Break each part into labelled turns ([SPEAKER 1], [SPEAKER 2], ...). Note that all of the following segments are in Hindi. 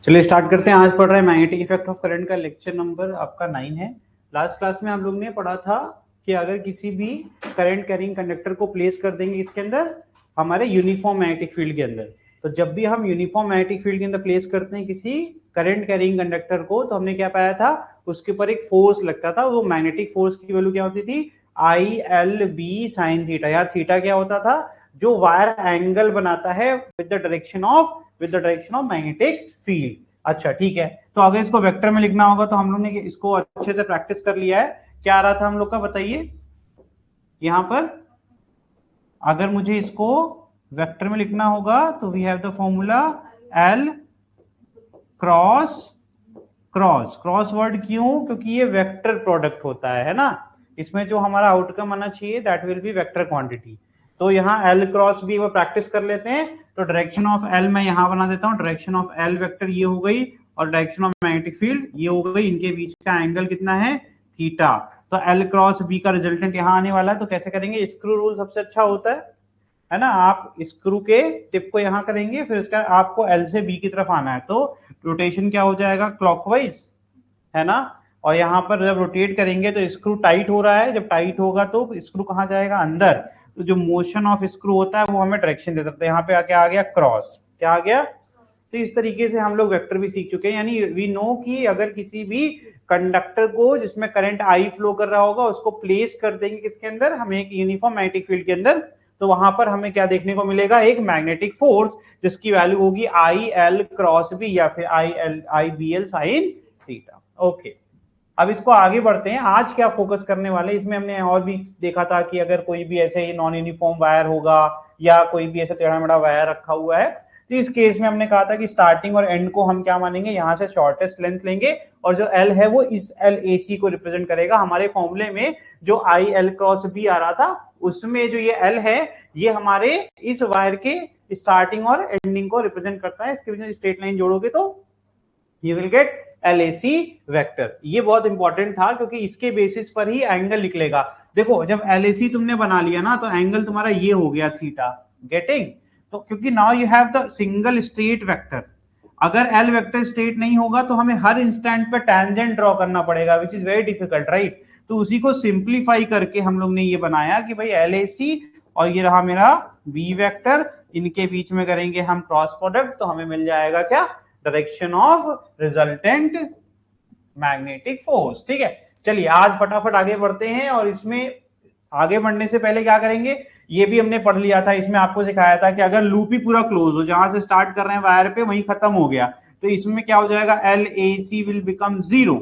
[SPEAKER 1] चलिए स्टार्ट करते हैं। आज पढ़ रहे हैं मैग्नेटिक इफेक्ट ऑफ करंट का लेक्चर नंबर आपका 9 है। लास्ट क्लास में हम लोग ने पढ़ा था कि अगर किसी भी करंट कैरिंग कंडक्टर को प्लेस कर देंगे इसके अंदर हमारे यूनिफॉर्म मैग्नेटिक फील्ड के अंदर, तो जब भी हम यूनिफॉर्म मैग्नेटिक फील्ड के अंदर प्लेस करते हैं किसी करंट कैरिंग कंडक्टर को, तो हमने क्या पाया था, उसके ऊपर एक फोर्स लगता था। वो मैग्नेटिक फोर्स की वैल्यू क्या होती थी, I L B sine theta. या थीटा क्या होता था, जो वायर एंगल बनाता है with the direction of magnetic field. अच्छा ठीक है, तो अगर इसको वेक्टर में लिखना होगा तो हम लोग ने इसको अच्छे से प्रैक्टिस कर लिया है। क्या आ रहा था हम लोग का, बताइए। यहां पर अगर मुझे इसको वेक्टर में लिखना होगा तो we have the formula L cross cross. Cross word क्यों, क्योंकि ये वेक्टर प्रोडक्ट होता है ना। इसमें जो हमारा आउटकम आना चाहिए that will B vector quantity. तो यहाँ एल क्रॉस बी वो प्रैक्टिस कर लेते हैं। तो डायरेक्शन ऑफ एल मैं यहाँ बना देता हूँ, डायरेक्शन ऑफ एल वेक्टर ये हो गई और डायरेक्शन ऑफ मैग्नेटिक फील्ड ये हो गई। इनके बीच का एंगल कितना है, थीटा। तो एल क्रॉस बी का रिजल्टेंट यहाँ आने वाला है। तो कैसे करेंगे, स्क्रू रूल सबसे अच्छा होता है ना। आप स्क्रू के टिप को यहाँ करेंगे, फिर इसका आपको एल से बी की तरफ आना है, तो रोटेशन क्या हो जाएगा, क्लॉकवाइज, है ना। और यहाँ पर जब रोटेट करेंगे तो स्क्रू टाइट हो रहा है, जब टाइट होगा तो स्क्रू कहाँ जाएगा, अंदर। तो जो मोशन ऑफ स्क्रू होता है वो हमें डायरेक्शन देता है। तो यहाँ पे क्या आ गया, क्रॉस। क्या आ गया। तो इस तरीके से हम लोग वेक्टर भी सीख चुके हैं। यानी वी नो कि अगर किसी भी कंडक्टर को जिसमें करंट आई फ्लो कर रहा होगा उसको प्लेस कर देंगे किसके अंदर, हमें एक यूनिफॉर्म मैग्नेटिक फील्ड के अंदर, तो वहां पर हमें क्या देखने को मिलेगा, एक मैग्नेटिक फोर्स जिसकी वैल्यू होगी आई एल क्रॉस बी या फिर I B L sine theta. Okay, अब इसको आगे बढ़ते हैं। आज क्या फोकस करने वाले, इसमें हमने और भी देखा था कि अगर कोई भी ऐसे नॉन यूनिफॉर्म वायर होगा या कोई भी ऐसा टेढ़ा मेढ़ा वायर रखा हुआ है, तो इस केस में हमने कहा था कि स्टार्टिंग और एंड को हम क्या मानेंगे, यहां से शॉर्टेस्ट लेंथ लेंगे और जो एल है वो इस एल ए सी को रिप्रेजेंट करेगा। हमारे फॉर्मूले में जो आई एल क्रॉस बी आ रहा था उसमें जो ये एल है ये हमारे इस वायर के स्टार्टिंग और एंडिंग को रिप्रेजेंट करता है। इसके बीच में स्ट्रेट लाइन जोड़ोगे तो you will get LAC vector. ये बहुत इंपॉर्टेंट था क्योंकि इसके बेसिस पर ही एंगल निकलेगा। देखो जब LAC तुमने बना लिया ना तो एंगल तुम्हारा ये हो गया थीटा, गेटिंग। तो क्योंकि now you have the single straight vector. अगर एल वेक्टर स्ट्रेट नहीं होगा तो हमें हर इंस्टेंट पे टैंजेंट ड्रॉ करना पड़ेगा, which is very difficult, right. तो उसी को सिंप्लीफाई करके हम लोग ने ये बनाया कि भाई LAC और ये रहा मेरा बी वेक्टर, इनके बीच में करेंगे हम क्रॉस प्रोडक्ट तो हमें मिल जाएगा क्या, direction of resultant magnetic force. ठीक है, चलिए आज फटाफट आगे बढ़ते हैं। और इसमें आगे बढ़ने से पहले क्या करेंगे, ये भी हमने पढ़ लिया था, इसमें आपको सिखाया था कि अगर लूप ही पूरा क्लोज हो, जहां से स्टार्ट कर रहे हैं वायर पे वहीं खत्म हो गया, तो इसमें क्या हो जाएगा, L A C will become zero,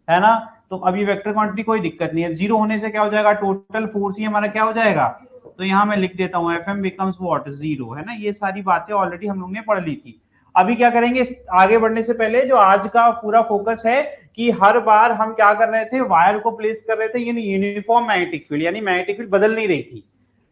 [SPEAKER 1] है ना। तो अभी वेक्टर क्वांटिटी कोई दिक्कत नहीं है, जीरो होने से क्या हो जाएगा, टोटल फोर्स ही हमारा क्या हो जाएगा। तो यहां मैं लिख देता हूं F M becomes what, zero, है ना। ये सारी बातें ऑलरेडी हम लोग ने पढ़ ली थी। अभी क्या करेंगे, आगे बढ़ने से पहले जो आज का पूरा फोकस है कि हर बार हम क्या कर रहे थे, वायर को प्लेस कर रहे थे यूनिफॉर्म मैग्नेटिक फील्ड, यानी मैग्नेटिक फील्ड बदल नहीं रही थी।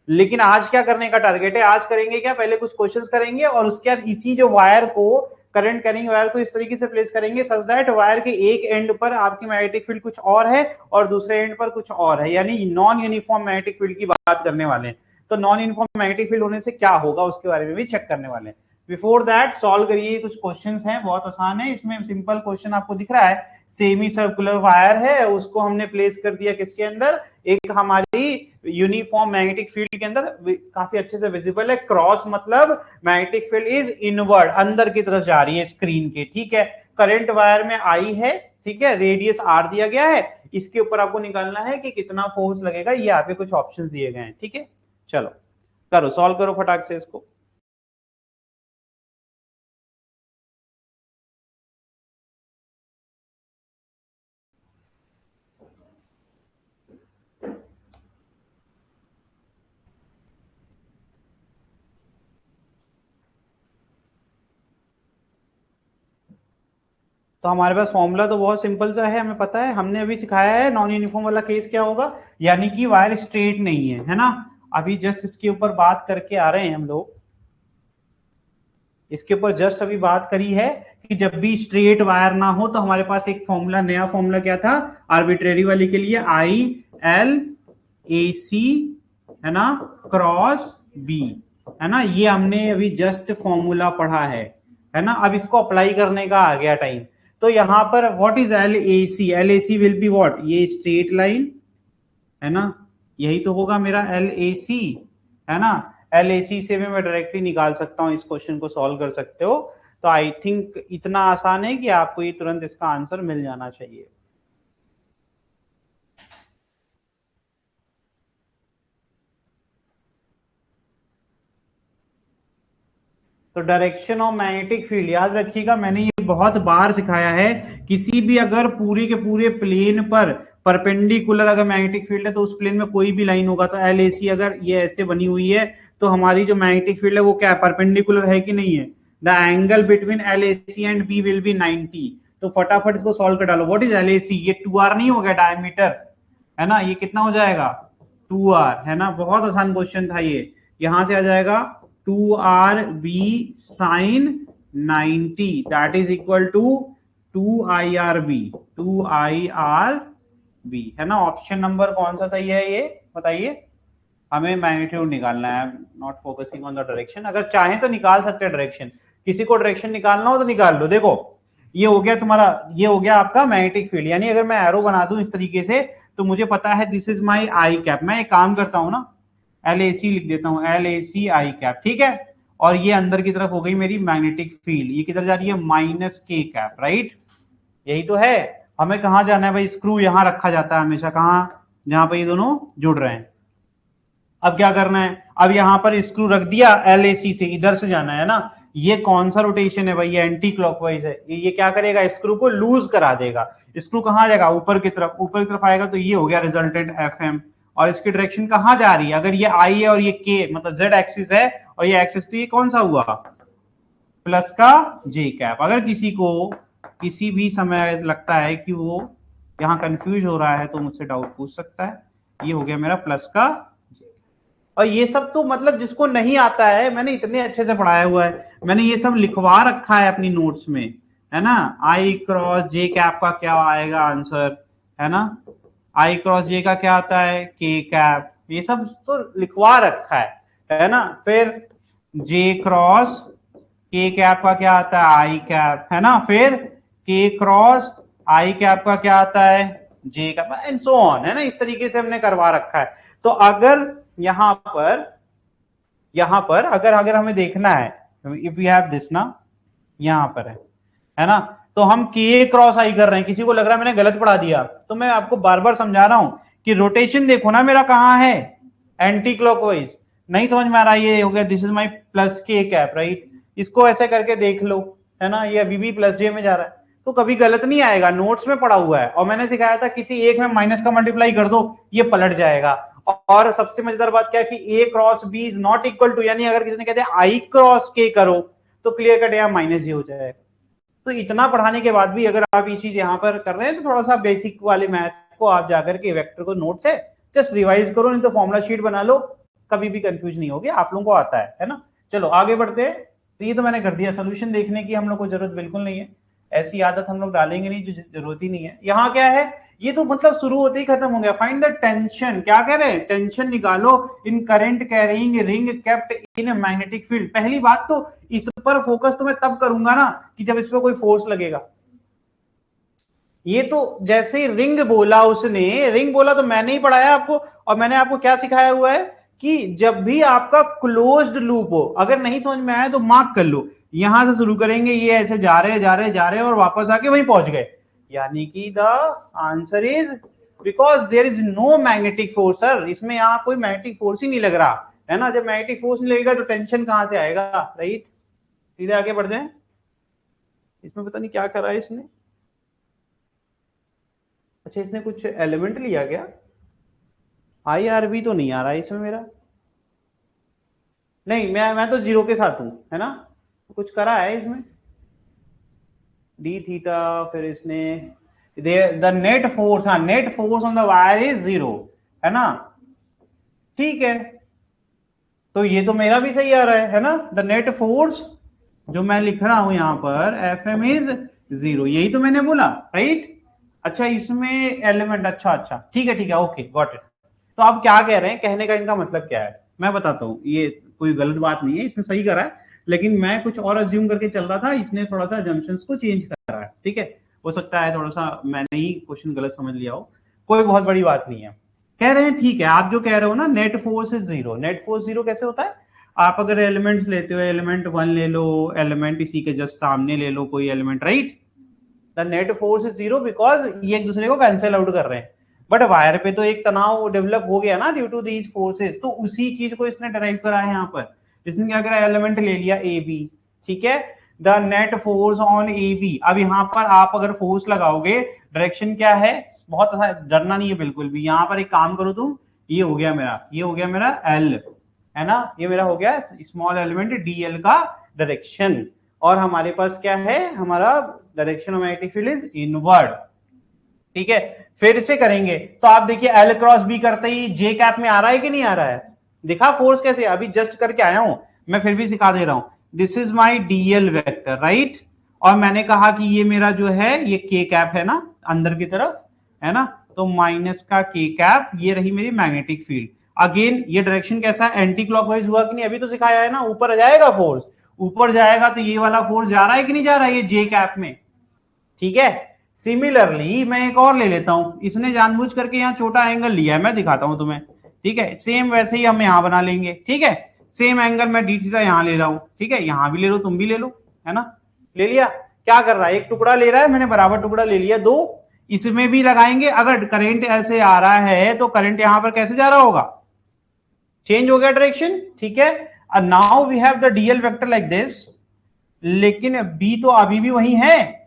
[SPEAKER 1] लेकिन आज क्या करने का टारगेट है, आज करेंगे क्या, पहले कुछ क्वेश्चंस करेंगे और उसके बाद इसी जो वायर को करंट करेंगे, वायर को इस तरीके से प्लेस करेंगे सच दैट वायर के एक एंड पर आपकी मैग्नेटिक फील्ड कुछ और है और दूसरे एंड पर कुछ और है, यानी नॉन यूनिफॉर्म मैग्नेटिक फील्ड की बात करने वाले हैं। तो नॉन यूनिफॉर्म मैग्नेटिक फील्ड होने से क्या होगा उसके बारे में भी चेक करने वाले हैं। बिफोर दैट सॉल्व करिए, कुछ क्वेश्चंस हैं, बहुत आसान है। इसमें सिंपल क्वेश्चन आपको दिख रहा है, सेमी सर्कुलर वायर है, उसको हमने प्लेस कर दिया किसके अंदर, एक हमारी यूनिफॉर्म मैग्नेटिक फील्ड के अंदर, काफी अच्छे से विजिबल है। क्रॉस मतलब मैग्नेटिक फील्ड इज इनवर्ड, अंदर की तरफ जा रही है स्क्रीन के, ठीक है। करंट वायर में आई है, ठीक है, रेडियस आर दिया गया है, इसके ऊपर आपको निकालना है कि कितना फोर्स लगेगा, ये यहाँ पे कुछ ऑप्शंस दिए गए हैं, ठीक है। चलो करो, सॉल्व करो फटाक से इसको। तो हमारे पास फॉर्मूला तो बहुत सिंपल सा है, हमें पता है, हमने अभी सिखाया है नॉन यूनिफॉर्म वाला केस क्या होगा, यानी कि वायर स्ट्रेट नहीं है ना। अभी जस्ट इसके ऊपर बात करके आ रहे हैं हम लोग, इसके ऊपर जस्ट अभी बात करी है कि जब भी स्ट्रेट वायर ना हो तो हमारे पास एक फॉर्मूला, नया फॉर्मूला क्या था, आर्बिट्रेरी वाली के लिए आई एल ए सी, है ना, क्रॉस बी, है ना। ये हमने अभी जस्ट फॉर्मूला पढ़ा है है ना। अब इसको अप्लाई करने का आ गया टाइम, तो यहां पर what is L A C, L A C will be what, ये स्ट्रेट लाइन है ना, यही तो होगा मेरा एल ए सी, है ना। एल ए सी से भी मैं डायरेक्टली निकाल सकता हूं, इस क्वेश्चन को सॉल्व कर सकते हो। तो आई थिंक इतना आसान है कि आपको ये तुरंत इसका आंसर मिल जाना चाहिए। तो डायरेक्शन ऑफ मैग्नेटिक फील्ड याद रखिएगा, मैंने ये बहुत बार सिखाया है, किसी भी अगर पूरे के पूरे प्लेन पर परपेंडिकुलर अगर मैग्नेटिक फील्ड है तो उस प्लेन में कोई भी लाइन होगा, तो एल ए सी अगर ये ऐसे बनी हुई है तो हमारी जो मैग्नेटिक फील्ड है वो क्या परपेंडिकुलर है कि नहीं है। The angle between L A C and B will be 90। तो फटाफट इसको सॉल्व कर डालो। What is L A C, ये 2r नहीं हो गया डायमीटर, है ना, ये कितना हो जाएगा 2r, है ना। बहुत आसान क्वेश्चन था ये, यहां से आ जाएगा 2rb sin 90 that is equal to 2irb, 2irb, है ना। ऑप्शन नंबर कौन सा सही है ये बताइए। हमें मैग्नीट्यूड निकालना है, not focusing on the direction. अगर चाहें तो निकाल सकते हैं डायरेक्शन, किसी को डायरेक्शन निकालना हो तो निकाल लो। देखो ये हो गया तुम्हारा, ये हो गया आपका मैग्नेटिक फील्ड, यानी अगर मैं एरो बना दूं इस तरीके से तो मुझे पता है this is my I cap. मैं एक काम करता हूं ना, एल ए सी लिख देता हूं, L A C I cap, ठीक है। और ये अंदर की तरफ हो गई मेरी मैग्नेटिक फील्ड, ये किधर जा रही है माइनस के कैप, राइट, यही तो है। हमें कहां जाना है भाई, स्क्रू यहां रखा जाता है हमेशा, कहां, जहां पर ये दोनों जुड़ रहे हैं। अब क्या करना है, अब यहां पर स्क्रू रख दिया, एल ए सी से इधर से जाना है ना। ये कौन सा रोटेशन है भाई, ये एंटी क्लॉकवाइज है। ये क्या करेगा, स्क्रू को लूज करा देगा। स्क्रू कहां जाएगा, ऊपर की तरफ, ऊपर की तरफ आएगा, तो ये हो गया रिजल्टेंट एफ एम। और इसकी डायरेक्शन कहां जा रही है, अगर ये आई है और ये के मतलब जेड एक्सिस है और ये एक्सिस, तो ये कौन सा हुआ, प्लस का जे कैप। अगर किसी को किसी भी समय लगता है कि वो यहाँ कंफ्यूज हो रहा है तो मुझसे डाउट पूछ सकता है। ये हो गया मेरा प्लस का, और ये सब तो मतलब जिसको नहीं आता है, मैंने इतने अच्छे से पढ़ाया हुआ है, मैंने ये सब लिखवा रखा है अपनी नोट्स में, है ना। आई क्रॉस जे कैप का क्या आएगा आंसर, है ना। आई क्रॉस जे का क्या आता है, के कैप, ये सब तो लिखवा रखा है ना। फिर जे क्रॉस के कैप का क्या आता है, आई कैप, है ना। फिर के क्रॉस आई कैप का क्या आता है, जे कैप, एंड सो ऑन, है ना। इस तरीके से हमने करवा रखा है। तो अगर यहां पर अगर हमें देखना है, इफ यू हैव दिस ना, यहां पर है ना, तो हम के क्रॉस आई कर रहे हैं। किसी को लग रहा है मैंने गलत पढ़ा दिया, तो मैं आपको बार बार समझा रहा हूं कि रोटेशन देखो ना मेरा कहां है, एंटी क्लॉकवाइज। नहीं समझ में आ रहा, ये हो गया this is my plus K cap, right. इसको ऐसे करके देख लो, है ना, ये अभी भी प्लस जे में जा रहा है, तो कभी गलत नहीं आएगा, नोट्स में पढ़ा हुआ है। और मैंने सिखाया था किसी एक में माइनस का मल्टीप्लाई कर दो, ये पलट जाएगा। और सबसे मजेदार बात क्या है कि A cross B is not equal to, यानी अगर किसी ने कहते हैं आई क्रॉस के करो तो क्लियर कट यहाँ माइनस जे हो जाएगा। तो इतना पढ़ाने के बाद भी अगर आप ये चीज यहाँ पर कर रहे हैं तो थोड़ा सा बेसिक वाले मैथ को आप जाकर के वेक्टर को नोट से जस्ट रिवाइज करो, नहीं तो फॉर्मुला शीट बना लो, कभी भी कंफ्यूज नहीं होगी, आप लोगों को आता है ना। चलो आगे बढ़ते हैं। तो ये तो मैंने कर दिया, सोल्यूशन देखने की हम लोग को जरूरत बिल्कुल नहीं है, ऐसी आदत हम लोग डालेंगे नहीं जो जरूरत ही नहीं है। यहाँ क्या है, ये तो मतलब शुरू होते ही खत्म हो गया। फाइंड द टेंशन, क्या कह रहे हैं, टेंशन निकालो in current carrying ring kept in magnetic field. पहली बात तो इस पर फोकस तो मैं तब करूंगा ना कि जब इस पर कोई फोर्स लगेगा। ये तो जैसे ही रिंग बोला उसने, रिंग बोला तो मैंने ही पढ़ाया आपको, और मैंने आपको क्या सिखाया हुआ है कि जब भी आपका क्लोज्ड लूप हो, अगर नहीं समझ में आया तो मार्क कर लो, यहां से शुरू करेंगे, ये ऐसे जा रहे और वापस आके वहीं पहुंच गए, यानी कि the answer is because there is no magnetic force. Sir इसमें यहां कोई मैग्नेटिक फोर्स ही नहीं लग रहा है ना, जब मैग्नेटिक फोर्स नहीं लगेगा तो टेंशन कहां से आएगा, राइट। सीधे आगे बढ़ जाए, इसमें पता नहीं क्या करा है इसने। अच्छा इसने कुछ एलिमेंट लिया क्या, आई आर बी तो नहीं आ रहा है इसमें मेरा, नहीं मैं तो जीरो के साथ हूं, है ना। कुछ करा है इसमें डी थीटा, फिर इसने द नेट फोर्स, हाँ net force on the wire is zero, है ना, ठीक है। तो ये तो मेरा भी सही आ रहा है ना, द नेट फोर्स जो मैं लिख रहा हूं यहां पर एफ एम इज जीरो, यही तो मैंने बोला, राइट। अच्छा इसमें एलिमेंट, अच्छा ठीक है ओके गॉट इट। तो आप क्या कह रहे हैं, कहने का इनका मतलब क्या है मैं बताता हूं, ये कोई गलत बात नहीं है, इसमें सही करा है। लेकिन मैं कुछ और अज्यूम करके चल रहा था, इसने थोड़ा सा अजम्पशंस को चेंज करा है, ठीक है। हो सकता है थोड़ा सा मैंने ही क्वेश्चन गलत समझ लिया हो, कोई बहुत बड़ी बात नहीं है। कह रहे हैं ठीक है, आप जो कह रहे हो ना net force is zero, net force zero कैसे होता है? आप अगर एलिमेंट्स लेते हो, एलिमेंट 1 ले लो, एलिमेंट इसी के जस्ट सामने ले लो कोई element, right, the net force is zero because ये एक दूसरे को कैंसिल आउट कर रहे हैं। बट वायर पे तो एक तनाव डेवलप हो गया ना ड्यू टू दीज फोर्सेस, तो उसी चीज को इसने डराइव करा है यहाँ पर। इसने क्या करा, एलिमेंट ले लिया ए बी, ठीक है, the net force on A B. अब यहाँ पर आप अगर फोर्स लगाओगे, डायरेक्शन क्या है, बहुत डरना नहीं है बिल्कुल भी। यहाँ पर एक काम करो तुम, ये हो गया मेरा, ये हो गया मेरा एल, है ना, ये मेरा हो गया स्मॉल एलिमेंट डीएल का डायरेक्शन, और हमारे पास क्या है, हमारा direction of magnetic field is inward, ठीक है। फिर से करेंगे तो आप देखिए एल क्रॉस बी करते ही जे कैप में आ रहा है कि नहीं आ रहा है, दिखा फोर्स कैसे, अभी जस्ट करके आया हूं मैं, फिर भी सिखा दे रहा हूं। This is my DL vector, right, और मैंने कहा कि ये मेरा जो है ये के कैप है ना अंदर की तरफ, है ना, तो माइनस का के कैप, ये रही मेरी मैग्नेटिक फील्ड। अगेन ये डायरेक्शन कैसा है, एंटी क्लॉकवाइज हुआ कि नहीं, अभी तो सिखाया है ना, ऊपर जाएगा फोर्स, ऊपर जाएगा तो ये वाला फोर्स जा रहा है कि नहीं जा रहा है, ये जे कैप में, ठीक है। सिमिलरली मैं एक और ले लेता हूं, इसने जानबूझ करके यहाँ छोटा एंगल लिया है, मैं दिखाता हूं तुम्हें, ठीक है, सेम वैसे ही हम यहां बना लेंगे, ठीक है, सेम एंगल मैं डी थीटा यहां ले रहा हूं, ठीक है, यहां भी ले लो, तुम भी ले लो, है ना, ले लिया। क्या कर रहा है, एक टुकड़ा ले रहा है, मैंने बराबर टुकड़ा ले लिया दो, इसमें भी लगाएंगे। अगर करंट ऐसे आ रहा है तो करंट यहां पर कैसे जा रहा होगा, चेंज हो गया डायरेक्शन, ठीक है। Now we have the DL vector like this, लेकिन बी तो अभी भी वही है,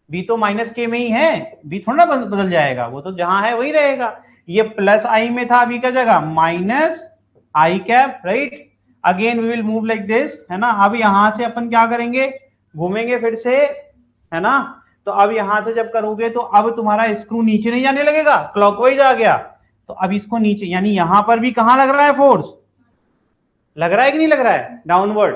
[SPEAKER 1] बी तो माइनस के में ही है, बी थोड़ा ना बदल जाएगा, वो तो जहां है वही रहेगा। ये प्लस आई में था, अभी का जगह minus I cap, right. Again we will move like this, है ना। अब यहां से अपन क्या करेंगे, घूमेंगे फिर से, है ना। तो अब यहां से जब करोगे तो अब तुम्हारा स्क्रू नीचे नहीं जाने लगेगा, क्लॉकवाइज आ गया, तो अब इसको नीचे, यानी यहां पर भी कहां लग रहा है फोर्स, लग रहा है कि नहीं लग रहा है, डाउनवर्ड।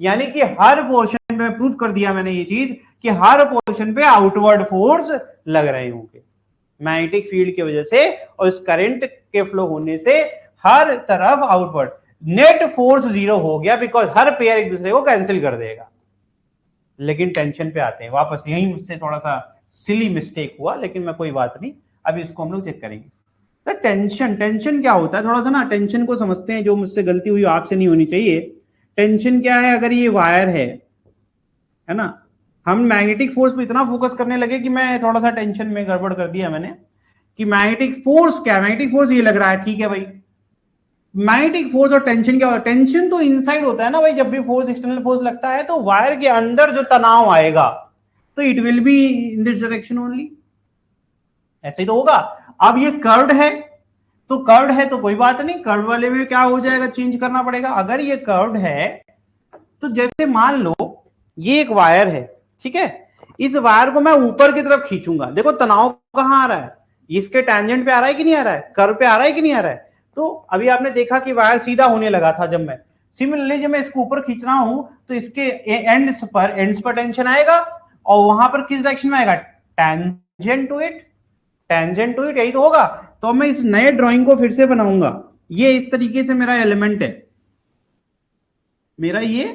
[SPEAKER 1] यानी कि हर पोर्शन में प्रूफ कर दिया मैंने ये चीज कि हर पोर्शन पे आउटवर्ड फोर्स लग रहे होंगे मैग्नेटिक फील्ड की वजह से, और इस करंट के फ्लो होने से हर तरफ आउटवर्ड। नेट फोर्स जीरो हो गया बिकॉज हर पेयर एक दूसरे को कैंसिल कर देगा। लेकिन टेंशन पे आते हैं वापस, यही मुझसे थोड़ा सा सिली मिस्टेक हुआ, लेकिन मैं कोई बात नहीं, अभी इसको हम लोग चेक करेंगे। तो टेंशन, टेंशन क्या होता है, थोड़ा सा ना टेंशन को समझते हैं, जो मुझसे गलती हुई आपसे नहीं होनी चाहिए। टेंशन क्या है, अगर ये वायर है ना, हम मैग्नेटिक फोर्स पे इतना फोकस करने लगे कि मैं थोड़ा सा टेंशन में गड़बड़ कर दिया मैंने, कि मैग्नेटिक फोर्स क्या, मैग्नेटिक फोर्स ये लग रहा है, ठीक है भाई, मैग्नेटिक फोर्स और टेंशन क्या होता है, टेंशन तो इनसाइड होता है ना भाई, जब भी फोर्स एक्सटर्नल फोर्स लगता है तो वायर के अंदर जो तनाव आएगा तो it will be in this direction only, ऐसे ही तो होगा। अब ये कर्व्ड है, तो कर्व्ड है तो कोई बात नहीं, कर्व वाले में क्या हो जाएगा, चेंज करना पड़ेगा। अगर ये कर्व्ड है तो जैसे मान लो ये एक वायर है, ठीक है, इस वायर को मैं ऊपर की तरफ खींचूंगा, देखो तनाव कहां आ रहा है, इसके टेंजेंट पे आ रहा है कि नहीं आ रहा है, कर्व पे आ रहा है कि नहीं आ रहा है। तो अभी आपने देखा कि वायर सीधा होने लगा था जब मैं, सिमिलरली जब मैं इसको ऊपर खींच रहा हूं तो इसके एंड्स पर टेंशन आएगा, और वहां पर किस डायरेक्शन में आएगा, tangent to it, tangent to it, यही तो होगा। तो मैं इस नए ड्राइंग को फिर से बनाऊंगा, ये इस तरीके से मेरा एलिमेंट है, मेरा ये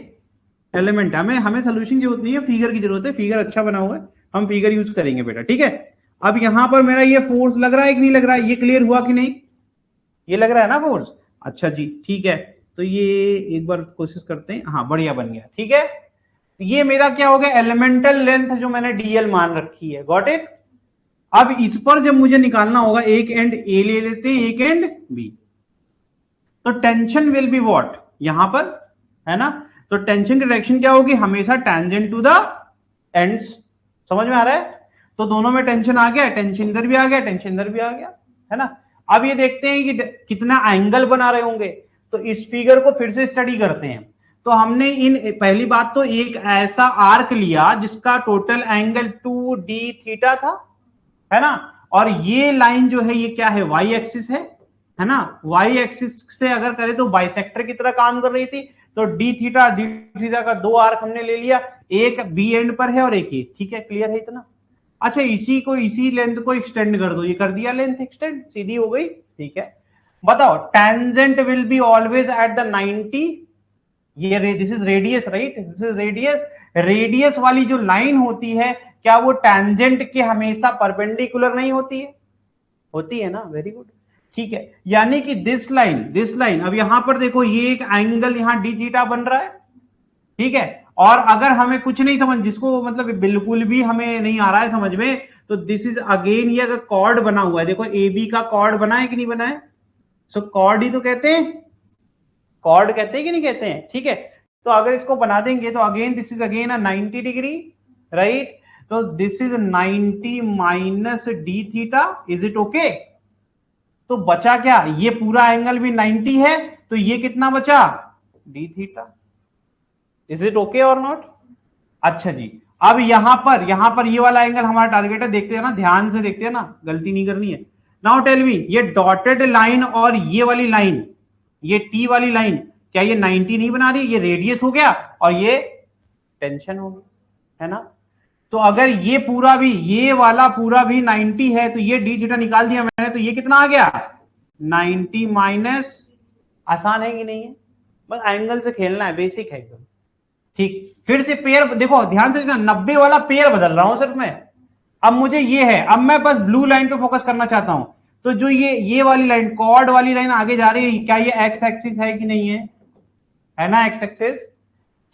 [SPEAKER 1] एलिमेंट है, हमें सोल्यूशन की जरूरत नहीं है, फिगर की जरूरत है, फिगर अच्छा बना हुआ है, हम फिगर यूज करेंगे बेटा, ठीक है। अब यहां पर मेरा ये फोर्स लग रहा है कि नहीं लग रहा है, ये क्लियर हुआ कि नहीं, ये लग रहा है ना फोर्स, अच्छा जी ठीक है। तो ये एक बार कोशिश करते हैं, हाँ बढ़िया बन गया, ठीक है। ये मेरा क्या हो गया, एलिमेंटल लेंथ जो मैंने डीएल मान रखी है, गॉट इट। अब इस पर जब मुझे निकालना होगा, एक एंड ए ले लेते हैं, एक एंड बी, तो टेंशन विल बी व्हाट, यहां पर, है ना। तो टेंशन की डायरेक्शन क्या होगी, हमेशा टेंजेंट टू द एंड्स, समझ में आ रहा है। तो दोनों में टेंशन आ गया, टेंशन इधर भी आ गया, टेंशन इधर भी आ गया, है ना। अब ये देखते हैं कि कितना एंगल बना रहे होंगे, तो इस फिगर को फिर से स्टडी करते हैं। तो हमने इन, पहली बात तो एक ऐसा आर्क लिया जिसका टोटल एंगल 2d थीटा था, है ना, और ये लाइन जो है ये क्या है, वाई एक्सिस है ना, वाई एक्सिस से अगर करें तो बाइसेक्टर की तरह काम कर रही थी। तो डी थीटा का दो आर्क हमने ले लिया, एक बी एंड पर है और एक ही, ठीक है, क्लियर है इतना। अच्छा इसी को, इसी लेंथ को एक्सटेंड कर दो, ये कर दिया लेंथ एक्सटेंड, सीधी हो गई, ठीक है। बताओ tangent will be always at the 90, ये this is radius, right, this is radius. Radius वाली जो लाइन होती है, क्या वो टैंजेंट के हमेशा परपेंडिकुलर नहीं होती है? होती है ना, वेरी गुड। ठीक है, यानी कि दिस लाइन अब यहां पर देखो, ये एक एंगल यहां डी थीटा बन रहा है, ठीक है। और अगर हमें कुछ नहीं समझ, जिसको मतलब बिल्कुल भी हमें नहीं आ रहा है समझ में, तो दिस इज अगेन, ये अगर कॉर्ड बना हुआ है, देखो ए बी का कॉर्ड बना है कि नहीं बना है? सो कॉर्ड ही तो कहते हैं, कॉर्ड कहते हैं कि नहीं कहते हैं, ठीक है। तो अगर इसको बना देंगे तो again this is again a 90 degree, right. तो this is 90 minus D theta, is it okay? तो बचा क्या, ये पूरा एंगल भी 90 है, तो ये कितना बचा, D theta. Is it okay और नॉट? अच्छा जी, अब यहां पर ये वाला एंगल हमारा टारगेट है, देखते हैं ना, ध्यान से देखते हैं ना, गलती नहीं करनी है। नाउ टेल मी, ये डॉटेड लाइन और ये वाली लाइन, ये टी वाली लाइन, क्या ये 90 नहीं बना रही? ये रेडियस हो गया और ये टेंशन हो गई, है ना। तो अगर ये पूरा भी, ये वाला पूरा भी 90 है, तो ये डी थीटा निकाल दिया मैंने, तो ये कितना आ गया, 90 माइनस, आसान है कि नहीं है? बस एंगल से खेलना है, बेसिक है एकदम। ठीक, फिर से पेयर देखो ध्यान से, 90 वाला पेयर बदल रहा हूं सिर्फ मैं। अब मुझे ये है, अब मैं बस ब्लू लाइन पे फोकस करना चाहता हूं। तो जो ये वाली लाइन, कॉर्ड वाली लाइन आगे जा रही है, क्या ये एक्स एक्सिस है कि नहीं है ना, एक्स एक्सिस।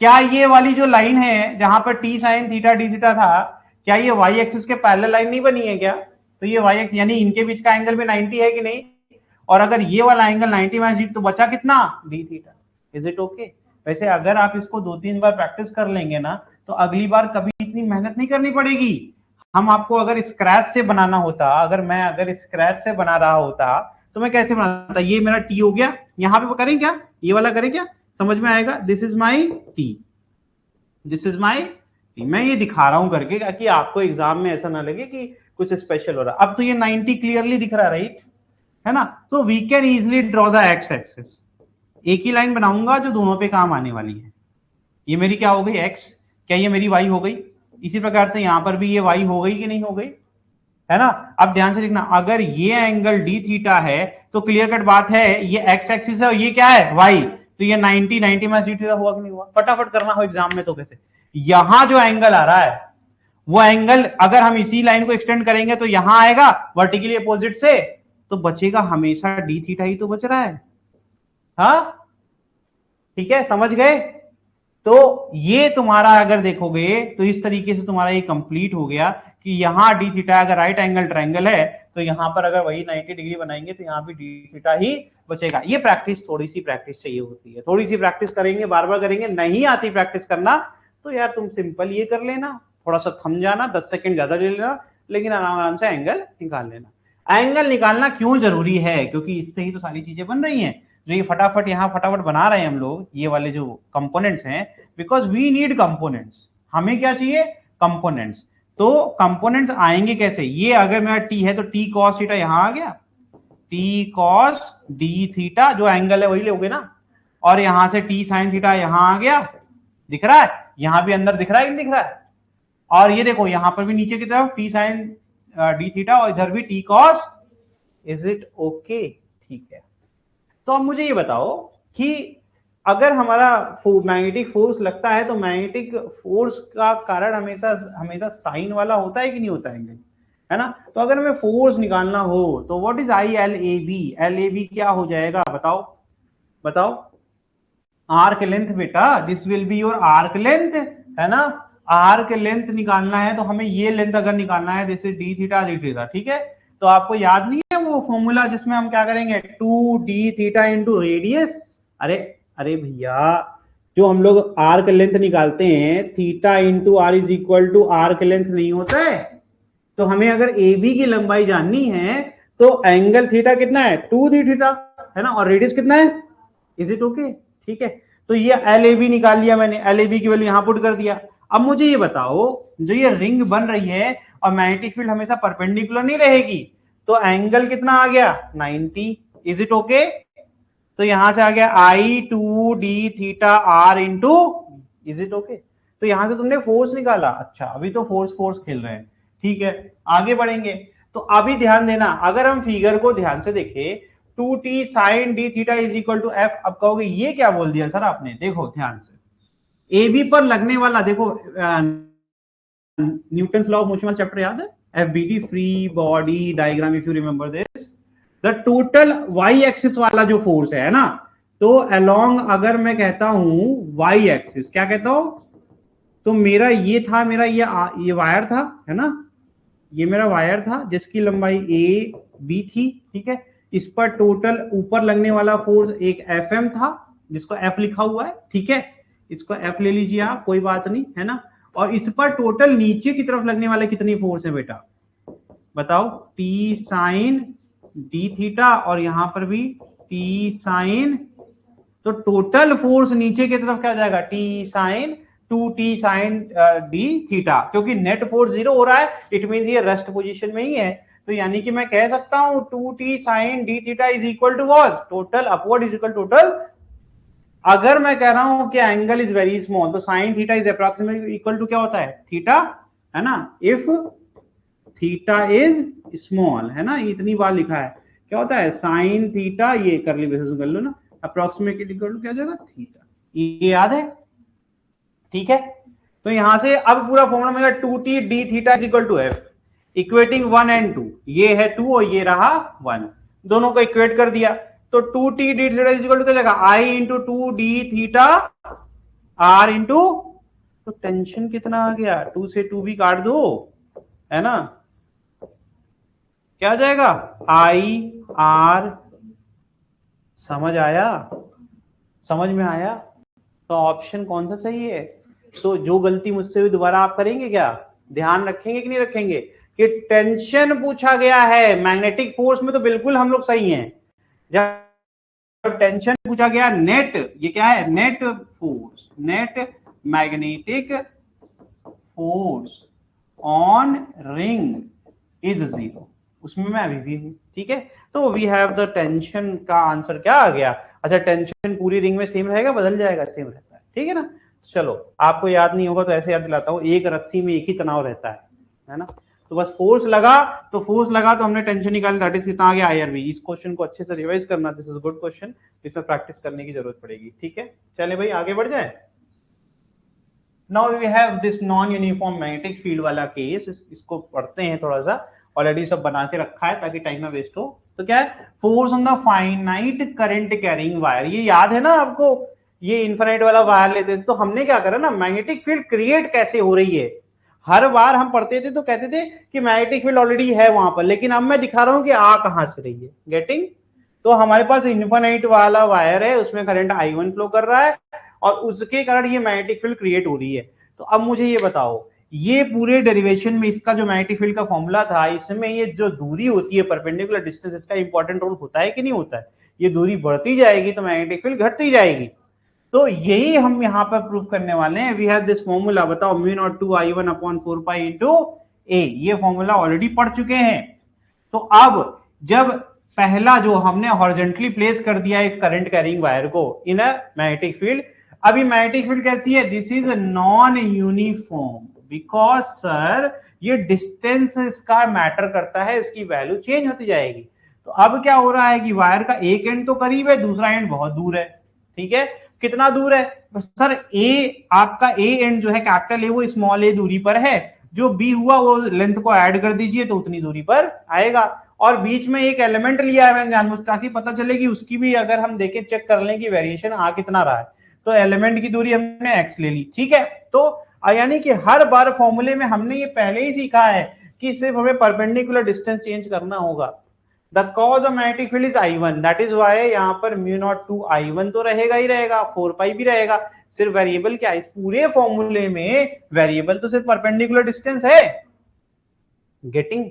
[SPEAKER 1] क्या ये वाली जो लाइन है जहां पर T sine theta D theta था, क्या ये वाई एक्सिस के पैरेलल लाइन नहीं बनी है क्या? तो ये वाई एक्स, यानी इनके बीच का एंगल भी 90 है कि नहीं? और अगर ये वाला एंगल 90 माइनस डी, तो बचा कितना, D theta. Is it okay? वैसे अगर आप इसको 2-3 बार प्रैक्टिस कर लेंगे ना, तो अगली बार कभी इतनी मेहनत नहीं करनी पड़ेगी। हम आपको अगर स्क्रैच से बनाना होता, अगर स्क्रैच से बना रहा होता, तो मैं कैसे बनाता? ये मेरा टी हो गया, यहां पे करें क्या, ये वाला करें क्या, समझ में आएगा? This is my T, this is my T. मैं ये दिखा रहा हूं करके, कि आपको एग्जाम में ऐसा ना लगे कि कुछ स्पेशल हो रहा। अब तो ये 90 क्लियरली दिख रहा है, राइट, है ना। तो we can easily draw the X axis. एक ही लाइन बनाऊंगा जो दोनों पे काम आने वाली है। ये मेरी क्या हो गई, एक्स, क्या ये मेरी वाई हो गई? इसी प्रकार से यहां पर भी ये वाई हो गई कि नहीं हो गई, है ना। अब ध्यान से देखना, अगर ये एंगल डी थीटा है, तो क्लियर कट बात है, ये एक्स एक्सिस है और ये क्या है, वाई। तो ये 90 माइनस डी थीटा हुआ कि नहीं हुआ? फटाफट करना हो एग्जाम में तो कैसे। यहां जो एंगल आ रहा है, वो एंगल अगर हम इसी लाइन को एक्सटेंड करेंगे तो यहां आएगा वर्टिकली अपोजिट से, तो बचेगा हमेशा डी थीटा ही तो बच रहा है। हाँ, ठीक है, समझ गए? तो ये तुम्हारा अगर देखोगे तो इस तरीके से तुम्हारा ये कंप्लीट हो गया कि यहां डी थीटा अगर राइट एंगल ट्रायंगल है, तो यहां पर अगर वही 90 डिग्री बनाएंगे तो यहां भी डी थीटा ही बचेगा। ये प्रैक्टिस, थोड़ी सी प्रैक्टिस चाहिए होती है, थोड़ी सी प्रैक्टिस करेंगे, बार बार करेंगे, नहीं आती प्रैक्टिस करना, तो यार तुम सिंपल ये कर लेना, थोड़ा सा थम जाना, 10 सेकंड ज्यादा ले लेना, लेकिन आराम आराम से एंगल निकाल लेना। एंगल निकालना क्यों जरूरी है? क्योंकि इससे ही तो सारी चीजें बन रही हैं। जो ये फटाफट यहाँ फटाफट बना रहे हैं हम लोग, ये वाले जो कंपोनेंट्स हैं, बिकॉज वी नीड कंपोनेंट्स। हमें क्या चाहिए, कंपोनेंट्स। तो कंपोनेंट्स आएंगे कैसे? ये अगर मेरा टी है तो टी कॉस थीटा यहां आ गया, टी कॉस डी थीटा जो एंगल है वही लोगे ना, और यहां से टी साइन थीटा यहां आ गया, दिख रहा है, यहां भी अंदर दिख रहा है कि नहीं दिख रहा है? और ये देखो यहां पर भी नीचे की तरफ टी साइन डी थीटा और इधर भी T cos. Is it okay? ठीक है। तो अब मुझे ये बताओ कि अगर हमारा मैग्नेटिक फोर्स लगता है, तो मैग्नेटिक फोर्स का कारण हमेशा हमेशा साइन वाला होता है कि नहीं होता है ना। तो अगर हमें फोर्स निकालना हो तो what is I L A B, L A B क्या हो जाएगा, बताओ बताओ। आर्क लेंथ बेटा, this will be your arc length, है ना। आर्क लेंथ निकालना है तो हमें ये लेंथ अगर निकालना है, जैसे डी थीटा डी थीटा, ठीक है। तो आपको याद नहीं है वो फॉर्मूला जिसमें हम क्या करेंगे, 2d थीटा इंटू रेडियस। अरे अरे भैया, जो हम लोग आर्क लेंथ निकालते हैं, theta into R is equal to arc length नहीं होता है। तो हमें अगर ए बी की लंबाई जाननी है, तो एंगल थीटा कितना है, 2d थीटा, है ना, और रेडियस कितना है, इज इट ओके? ठीक है, तो ये एल ए बी निकाल लिया मैंने, एल ए बी की वैल्यू यहां पुट कर दिया। अब मुझे ये बताओ, जो ये रिंग बन रही है और मैग्नेटिक फील्ड हमेशा परपेंडिकुलर नहीं रहेगी, तो एंगल कितना आ गया, 90। Is it okay? तो यहां से आ गया I two D theta R into, is it okay? तो यहां से तुमने फोर्स निकाला। अच्छा, अभी तो फोर्स फोर्स खेल रहे हैं, ठीक है, आगे बढ़ेंगे। तो अभी ध्यान देना, अगर हम फिगर को ध्यान से देखें, 2t sin d theta is equal to F. अब कहोगे ये क्या बोल दिया सर आपने, देखो ध्यान से, ए बी पर लगने वाला, देखो न्यूटन्स लॉ ऑफ मोशन वाला चैप्टर याद है, FBD free body diagram, if you remember this, the total Y axis वाला जो फोर्स है ना, तो अलोंग अगर मैं कहता हूं वाई एक्सिस, क्या कहता हूं, तो मेरा ये था, मेरा ये वायर था, है ना, ये मेरा वायर था जिसकी लंबाई ए बी थी, ठीक है, इस पर टोटल ऊपर लगने वाला फोर्स एक एफ एम था जिसको एफ लिखा हुआ है, ठीक है, इसको एफ ले लीजिए आप, कोई बात नहीं, है ना, और इस पर टोटल नीचे की तरफ लगने वाले कितनी फोर्स है बेटा, बताओ, टी साइन डी थीटा, और यहां पर भी टी साइन, तो टोटल फोर्स नीचे की तरफ क्या जाएगा, T sine 2t sine D theta, क्योंकि नेट फोर्स 0 हो रहा है, इट मींस ये रेस्ट पोजीशन में ही है, तो यानी कि मैं कह सकता हूं 2t sine D theta is equal to what, total upward is equal total, अगर मैं कह रहा हूं कि एंगल इज वेरी स्मॉल, तो sine theta is approximately equal to क्या होता है, थीटा, है ना, इफ थीटा इज स्मॉल, है ना, इतनी बार लिखा है, क्या होता है, साइन थीटा, ये करली ब्रेसेस कर लो ना, अप्रोक्सीमेटली इक्वल टू क्या जाएगा, थीटा, ये याद है, ठीक है, तो यहां से अब पूरा फॉर्मूला मिलेगा 2t d theta is equal to F, equating 1 and 2, ये है 2 और ये रहा 1, दोनों को इक्वेट कर दिया, तो 2t d theta is equal to क्या जाएगा, I into 2d theta r into, तो टेंशन कितना आ गया, 2 से 2 भी काट दो, है ना, क्या जाएगा, I r, समझ आया, समझ में आया, तो ऑप्शन कौन सा सही है, तो जो गलती मुझसे भी दोबारा आप करेंगे क्या, ध्यान रखेंगे कि नहीं रखेंगे, कि टेंशन पूछा गया है, मैग्नेटिक फोर्स में तो बिल्कुल हम लोग सही हैं, जब टेंशन पूछा गया नेट, ये क्या है, net force, net magnetic force on ring is 0, उसमें मैं अभी भी हूं, ठीक है, तो वी हैव द टेंशन का आंसर क्या आ गया, अच्छा टेंशन पूरी रिंग में सेम रहेगा, बदल जाएगा, सेम रहता है, ठीक है ना, चलो आपको याद नहीं होगा तो ऐसे याद दिलाता हूं, एक रस्सी में एक ही तनाव रहता है ना, तो बस फोर्स लगा तो हमने टेंशन निकाली, दैट इज कितना आ गया आईआरबी, इस क्वेश्चन को अच्छे से रिवाइज करना, दिस इज गुड क्वेश्चन, इसमें प्रैक्टिस करने की जरूरत पड़ेगी, ठीक है, चले भाई आगे बढ़ जाए। Now we have this non uniform magnetic field वाला केस, इसको पढ़ते हैं थोड़ा सा, ऑलरेडी सब बना के रखा है ताकि टाइम ना वेस्ट हो, तो क्या है, force on the finite current carrying wire, ये याद है ना आपको, ये इनफाइनाइट वाला वायर लेते थे, तो हमने क्या करा ना, मैग्नेटिक फील्ड क्रिएट कैसे हो रही है, हर बार हम पढ़ते थे तो कहते थे कि मैग्नेटिक फील्ड ऑलरेडी है वहां पर, लेकिन अब मैं दिखा रहा हूं कि आ कहां से रही है, गेटिंग, तो हमारे पास इनफाइनाइट वाला वायर है, उसमें करंट I1 फ्लो कर रहा है और उसके कारण ये मैग्नेटिक फील्ड क्रिएट हो रही है, तो अब मुझे ये बताओ, ये पूरे डेरिवेशन में इसका जो मैग्नेटिक फील्ड का फॉर्मूला था, इसमें ये जो दूरी होती है परपेंडिकुलर डिस्टेंस, इसका इंपॉर्टेंट रोल होता है कि नहीं होता है, ये दूरी बढ़ती जाएगी तो मैग्नेटिक फील्ड घटती जाएगी, तो यही हम यहां पर प्रूफ करने वाले हैं, वी हैव दिस फॉर्मूला, बताओ mu naught 2 I1 upon 4 pi into A, ये फॉर्मूला ऑलरेडी पढ़ चुके हैं, तो अब जब पहला जो हमने हॉरिजॉन्टली प्लेस कर दिया एक करंट कैरिंग वायर को इन अ मैग्नेटिक फील्ड, अभी मैग्नेटिक फील्ड कैसी है, this is non uniform, because sir ये डिस्टेंस इसका मैटर करता है, इसकी वैल्यू चेंज होती जाएगी, तो अब क्या हो रहा है कि वायर का एक एंड तो करीब है, दूसरा एंड बहुत दूर है, ठीक है, कितना दूर है सर, ए आपका ए एंड जो है कैपिटल ए वो स्मॉल ए दूरी पर है, जो बी हुआ वो लेंथ को ऐड कर दीजिए तो उतनी दूरी पर आएगा, और बीच में एक एलिमेंट लिया है मैंने जानबूझ, ताकि पता चले कि उसकी भी अगर हम देखें चेक कर लें कि वेरिएशन आ कितना रहा है, तो एलिमेंट की दूरी हमने एक्स ले ली, ठीक है, तो यानी कि हर बार फॉर्मूले में हमने ये पहले ही सीखा है कि सिर्फ हमें परपेंडिकुलर डिस्टेंस चेंज करना होगा, the cause of magnetic field is I1, that is why यहां पर म्यू नॉट 2 I1 तो रहेगा ही रहेगा, 4 पाई भी रहेगा, सिर्फ वेरिएबल क्या, इस पूरे फॉर्मूले में वेरिएबल तो सिर्फ परपेंडिकुलर डिस्टेंस है, गेटिंग,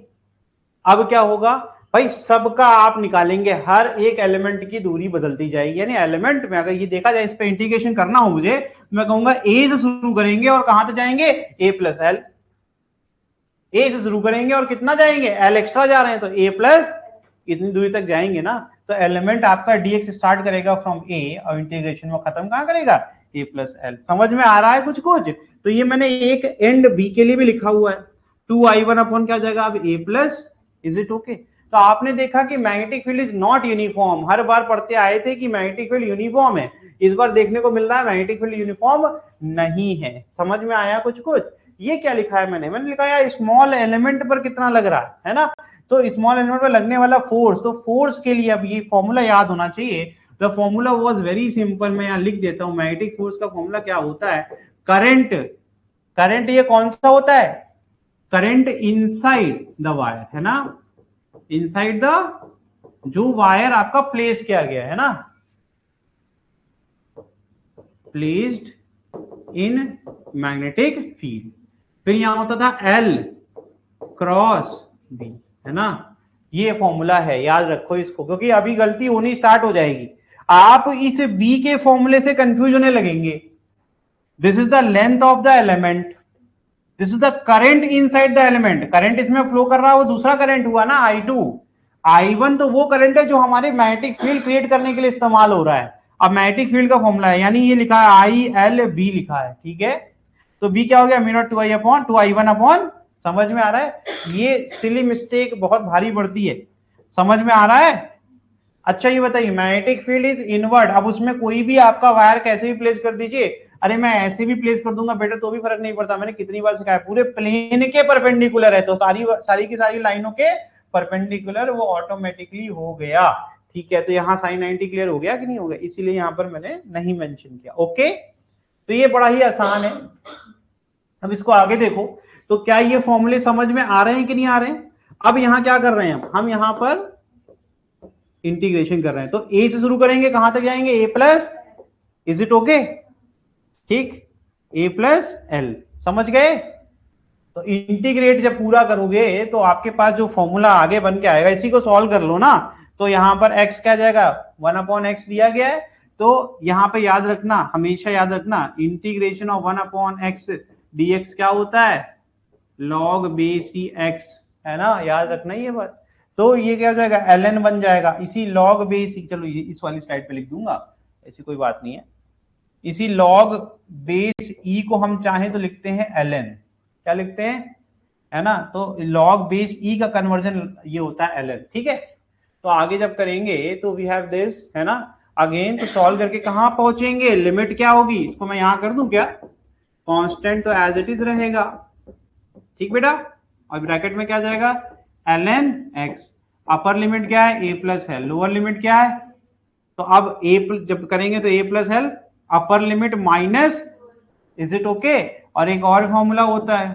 [SPEAKER 1] अब क्या होगा भाई, सबका आप निकालेंगे, हर एक एलिमेंट की दूरी बदलती जाएगी, यानी एलिमेंट में अगर ये देखा जाए, इस पे इंटीग्रेशन करना हो मुझे, मैं कहूंगा ए से शुरू करेंगे और कहां तक जाएंगे, ए प्लस एल, ए से शुरू करेंगे और कितना जाएंगे, एल एक्स्ट्रा जा रहे हैं तो ए प्लस इतनी दूरी तक जाएंगे ना, तो एलिमेंट आपका dx स्टार्ट करेगा फ्रॉम a और इंटीग्रेशन में खत्म कहां करेगा, a प्लस एल, समझ में आ रहा है कुछ कुछ, तो ये मैंने एक एंड b के लिए भी लिखा हुआ है, 2 I1 अपॉन क्या जाएगा अब a plus, is it okay, तो आपने देखा कि magnetic field is not uniform. हर बार पढ़ते आए थे कि मैग्नेटिक फील्ड यूनिफॉर्म है, इस बार देखने को मिल रहा है मैग्नेटिक फील्ड यूनिफॉर्म नहीं है। समझ में आया कुछ कुछ? ये क्या लिखा है मैंने लिखा यार स्मॉल एलिमेंट पर कितना लग रहा है ना, तो स्मॉल एलिमेंट पर लगने वाला फोर्स, तो फोर्स के लिए अब ये फॉर्मूला याद होना चाहिए। The formula was very simple, मैं यहां लिख देता हूं। मैग्नेटिक फोर्स का फॉर्मूला क्या होता है? करंट, करंट ये कौन सा होता है? करंट इनसाइड द वायर, है ना, इनसाइड द, जो वायर आपका प्लेस किया गया है ना, प्लेस्ड इन मैग्नेटिक फील्ड। फिर यहां होता था एल क्रॉस बी, है ना। ये फॉर्मूला है, याद रखो इसको, क्योंकि अभी गलती होनी स्टार्ट हो जाएगी। आप इस बी के फॉर्मूले से कंफ्यूज होने लगेंगे। This is the length of the element, this is the current inside the element. Current इसमें फ्लो कर रहा है, वो दूसरा करंट हुआ ना I2। I1 तो वो करंट है जो हमारे मैग्नेटिक फील्ड क्रिएट करने के लिए इस्तेमाल हो रहा है। अब मैग्नेटिक फील्ड का फॉर्मूला है, यानी ये लिखा है ILB लिखा है, ठीक है। तो बी क्या हो गया? Mu naught 2I upon 2I1 upon, समझ में आ रहा है? ये सिली मिस्टेक बहुत भारी पड़ती है, समझ में आ रहा है? अच्छा ये बताइए, मैग्नेटिक फील्ड इज इनवर्ड। अब उसमें कोई भी आपका वायर कैसे भी प्लेस कर दीजिए, अरे मैं ऐसे भी प्लेस कर दूंगा बेटा तो भी फर्क नहीं पड़ता। मैंने कितनी बार सिखाया, पूरे प्लेन के परपेंडिकुलर है तो सारी की सारी लाइनों के परपेंडिकुलर वो ऑटोमेटिकली हो गया, ठीक है। तो यहाँ साइन 90 क्लियर हो गया कि नहीं हो गया? इसीलिए यहाँ पर मैंने नहीं मेंशन किया, ओके। तो ये बड़ा ही आसान है। अब इसको आगे देखो, तो क्या ये फॉर्मूले समझ में आ रहे हैं कि नहीं आ रहे हैं? अब यहाँ क्या कर रहे हैं हम यहाँ पर इंटीग्रेशन कर रहे हैं। तो ए से शुरू करेंगे, कहां तक जाएंगे? ए प्लस, इज इट ओके? ठीक, ए प्लस एल, समझ गए? तो इंटीग्रेट जब पूरा करोगे तो आपके पास जो फॉर्मूला आगे बन के आएगा, इसी को सॉल्व कर लो ना। तो यहां पर x क्या जाएगा? 1/x दिया गया है, तो यहां पे याद रखना, हमेशा याद रखना, इंटीग्रेशन ऑफ 1/x dx क्या होता है? log बेस x, है ना, याद रखना ये बात। तो ये क्या हो जाएगा? ln बन जाएगा, इसी log बेस, चलो ये इस वाली स्लाइड पे लिख दूंगा, ऐसी कोई बात नहीं है। इसी log बेस e को हम चाहें तो लिखते हैं ln, क्या लिखते हैं, है ना। तो log बेस e का कन्वर्जन ये होता है ln, ठीक है। तो आगे जब करेंगे तो वी हैव दिस, है ना। अगेन तो सॉल्व करके कहां पहुंचेंगे? लिमिट क्या होगी? इसको मैं यहां कर दूं क्या? कांस्टेंट तो एज इट इज रहेगा, ठीक बेटा। और ब्रैकेट में क्या जाएगा? ln x। अपर लिमिट क्या है? a plus L. Lower limit क्या है? तो अब जब करेंगे तो a plus L, upper limit minus, is it okay? और एक और फॉर्मूला होता है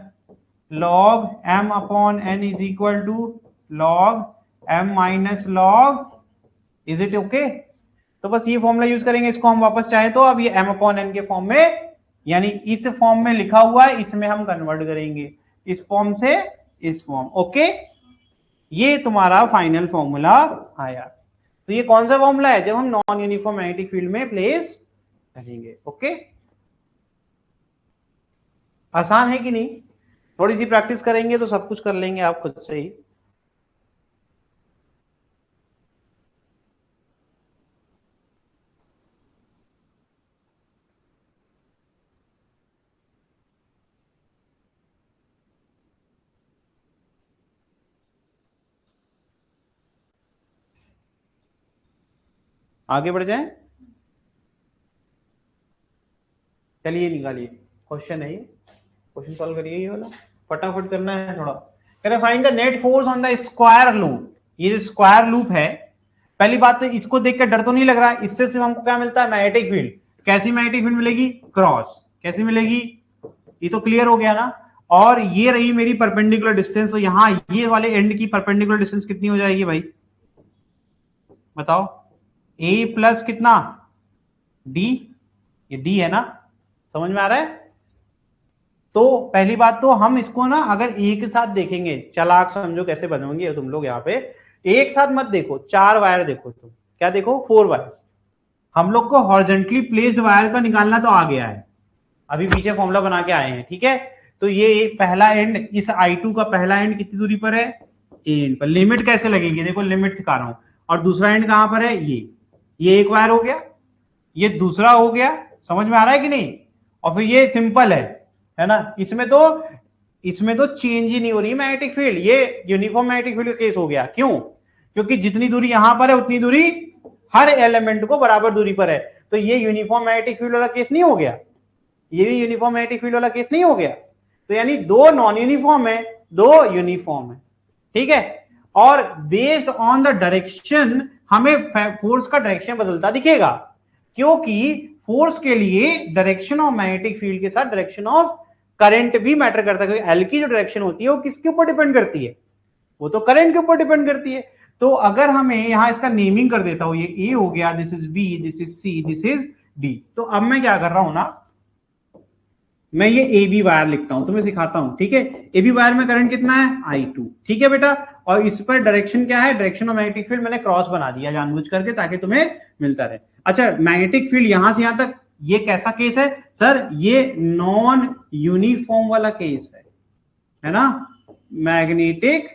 [SPEAKER 1] log m upon n is equal to log m minus log, is it okay? तो बस ये फॉर्मूला यूज करेंगे, इसको हम वापस चाहे तो अब ये m अपॉन n के फॉर्म में, यानी इस फॉर्म में लिखा हुआ है, इसमें हम कन्वर्ट करेंगे, इस फॉर्म से इस फॉर्म, ओके। ये तुम्हारा फाइनल फॉर्मूला आया। तो ये कौन सा फॉर्मूला है? जब हम नॉन यूनिफॉर्म मैग्नेटिक फील्ड में प्लेस करेंगे, ओके। आसान है कि नहीं? थोड़ी सी प्रैक्टिस करेंगे तो सब कुछ कर लेंगे आप खुद से ही। आगे बढ़ जाएं, चलिए निकालिए क्वेश्चन है ये, क्वेश्चन सॉल्व करिए, ये वाला फटाफट करना है थोड़ा। कह रहे find the net force on the square loop. ये जो स्क्वायर लूप है, पहली बात तो इसको देख के डर तो नहीं लग रहा है, इससे सिर्फ हमको क्या मिलता है? Magnetic field. कैसी मैग्नेटिक फील्ड मिलेगी? क्रॉस। कैसी मिलेगी? ये तो क्लियर हो गया ना। और ये रही मेरी परपेंडिकुलर डिस्टेंस, तो यहां ये वाले एंड की परपेंडिकुलर डिस्टेंस कितनी हो जाएगी भाई? बताओ। a प्लस कितना? d, ये d है ना, समझ में आ रहा है? तो पहली बात तो हम इसको ना अगर एक साथ देखेंगे, चालाक समझो कैसे बनोगे तुम लोग। यहाँ पे एक साथ मत देखो, 4 वायर देखो तुम, क्या देखो? 4 वायर। हम लोग को हॉरिजॉन्टली प्लेस्ड वायर का निकालना तो आ गया है, अभी पीछे फॉर्मूला बना के आए हैं, ठीक है। तो ये पहला एंड, इस I2 का पहला एंड कितनी दूरी पर है? एंड पर। लिमिट कैसे लगेगी? देखो लिमिट दिखा रहा हूं। और दूसरा एंड कहां पर है? ये एक वायर हो गया, ये दूसरा हो गया, समझ में आ रहा है कि नहीं? और फिर ये सिंपल है ना। इसमें तो चेंज ही नहीं हो रही मैग्नेटिक फील्ड, ये यूनिफॉर्म मैग्नेटिक फील्ड का केस हो गया। क्यों? क्योंकि जितनी दूरी यहां पर है उतनी दूरी हर एलिमेंट को बराबर दूरी पर है। तो ये यूनिफॉर्म मैग्नेटिक फील्ड वाला केस नहीं हो गया, ये भी यूनिफॉर्म मैग्नेटिक फील्ड वाला केस नहीं हो गया। तो यानी दो नॉन यूनिफॉर्म है, दो यूनिफॉर्म है, ठीक है। और बेस्ड ऑन द डायरेक्शन हमें फोर्स का डायरेक्शन बदलता दिखेगा, क्योंकि फोर्स के लिए डायरेक्शन ऑफ मैग्नेटिक फील्ड के साथ डायरेक्शन ऑफ करंट भी मैटर करता है, क्योंकि एल की जो डायरेक्शन होती है वो किसके ऊपर डिपेंड करती है, वो तो करंट के ऊपर डिपेंड करती है। तो अगर हमें यहां इसका नेमिंग कर देता हूं, ये ए हो गया, this is B, this is C, this is D. तो अब मैं क्या कर रहा हूं ना, मैं ये ए बी वायर लिखता हूं, तुम्हें सिखाता हूं, ठीक है। ए बी वायर में करंट कितना है, I2, ठीक है बेटा। और इस पर डायरेक्शन क्या है, डायरेक्शन ऑफ मैग्नेटिक फील्ड मैंने क्रॉस बना दिया जानबूझ करके, ताकि तुम्हें मिलता रहे। अच्छा, मैग्नेटिक फील्ड यहां से यहां तक, ये कैसा केस है सर, ये नॉन यूनिफॉर्म वाला केस है ना, मैग्नेटिक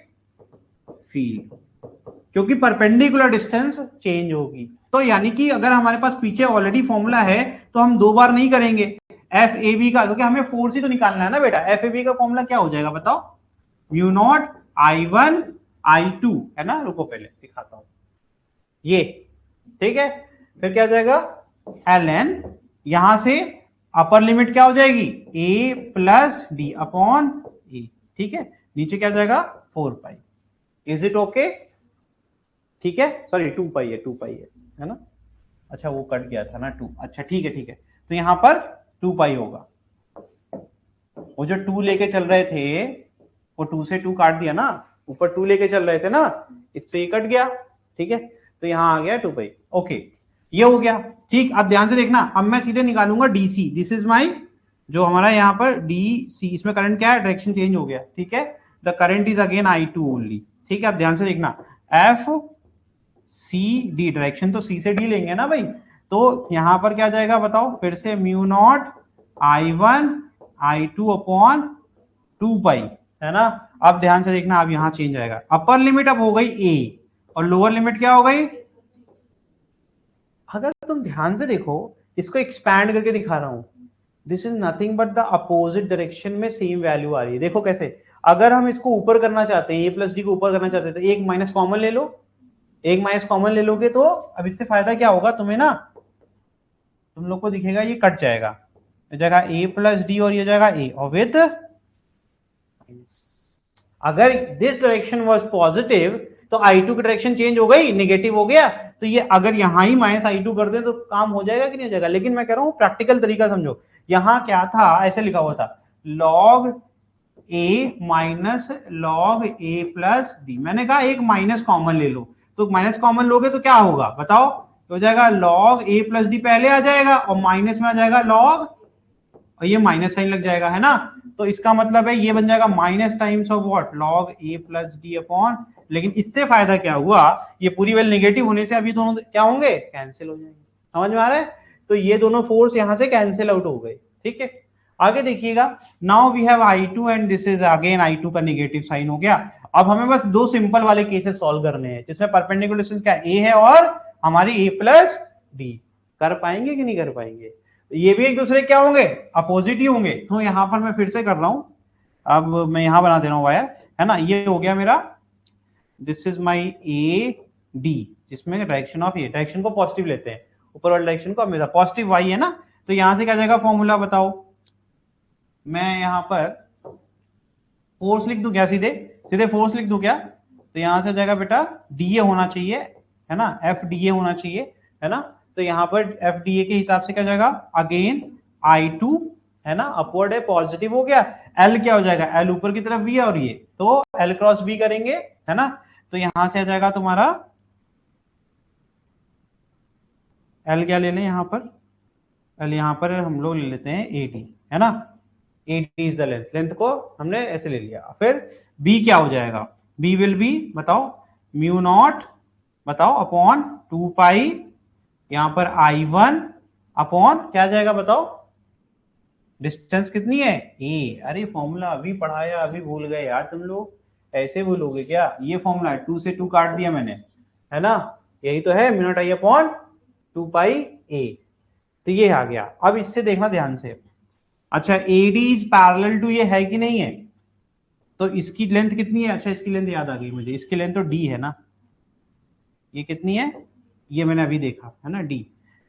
[SPEAKER 1] फील्ड, क्योंकि परपेंडिकुलर डिस्टेंस चेंज होगी। तो यानी कि अगर हमारे पास पीछे ऑलरेडी फॉर्मूला है तो हम दो बार नहीं करेंगे एफ ए बी का, क्योंकि हमें फोर्स ही तो निकालना है ना बेटा। एफ ए बी का फॉर्मूला क्या हो जाएगा बताओ, म्यू नॉट I1 I2, है ना। रुको पहले सिखाता हूं, ये ठीक है। फिर क्या हो जाएगा, एल एन, यहां से अपर लिमिट क्या हो जाएगी, ए प्लस डी अपॉन ए, ठीक है। नीचे क्या जाएगा, 4 पाई। इज इट ओके, ठीक है। सॉरी 2 पाई है, 2 पाई है ना। अच्छा वो कट गया था ना 2, अच्छा ठीक है ठीक है। तो यहां पर 2 पाई होगा, वो जो 2 लेके चल रहे थे वो 2 से 2 काट दिया ना, ऊपर 2 लेके चल रहे थे ना, इससे ये कट गया, ठीक है। तो यहां आ गया 2 पाई, ओके ये हो गया, ठीक। अब ध्यान से देखना, अब मैं सीधे निकालूंगा डीसी, दिस इज माई जो हमारा यहाँ पर डीसी, इसमें करंट क्या है, डायरेक्शन चेंज हो गया, ठीक है। The current is again I2 only, ठीक है। अब ध्यान से देखना, एफ सी डी, डायरेक्शन तो सी से डी लेंगे ना भाई, तो यहां पर क्या जाएगा बताओ फिर से, mu naught I1 I2 upon 2 पाई, है ना। अब ध्यान से देखना, अब यहां चेंज आएगा, अपर लिमिट अब हो गई ए और लोअर लिमिट क्या हो गई। अगर तुम ध्यान से देखो, इसको एक्सपैंड करके दिखा रहा हूं, this is nothing but the opposite direction में सेम वैल्यू आ रही है। देखो कैसे, अगर हम इसको ऊपर करना चाहते हैं, ए प्लस डी को ऊपर करना चाहते हैं, तो एक माइनस कॉमन ले लो, एक माइनस कॉमन ले लोगे तो अब इससे फायदा क्या होगा तुम्हें ना, तुम लोग को दिखेगा ये कट जाएगा, ये जगह ए प्लस डी और ये जगह ए, और विद अगर दिस डायरेक्शन वाज पॉजिटिव तो I2 की डायरेक्शन चेंज हो गई, नेगेटिव हो गया। तो ये अगर यहां ही माइनस I2 कर दे तो काम हो जाएगा कि नहीं हो जाएगा। लेकिन मैं कह रहा हूं प्रैक्टिकल तरीका समझो, यहां क्या था, ऐसे लिखा हुआ था log a minus log a plus D. मैंने कहा एक माइनस कॉमन ले लो, तो माइनस कॉमन लोगे तो क्या होगा बताओ, तो हो जाएगा log a प्लस डी पहले आ जाएगा और माइनस में आ जाएगा log, और ये माइनस साइन लग जाएगा, है ना। तो इसका मतलब है ये बन जाएगा minus times of what, log a plus D upon. लेकिन इससे फायदा क्या हुआ, ये पूरी वैल्यू नेगेटिव होने से अभी दोनों क्या होंगे, कैंसिल हो जाएंगे। समझ में आ रहा है, तो ये दोनों फोर्स यहां से कैंसिल आउट हो गए, ठीक है। आगे देखिएगा, now we have I2 and this is again I2 का नेगेटिव साइन हो गया। अब हमें बस दो सिंपल वाले केसेस सॉल्व करने हैं, जिसमें परपेंडिकुलर डिस्टेंस क्या ए है और हमारी a प्लस डी। कर पाएंगे कि नहीं कर पाएंगे, ये भी एक दूसरे क्या होंगे, अपोजिट ही होंगे। तो यहां पर मैं फिर से कर रहा हूं, अब मैं यहां बना दे रहा हूं वायर, है ना। ये हो गया मेरा, this is my A D, जिसमें डायरेक्शन ऑफ ये, डायरेक्शन को पॉजिटिव लेते हैं, ऊपर वाले डायरेक्शन को हमेशा पॉजिटिव वाई है ना। तो यहां से क्या जाएगा फॉर्मूला बताओ, मैं यहां पर फोर्स लिख दूं क्या, सीधे सीधे फोर्स लिख दूं क्या, तो यहां से जाएगा बेटा डीए होना चाहिए, है ना, एफ डीए होना चाहिए, है ना। तो यहां पर एफ डीए के हिसाब से क्या जाएगा, अगेन I2, है ना, अपवर्ड है, पॉजिटिव हो गया। एल क्या हो जाएगा, एल ऊपर की तरफ भी है और ये, तो एल क्रॉस बी करेंगे, है ना। तो यहां से आ जाएगा तुम्हारा एल, क्या ले लें यहां पर, एल यहां पर हम लोग ले लेते हैं AD, है ना। AD is the length, length को हमने ऐसे ले लिया। फिर B क्या हो जाएगा, B विल बी बताओ, म्यू नॉट बताओ अपॉन 2 पाई, यहां पर I1 अपॉन क्या जाएगा बताओ, डिस्टेंस कितनी है A। अरे फॉर्मूला अभी पढ़ाया, अभी भूल गए यार तुम लोग, ऐसे भूलोगे क्या, ये फॉर्मूला है, 2 से 2 काट दिया मैंने, है ना। यही तो है, mu naught I upon 2 pi A। तो ये आ गया। अब इससे देखना ध्यान से, अच्छा AD इज पैरेलल टू ये है कि नहीं है, तो इसकी लेंथ कितनी है, अच्छा इसकी लेंथ याद आ गई मुझे, इसकी लेंथ तो D है ना, ये कितनी है, ये मैंने अभी देखा है ना, डी,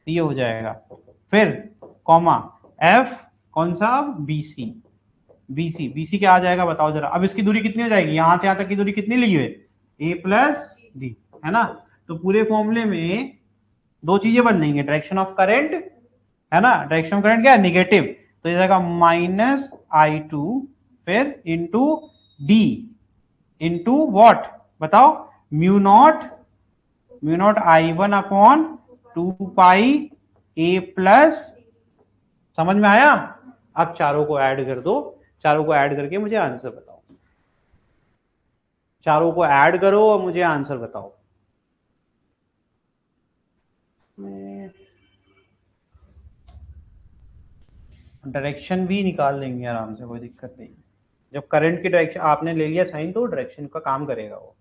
[SPEAKER 1] तो ये हो जाएगा। फिर कॉमा एफ कौन सा, अब बीसी, बीसी, बीसी क्या आ जाएगा बताओ जरा। अब इसकी दूरी कितनी हो जाएगी, यहां से यहां तक की दूरी कितनी ली है, ए प्लस डी, है ना। तो पूरे फॉर्मूले में दो चीजें बन जाएंगी, डायरेक्शन ऑफ करंट, है ना, डायरेक्शन ऑफ करंट क्या है, निगेटिव, तो ये जाएगा माइनस आई टू, फिर इंटू डी, इंटू वॉट बताओ, mu not I one upon 2 pi A plus, समझ में आया। अब चारों को ऐड कर दो, चारों को ऐड करके मुझे आंसर बताओ, चारों को ऐड करो और मुझे आंसर बताओ। डायरेक्शन भी निकाल लेंगे आराम से, कोई दिक्कत नहीं। जब करंट की डायरेक्शन आपने ले लिया साइन, तो डायरेक्शन का काम करेगा वो।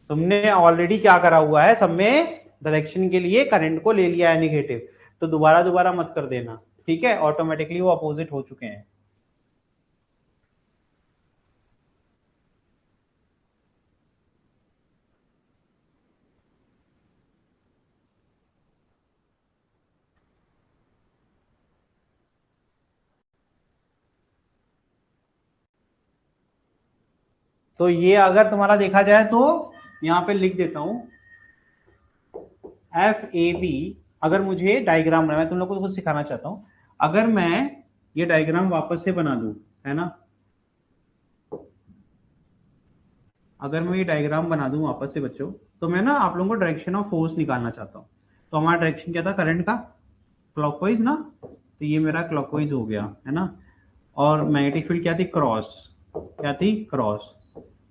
[SPEAKER 1] तुमने ऑलरेडी क्या करा हुआ है सब में, डायरेक्शन के लिए करंट को ले लिया है निगेटिव, तो दोबारा दोबारा मत कर देना, ठीक है, ऑटोमेटिकली वो अपोजिट हो चुके हैं। तो ये अगर तुम्हारा देखा जाए तो यहां पे लिख देता हूं, एफ ए बी, अगर मुझे डायग्राम बनाना, मैं तुम लोग को कुछ सिखाना चाहता हूं, अगर मैं ये डायग्राम वापस से बना दूं, है ना, अगर मैं ये डायग्राम बना दूं वापस से बच्चों, तो मैं ना आप लोगों को डायरेक्शन ऑफ फोर्स निकालना चाहता हूं। तो हमारा डायरेक्शन क्या था करंट का, क्लॉकवाइज ना, तो ये मेरा क्लॉकवाइज हो गया, है ना, और मैग्नेटिक फील्ड क्या थी, क्रॉस, क्या थी, क्रॉस।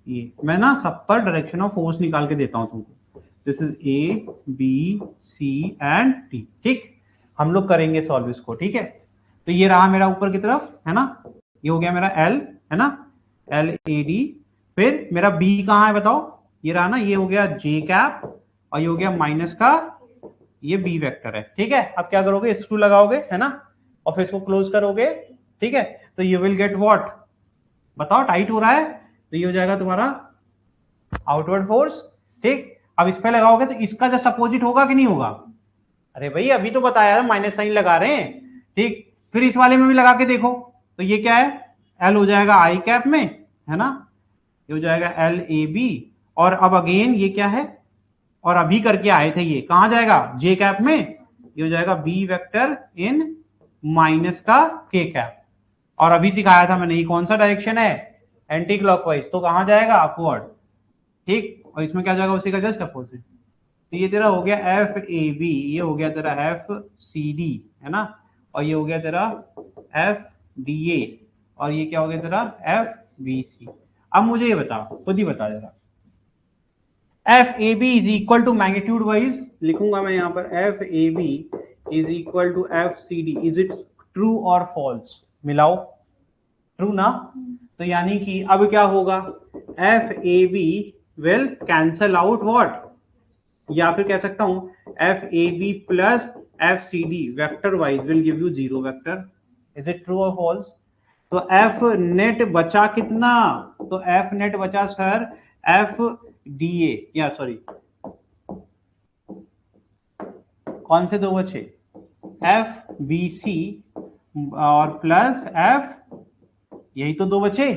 [SPEAKER 1] ये मैं ना सब पर डायरेक्शन ऑफ फोर्स निकाल के देता हूं तुमको, this is A B C and D, ठीक। हम लोग करेंगे सॉल्व इसको, ठीक है। तो ये रहा मेरा ऊपर की तरफ, है ना, ये हो गया मेरा एल, है ना, एल ए डी, फिर मेरा बी कहाँ है बताओ, ये रहा ना, ये हो गया जे कैप, और ये हो गया माइनस का, ये बी वेक्टर है, ठीक है। अब क्या करोगे, स्क्रू लगाओगे, है ना, और फिर इसको क्लोज करोगे, ठीक है। तो यू विल गेट व्हाट, बताओ, टाइट हो रहा है, तो ये हो जाएगा तुम्हारा आउटवर्ड फोर्स, ठीक। अब इस पे लगाओगे तो इसका जस्ट अपोजिट होगा कि नहीं होगा, अरे भाई अभी तो बताया माइनस साइन लगा रहे हैं, ठीक। फिर इस वाले में भी लगा के देखो, तो ये क्या है, एल हो जाएगा आई कैप में, है ना, ये हो जाएगा एल ए बी, और अब अगेन ये क्या है, और अभी करके आए थे, ये कहां जाएगा, जे कैप में, ये हो जाएगा बी वेक्टर इन माइनस का के कैप, और अभी सिखाया था मैंने, ये कौन सा डायरेक्शन है, एंटी क्लॉकवाइज, तो कहां जाएगा, अपवर्ड, ठीक। और इसमें क्या जाएगा, उसी का जस्ट अपोजिट। तो ये तेरा हो गया एफ ए बी, ये हो गया तेरा एफ सी डी, है ना, और ये हो गया तेरा एफ डी ए, और ये क्या हो गया तेरा एफ बी सी। अब मुझे ये बता, खुद ही बता जरा, F A B is equal to magnitude wise लिखूंगा मैं यहां पर, F A B is equal to F C D, is it true और फॉल्स, मिलाओ, ट्रू ना, तो यानी कि अब क्या होगा, F A B will cancel out what, या फिर कह सकता हूं F A B plus F C D vector wise will give you zero vector, is it true और फॉल्स। तो एफ नेट बचा कितना, तो एफ नेट बचा सर एफ डी ए, या सॉरी कौन से दो बचे, एफ बी सी और प्लस एफ, यही तो दो बचे,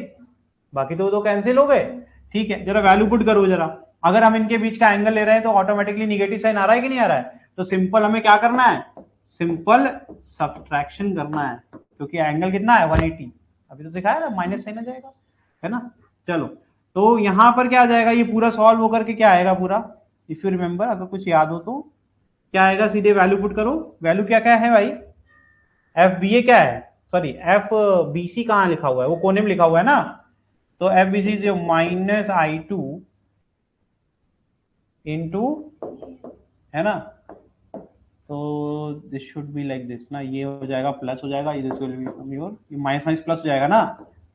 [SPEAKER 1] बाकी तो दो कैंसिल हो गए, ठीक है। जरा वैल्यू पुट करो जरा, अगर हम इनके बीच का एंगल ले रहे हैं तो ऑटोमेटिकली निगेटिव साइन आ रहा है कि नहीं आ रहा है, तो सिंपल हमें क्या करना है, सिंपल सब्ट्रैक्शन करना है, क्योंकि एंगल कितना है 180, अभी तो सिखाया था, माइनस साइन आ जाएगा, है ना। चलो, तो यहां पर क्या आ जाएगा, ये पूरा सॉल्व होकर के क्या आएगा पूरा, इफ यू रिमेंबर, अगर कुछ याद हो तो क्या आएगा, सीधे वैल्यू पुट करो, वैल्यू क्या क्या है भाई, एफ बी ए क्या है, सॉरी एफ बी सी कहां लिखा हुआ है, वो कोने में लिखा हुआ है ना, तो एफ बी सी से माइनस आई टू इंटू, है ना, तो this should be like this ना, ये हो जाएगा प्लस हो जाएगा, this will B from your, ये माइनस माइनस प्लस हो जाएगा ना,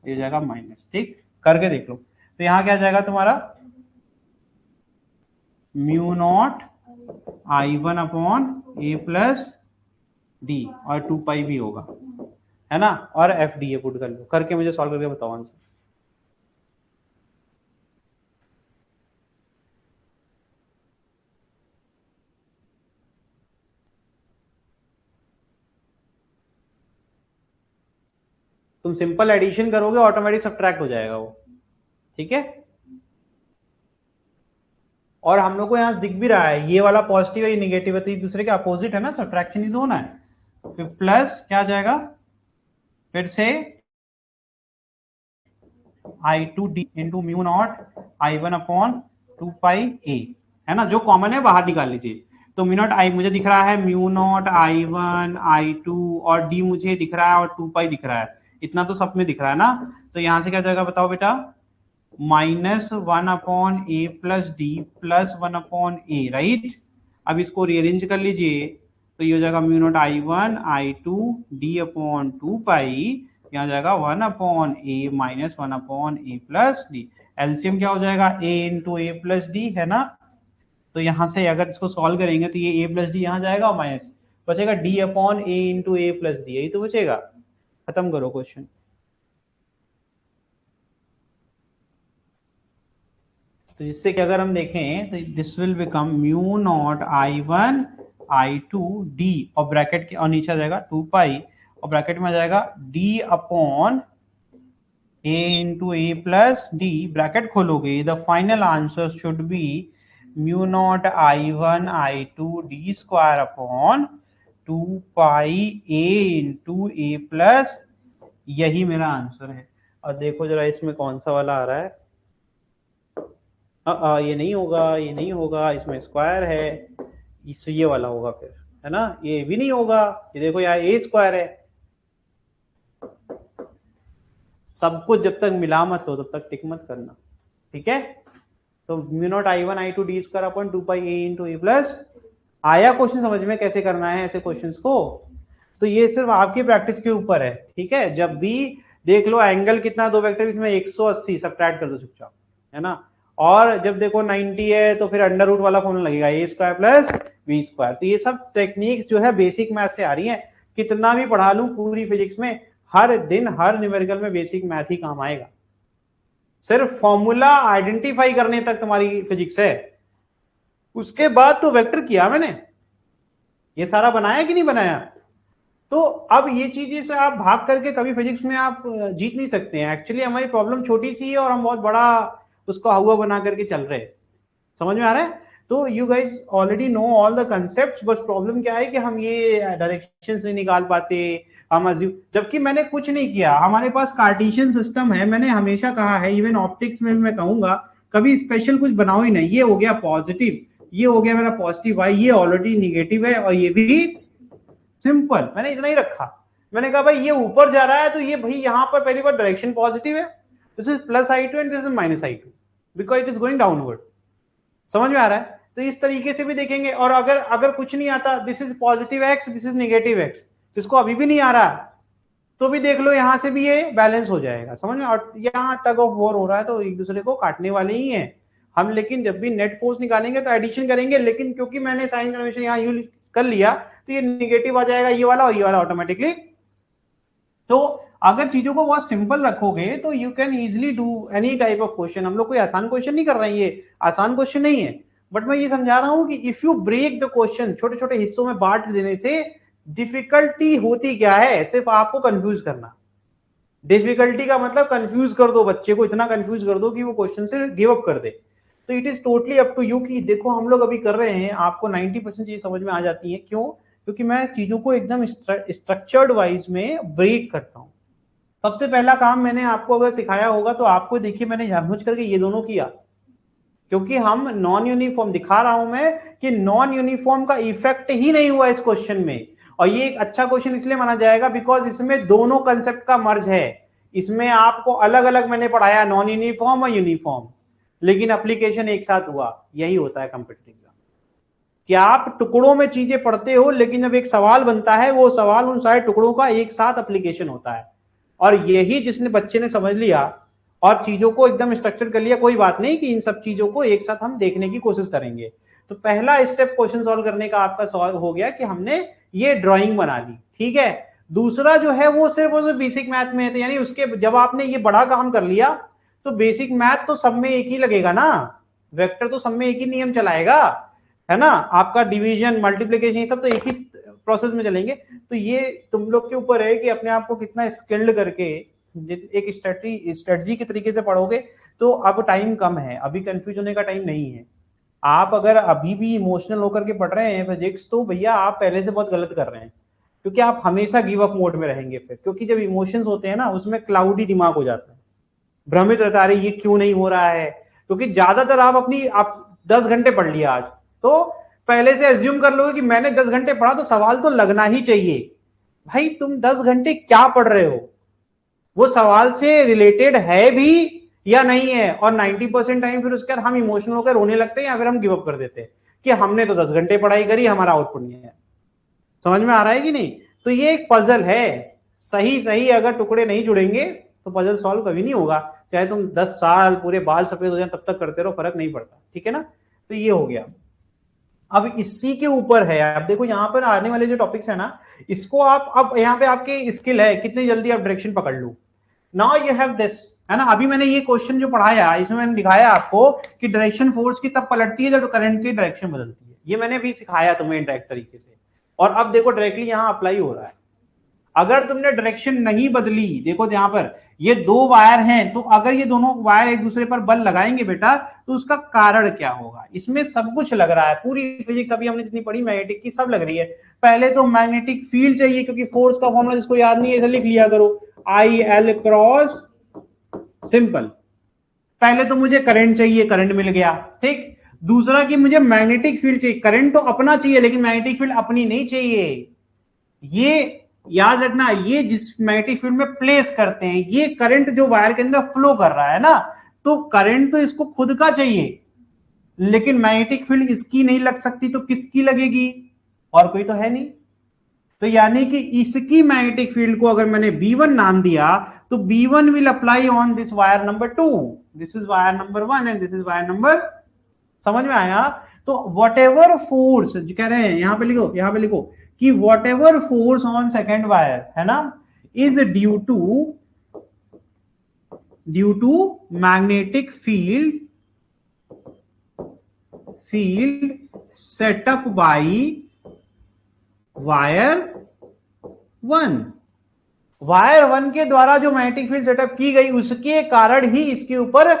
[SPEAKER 1] ये हो जाएगा माइनस, ठीक, करके देख लो। तो यहां क्या जाएगा तुम्हारा, mu not I one upon A plus D, और 2 पाई भी होगा, है ना, और एफ डी ए पुट कर लो, करके मुझे सॉल्व करके बताओ आंसर। तुम सिंपल एडिशन करोगे ऑटोमेटिक सब्ट्रैक्ट हो जाएगा वो, ठीक है। और हम लोग को यहाँ दिख भी रहा है ये वाला पॉजिटिव है ये निगेटिव है, तो एक दूसरे के अपोजिट है ना, सब्ट्रैक्शन ही तो होना है। फिर प्लस क्या आ जाएगा, फिर से I2D into mu naught I1 upon 2 पाई ए, है ना, जो कॉमन है बाहर निकाल लीजिए। तो म्यू नॉट आई मुझे दिख रहा है म्यू नॉट I1 I2 और डी मुझे दिख रहा है और 2 पाई दिख रहा है, इतना तो सब में दिख रहा है ना। तो यहां से क्या जाएगा बताओ बेटा, -1 अपॉन ए प्लस डी प्लस 1 अपॉन ए, राइट। अब इसको रीअरेंज कर लीजिए तो ये हो जाएगा mu naught I1 I2 D upon 2 पाई, यहाँ जाएगा 1 अपॉन ए माइनस 1 अपॉन ए प्लस डी। एलसीएम क्या हो जाएगा a into A plus D, है ना। तो यहाँ से अगर इसको सॉल्व करेंगे तो ये a प्लस डी यहाँ जाएगा और माइनस बचेगा d upon A into A plus D, यही तो बचेगा। खत्म करो क्वेश्चन। तो इससे कि अगर हम देखें तो this will become mu naught I1 I2 D और ब्रैकेट के और नीचे आ जाएगा 2 पाई और ब्रैकेट में आ जाएगा d upon a into A plus D, bracket खोलोगे the final answer should be mu naught I1 I2 D square upon 2 pi a into A plus, यही मेरा आंसर है। और देखो जरा इसमें कौन सा वाला आ रहा है, ये नहीं होगा, ये नहीं होगा, इसमें स्क्वायर है, इससे ये वाला होगा फिर, है ना। ये भी नहीं होगा, ये देखो यहाँ ए स्क्वायर है। सब कुछ जब तक मिला मत लो तब तक टिक मत करना, ठीक है। तो mu naught I1 I2 D square upon 2 pi A into A plus, आया क्वेश्चन समझ में कैसे करना है ऐसे क्वेश्चंस को। तो ये सिर्फ आपकी प्रैक्टिस के ऊपर है, ठीक है। जब भी देख लो एंगल कितना, दो वेक्टर इसमें 180 सब्ट्रैक्ट कर दो चुपचाप, है ना। और जब देखो 90 है तो फिर अंडर रूट वाला फॉर्मूला लगेगा ए स्क्वायर प्लस बी स्क्वायर। तो ये सब टेक्निक्स जो है बेसिक मैथ से आ रही है। कितना भी पढ़ा लूं पूरी फिजिक्स में, हर दिन हर न्यूमेरिकल में बेसिक मैथ ही काम आएगा। सिर्फ फॉर्मूला आइडेंटिफाई करने तक तुम्हारी फिजिक्स है, उसके बाद तो वेक्टर किया मैंने, ये सारा बनाया कि नहीं बनाया। तो अब ये चीजें से आप भाग करके कभी फिजिक्स में आप जीत नहीं सकते हैं। एक्चुअली हमारी प्रॉब्लम छोटी सी है और हम बहुत बड़ा उसको हुआ बना करके चल रहे हैं, समझ में आ रहा है। तो you guys already know all the concepts, बस प्रॉब्लम क्या है कि हम ये डायरेक्शंस नहीं निकाल पाते, हम अज्यूम, जबकि मैंने कुछ नहीं किया, हमारे पास कार्टेशियन सिस्टम है। मैंने हमेशा कहा है, इवन ऑप्टिक्स में भी मैं कहूंगा, कभी स्पेशल कुछ बनाओ ही नहीं। ये हो गया पॉजिटिव, ये हो गया मेरा पॉजिटिव y, ये ऑलरेडी निगेटिव है और ये भी सिंपल, मैंने इतना ही रखा। मैंने कहा भाई ये ऊपर जा रहा है तो ये भाई यहाँ पर पहली बार डायरेक्शन पॉजिटिव है, this is plus I2 and this is minus I2 because it is going downward. समझ में आ रहा है। तो इस तरीके से भी देखेंगे। और अगर कुछ नहीं आता, this is positive x this is negative x, जिसको अभी भी नहीं आ रहा तो भी देख लो, यहां से भी ये बैलेंस हो जाएगा, समझ में। और यहाँ टग ऑफ वॉर हो रहा है तो एक दूसरे को काटने वाले ही हैं हम। लेकिन जब भी नेट फोर्स निकालेंगे तो एडिशन करेंगे, लेकिन क्योंकि मैंने साइन कन्वेंशन यहाँ यूज कर लिया तो ये निगेटिव आ जाएगा, ये वाला और ये वाला ऑटोमेटिकली। तो अगर चीजों को बहुत सिंपल रखोगे तो you can easily do any type of question. हम लोग कोई आसान क्वेश्चन नहीं कर रहे हैं, ये आसान क्वेश्चन नहीं है, बट मैं ये समझा रहा हूं कि if you break the question, छोटे छोटे हिस्सों में बांट देने से डिफिकल्टी होती क्या है, सिर्फ आपको कंफ्यूज करना। डिफिकल्टी का मतलब कंफ्यूज कर दो बच्चे को, इतना कंफ्यूज कर दो कि वो क्वेश्चन से गिव अप कर दे। तो it is totally up to you कि देखो हम लोग अभी कर रहे हैं, आपको 90% चीज समझ में आ जाती है। क्यों? क्योंकि मैं चीजों को एकदम स्ट्रक्चर्ड वाइज में ब्रेक करता हूं। सबसे पहला काम मैंने आपको अगर सिखाया होगा तो आपको देखिए मैंने जानबूझ करके ये दोनों किया, क्योंकि हम नॉन यूनिफॉर्म दिखा रहा हूं मैं कि नॉन यूनिफॉर्म का इफेक्ट ही नहीं हुआ इस क्वेश्चन में। और ये एक अच्छा क्वेश्चन इसलिए माना जाएगा बिकॉज इसमें दोनों कंसेप्ट का मर्ज है। इसमें आपको अलग अलग मैंने पढ़ाया, नॉन यूनिफॉर्म और यूनिफॉर्म, लेकिन एप्लीकेशन एक साथ हुआ। यही होता है कॉम्पिटिटिव एग्जाम, कि आप टुकड़ों में चीजें पढ़ते हो लेकिन जब एक सवाल बनता है वो सवाल उन सारे टुकड़ों का एक साथ एप्लीकेशन होता है। और यही जिसने बच्चे ने समझ लिया और चीजों को एकदम स्ट्रक्चर कर लिया, कोई बात नहीं कि इन सब चीजों को एक साथ हम देखने की कोशिश करेंगे। तो पहला स्टेप क्वेश्चन सॉल्व करने का आपका सवाल हो गया कि हमने ये ड्राइंग बना ली, ठीक है। दूसरा जो है वो सिर्फ बेसिक मैथ में है, तो यानी उसके जब आपने ये बड़ा काम कर लिया तो बेसिक मैथ तो सब में एक ही लगेगा ना, वेक्टर तो सब में एक ही नियम चलाएगा, है ना। आपका डिवीजन मल्टीप्लिकेशन ये सब तो एक ही प्रोसेस में चलेंगे। तो ये तुम लोग के ऊपर है कि अपने आप को कितना स्किल्ड करके एक स्ट्रेटजी के तरीके से पढ़ोगे तो अब टाइम कम है, अभी कंफ्यूज होने का टाइम नहीं है। आप अगर अभी भी इमोशनल होकर के पढ़ रहे हैं फिजिक्स तो भैया आप पहले से बहुत गलत कर रहे हैं, क्योंकि आप हमेशा गिव अप मोड में रहेंगे फिर, क्योंकि जब इमोशंस होते हैं ना उसमें क्लाउडी दिमाग हो जाता है, भ्रमित रहता है ये क्यों नहीं हो रहा है। क्योंकि ज्यादातर आप 10 घंटे पढ़ लिया आज, तो पहले से एज्यूम कर लोगे कि मैंने 10 घंटे पढ़ा तो सवाल तो लगना ही चाहिए। भाई तुम 10 घंटे क्या पढ़ रहे हो, वो सवाल से रिलेटेड है भी या नहीं है। और 90% टाइम फिर उसके बाद हम इमोशनल होकर रोने लगते हैं या फिर हम गिव अप कर देते हैं कि हमने तो 10 घंटे पढ़ाई करी, हमारा आउटपुट नहीं है। समझ में आ रहा है कि नहीं? तो ये एक पजल है, सही सही अगर टुकड़े नहीं जुड़ेंगे तो पजल सॉल्व कभी नहीं होगा, चाहे तुम 10 साल पूरे बाल सफेद हो जाए तब तक करते रहो, फर्क नहीं पड़ता। ठीक है ना? तो ये हो गया। अब इसी के ऊपर है, आप देखो यहाँ पर आने वाले जो टॉपिक्स है ना, इसको आप अब यहाँ पे आपके स्किल है कितनी जल्दी आप डायरेक्शन पकड़ लो। नाउ यू हैव दिस, है ना? अभी मैंने ये क्वेश्चन जो पढ़ाया इसमें मैंने दिखाया आपको कि डायरेक्शन फोर्स की तब पलटती है जब करंट की डायरेक्शन बदलती है। ये मैंने भी सिखाया तुम्हें डायरेक्ट तरीके से, और अब देखो डायरेक्टली यहां अप्लाई हो रहा है। अगर तुमने डायरेक्शन नहीं बदली, देखो यहां पर ये दो वायर हैं, तो अगर ये दोनों वायर एक दूसरे पर बल लगाएंगे बेटा तो उसका कारण क्या होगा? इसमें सब कुछ लग रहा है, पूरी फिजिक्स अभी हमने जितनी पढ़ी मैग्नेटिक की सब लग रही है। पहले तो मैग्नेटिक फील्ड चाहिए, क्योंकि फोर्स का फॉर्मूला जिसको याद नहीं है इसे लिख लिया करो, आई एल क्रॉस, सिंपल। पहले तो मुझे करंट चाहिए, करंट मिल गया, ठीक। दूसरा कि मुझे मैग्नेटिक फील्ड चाहिए, करंट तो अपना चाहिए लेकिन मैग्नेटिक फील्ड अपनी नहीं चाहिए। ये याद रखना, ये जिस मैग्नेटिक फील्ड में प्लेस करते हैं, ये करंट जो वायर के अंदर फ्लो कर रहा है ना, तो करंट तो इसको खुद का चाहिए, लेकिन मैग्नेटिक फील्ड इसकी नहीं लग सकती, तो किसकी लगेगी? और कोई तो है नहीं। तो यानी कि इसकी मैग्नेटिक फील्ड को अगर मैंने B1 नाम दिया तो B1 will apply on this wire number 2, this is wire number 1 and this is wire number, समझ में आया? तो वॉट एवर फोर्स कह रहे हैं, यहां पे लिखो, यहां पे लिखो कि whatever force on second wire, है ना, is due to magnetic field set up by wire 1। Wire 1 के द्वारा जो मैग्नेटिक फील्ड सेटअप की गई उसके कारण ही इसके ऊपर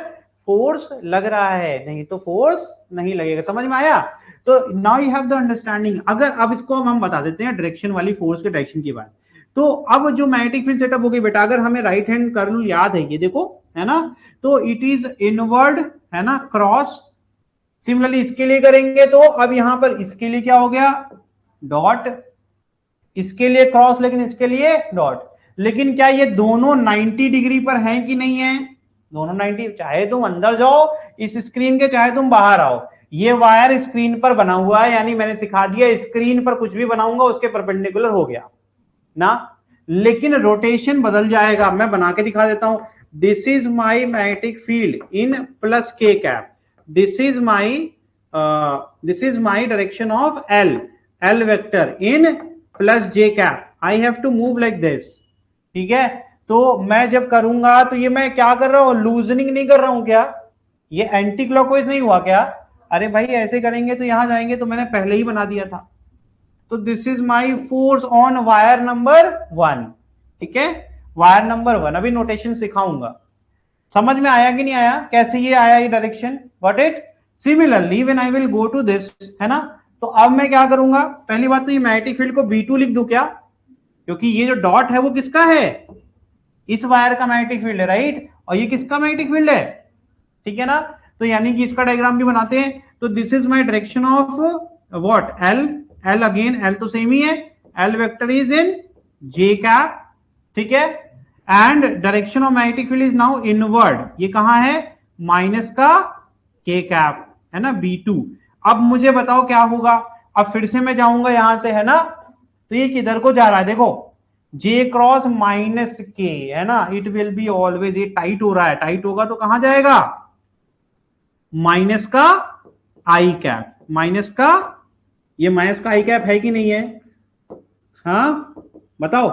[SPEAKER 1] फोर्स लग रहा है, नहीं तो फोर्स नहीं लगेगा। समझ में आया? तो now you have the understanding. अगर अब इसको हम बता देते हैं डायरेक्शन वाली फोर्स के डायरेक्शन की बात, तो अब जो मैग्नेटिक फील्ड सेटअप हो गई बेटा, अगर हमें राइट हैंड कर्ल याद है, ये देखो, है ना, तो इट इज इनवर्ड, है ना, क्रॉस। सिमिलरली इसके लिए करेंगे तो अब यहां पर इसके लिए क्या हो गया, डॉट, इसके लिए क्रॉस, लेकिन इसके लिए डॉट। लेकिन क्या ये दोनों 90 डिग्री पर हैं कि नहीं है? दोनों 90, चाहे तुम अंदर जाओ इस स्क्रीन के, चाहे तुम बाहर आओ, ये वायर स्क्रीन पर बना हुआ है, यानी मैंने सिखा दिया स्क्रीन पर कुछ भी बनाऊंगा उसके परपेंडिकुलर हो गया ना, लेकिन रोटेशन बदल जाएगा। मैं बना के दिखा देता हूं, this is my magnetic field in plus K cap, this is my direction of L vector in plus J cap, I have to move like this, ठीक है। तो मैं जब करूंगा तो ये मैं क्या कर रहा हूं, लूजनिंग नहीं कर रहा हूं क्या? ये एंटी क्लॉकवाइज नहीं हुआ क्या? अरे भाई ऐसे करेंगे तो यहां जाएंगे, तो मैंने पहले ही बना दिया था। तो this is my force on wire number 1, ठीक है, वायर नंबर 1। अभी नोटेशन सिखाऊंगा, समझ में आया कि नहीं आया, कैसे ये आया ये direction, got it? Similarly when I will go to this, है ना, तो अब मैं क्या करूंगा, पहली बात तो ये मैग्नेटिक फील्ड को B2 लिख दूं क्या, क्योंकि ये जो डॉट है वो किसका है, इस वायर का मैग्नेटिक फील्ड है, राइट, और ये किसका मैग्नेटिक फील्ड है, ठीक है ना। तो यानी कि इसका डायग्राम भी बनाते हैं, तो this is my direction of what, L again, L तो सेम ही है, L vector is in J cap, ठीक है, and direction of magnetic field is now inward, ये कहां है, माइनस का के कैप, है ना, B2। अब मुझे बताओ क्या होगा, अब फिर से मैं जाऊंगा यहां से, है ना, तो ये किधर को जा रहा है, देखो J क्रॉस माइनस के, है ना, इट विल बी ऑलवेज, ये टाइट हो रहा है, टाइट होगा तो कहां जाएगा, माइनस का आई कैप, माइनस का, ये माइनस का आई कैप है कि नहीं है, हाँ बताओ,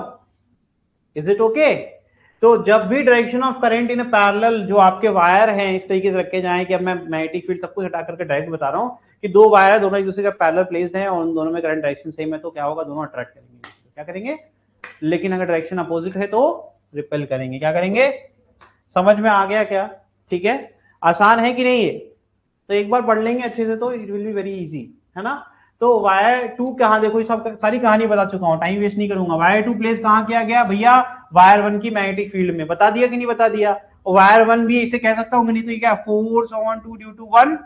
[SPEAKER 1] इज इट ओके? तो जब भी direction of current in parallel, जो आपके वायर हैं इस तरीके से रखे जाएं कि अब मैं मैग्नेटिक फील्ड सब कुछ हटा करके डायरेक्ट बता रहा हूं कि दो वायर है, दोनों एक दूसरे का पैरेलल प्लेस्ड है और उन दोनों में करंट डायरेक्शन सेम है, तो क्या होगा, दोनों अट्रैक्ट करेंगे, क्या करेंगे। लेकिन अगर डायरेक्शन अपोजिट है तो रिपेल करेंगे। क्या करेंगे, समझ में आ गया क्या? ठीक है, आसान है कि नहीं ये? तो एक बार पढ़ लेंगे अच्छे से तो it will be very easy, है ना। तो वायर टू कहाँ, देखो सब सारी कहानी बता चुका हूँ, टाइम वेस्ट नहीं करूंगा। वायर टू प्लेस कहाँ किया गया भैया, वायर वन की मैग्नेटिक फील्ड में, बता दिया कि नहीं बता दिया। वायर वन भी इसे कह सकता हूँ, नहीं तो ये क्या, force on two due to one,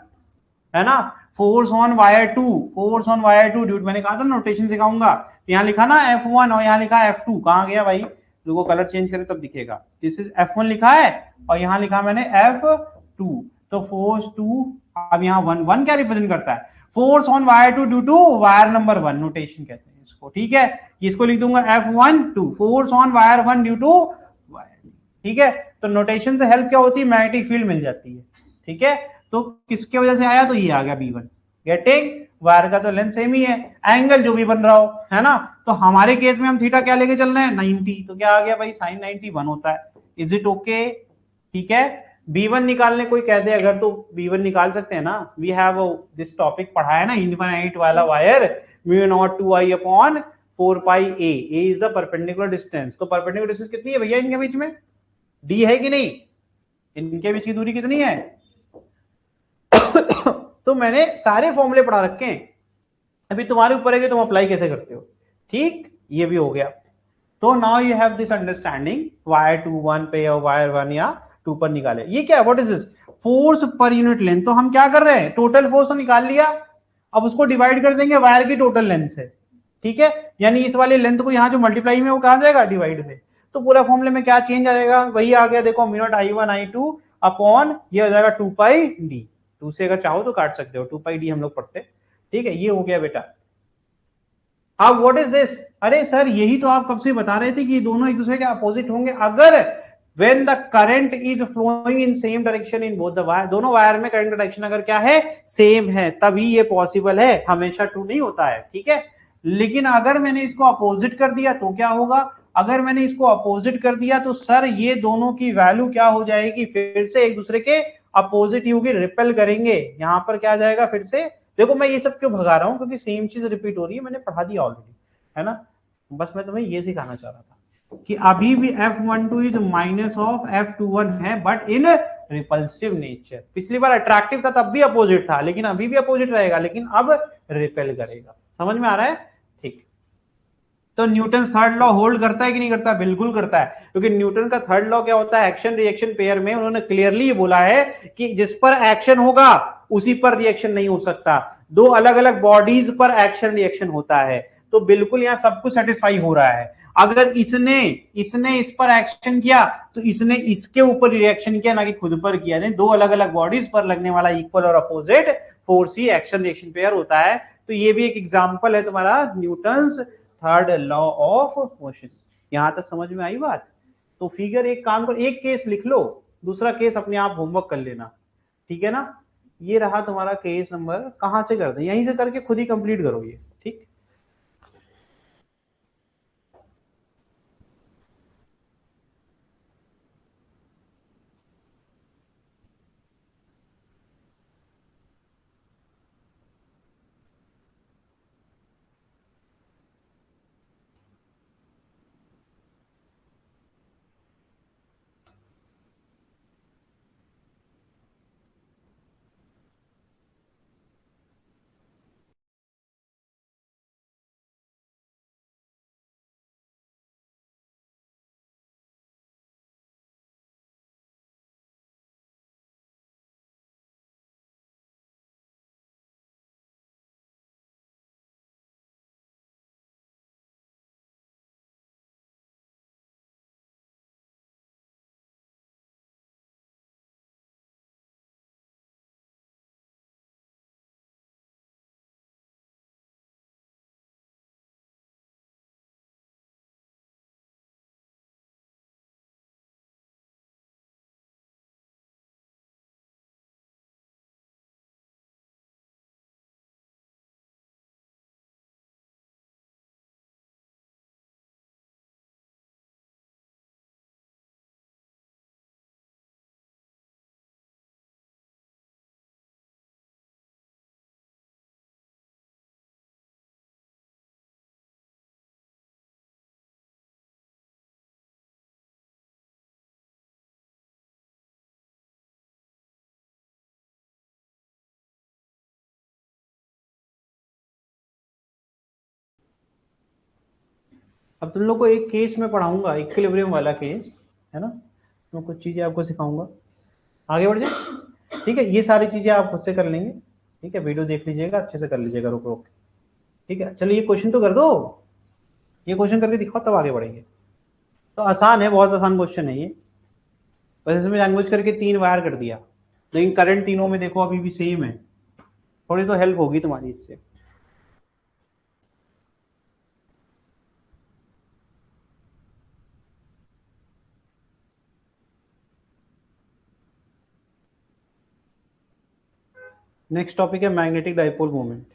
[SPEAKER 1] है ना, force on wire two, force on wire two due, मैंने कहा था नोटेशन सिखाऊंगा। यहाँ लिखा ना F1 और यहाँ लिखा F2, कहाँ गया भाई, देखो कलर चेंज करें तब दिखेगा। दिस इज F1 लिखा है और यहाँ लिखा मैंने F2, तो फोर्स टू, अब यहाँ वन, वन क्या रिप्रेजेंट करता है, force on wire two due to wire number one, notation कहते हैं इसको, ठीक है। इसको लिख दूंगा F1 2, force on wire one due to wire, ठीक है। तो नोटेशन से हेल्प क्या होती है, मैग्नेटिक फील्ड मिल जाती है, ठीक है। तो किसके वजह से आया, तो ये आ गया B1, गेटिंग, वायर का तो लेंथ सेम ही है, एंगल जो भी बन रहा हो, है ना। तो हमारे केस में हम थीटा क्या लेके चल रहे हैं, 90, तो क्या आ गया भाई, साइन 91 होता है। इज इट ओके, ठीक है। B1 निकालने कोई कह दे अगर, तो B1 निकाल सकते हैं ना, वी हैव दिस टॉपिक पढ़ा है ना, इनफाइनाइट वाला wire, mu naught 2I upon 4 pi A is the perpendicular distance. तो परपेंडिकुलर डिस्टेंस कितनी है भैया इनके बीच में, D है कि नहीं, इनके बीच की दूरी कितनी है तो मैंने सारे फॉर्मूले पढ़ा रखे हैं, अभी तुम्हारे ऊपर है कि तुम अप्लाई कैसे करते हो, ठीक, ये भी हो गया। तो now you have this understanding, wire two one पे और वायर वन या टू पर निकाले, ये क्या, व्हाट इज दिस, फोर्स पर यूनिट लेंथ। तो हम क्या कर रहे हैं, टोटल फोर्स तो निकाल लिया, अब उसको डिवाइड कर देंगे वायर की टोटल लेंथ से, ठीक है। यानी इस वाले लेंथ को यहाँ जो मल्टीप्लाई में वो कहा जाएगा, डिवाइड में। तो पूरा फॉर्मूले में क्या चेंज आएगा, वही आ गया, देखो mu naught I1 I2 upon ये हो जाएगा 2 पाई D, टू से अगर चाहो तो काट सकते हो, 2 पाई D हम लोग पढ़ते, ठीक है। ये हो गया बेटा। अब व्हाट इज दिस, अरे सर यही तो आप कब से बता रहे थे कि ये दोनों एक दूसरे के अपोजिट होंगे, अगर when the current is flowing in same direction in both the wire, दोनों वायर में करंट का डायरेक्शन अगर क्या है, सेम है, तभी ये पॉसिबल है, हमेशा ट्रू नहीं होता है, ठीक है। लेकिन अगर मैंने इसको अपोजिट कर दिया तो क्या होगा, अगर मैंने इसको अपोजिट कर दिया तो सर ये दोनों की वैल्यू क्या हो जाएगी, फिर से एक दूसरे के अपोजिट ही होगी, रिपेल करेंगे, यहां पर क्या जाएगा फिर से। देखो मैं ये सब क्यों भगा रहा हूं, क्योंकि सेम चीज रिपीट हो रही है, मैंने पढ़ा दिया ऑलरेडी, है ना। बस मैं तुम्हें ये सिखाना चाह रहा था कि अभी भी F12 is minus of F21 है, बट इन रिपल्सिव नेचर। पिछली बार अट्रैक्टिव था तब भी अपोजिट था, लेकिन अभी भी अपोजिट रहेगा, लेकिन अब रिपेल करेगा। समझ में आ रहा है, ठीक। तो न्यूटन थर्ड लॉ होल्ड करता है कि नहीं करता, बिल्कुल करता है, क्योंकि न्यूटन का थर्ड लॉ क्या होता है, एक्शन रिएक्शन पेयर में उन्होंने क्लियरली बोला है कि जिस पर एक्शन होगा उसी पर रिएक्शन नहीं हो सकता, दो अलग अलग बॉडीज पर एक्शन रिएक्शन होता है। तो बिल्कुल यहां सब कुछ सेटिस्फाई हो रहा है, अगर इसने इसने इस पर एक्शन किया तो इसने इसके ऊपर रिएक्शन किया, ना कि खुद पर किया, नहीं, दो अलग अलग बॉडीज पर लगने वाला इक्वल और अपोजिट फोर्स ही एक्शन रिएक्शन पेयर होता है। तो ये भी एक एग्जांपल है तुम्हारा Newton's third law of motion. यहां तक समझ में आई बात। तो फिगर एक काम करो, एक केस लिख लो, दूसरा केस अपने आप होमवर्क कर लेना, ठीक है ना। ये रहा तुम्हारा केस नंबर, कहां से कर दे, यहीं से करके खुद ही कंप्लीट करो ये, ठीक। अब तुम लोग को एक केस में पढ़ाऊंगा, इक्विलिब्रियम वाला केस है ना, मैं कुछ चीजें आपको सिखाऊंगा, आगे बढ़ जाए। ठीक है, ये सारी चीजें आप खुद से कर लेंगे। ठीक है, वीडियो देख लीजिएगा, अच्छे से कर लीजिएगा, रुक रुक। ठीक है, चलो ये क्वेश्चन तो कर दो, ये क्वेश्चन करके दिखाओ तब आगे बढ़ेंगे। तो आसान है, बहुत आसान क्वेश्चन है ये। वैसे इसमें जानबूझ करके 3 वायर कर दिया, लेकिन करंट तीनों में देखो अभी भी सेम है, थोड़ी तो हेल्प होगी तुम्हारी इससे। नेक्स्ट टॉपिक है मैग्नेटिक डाइपोल मोमेंट।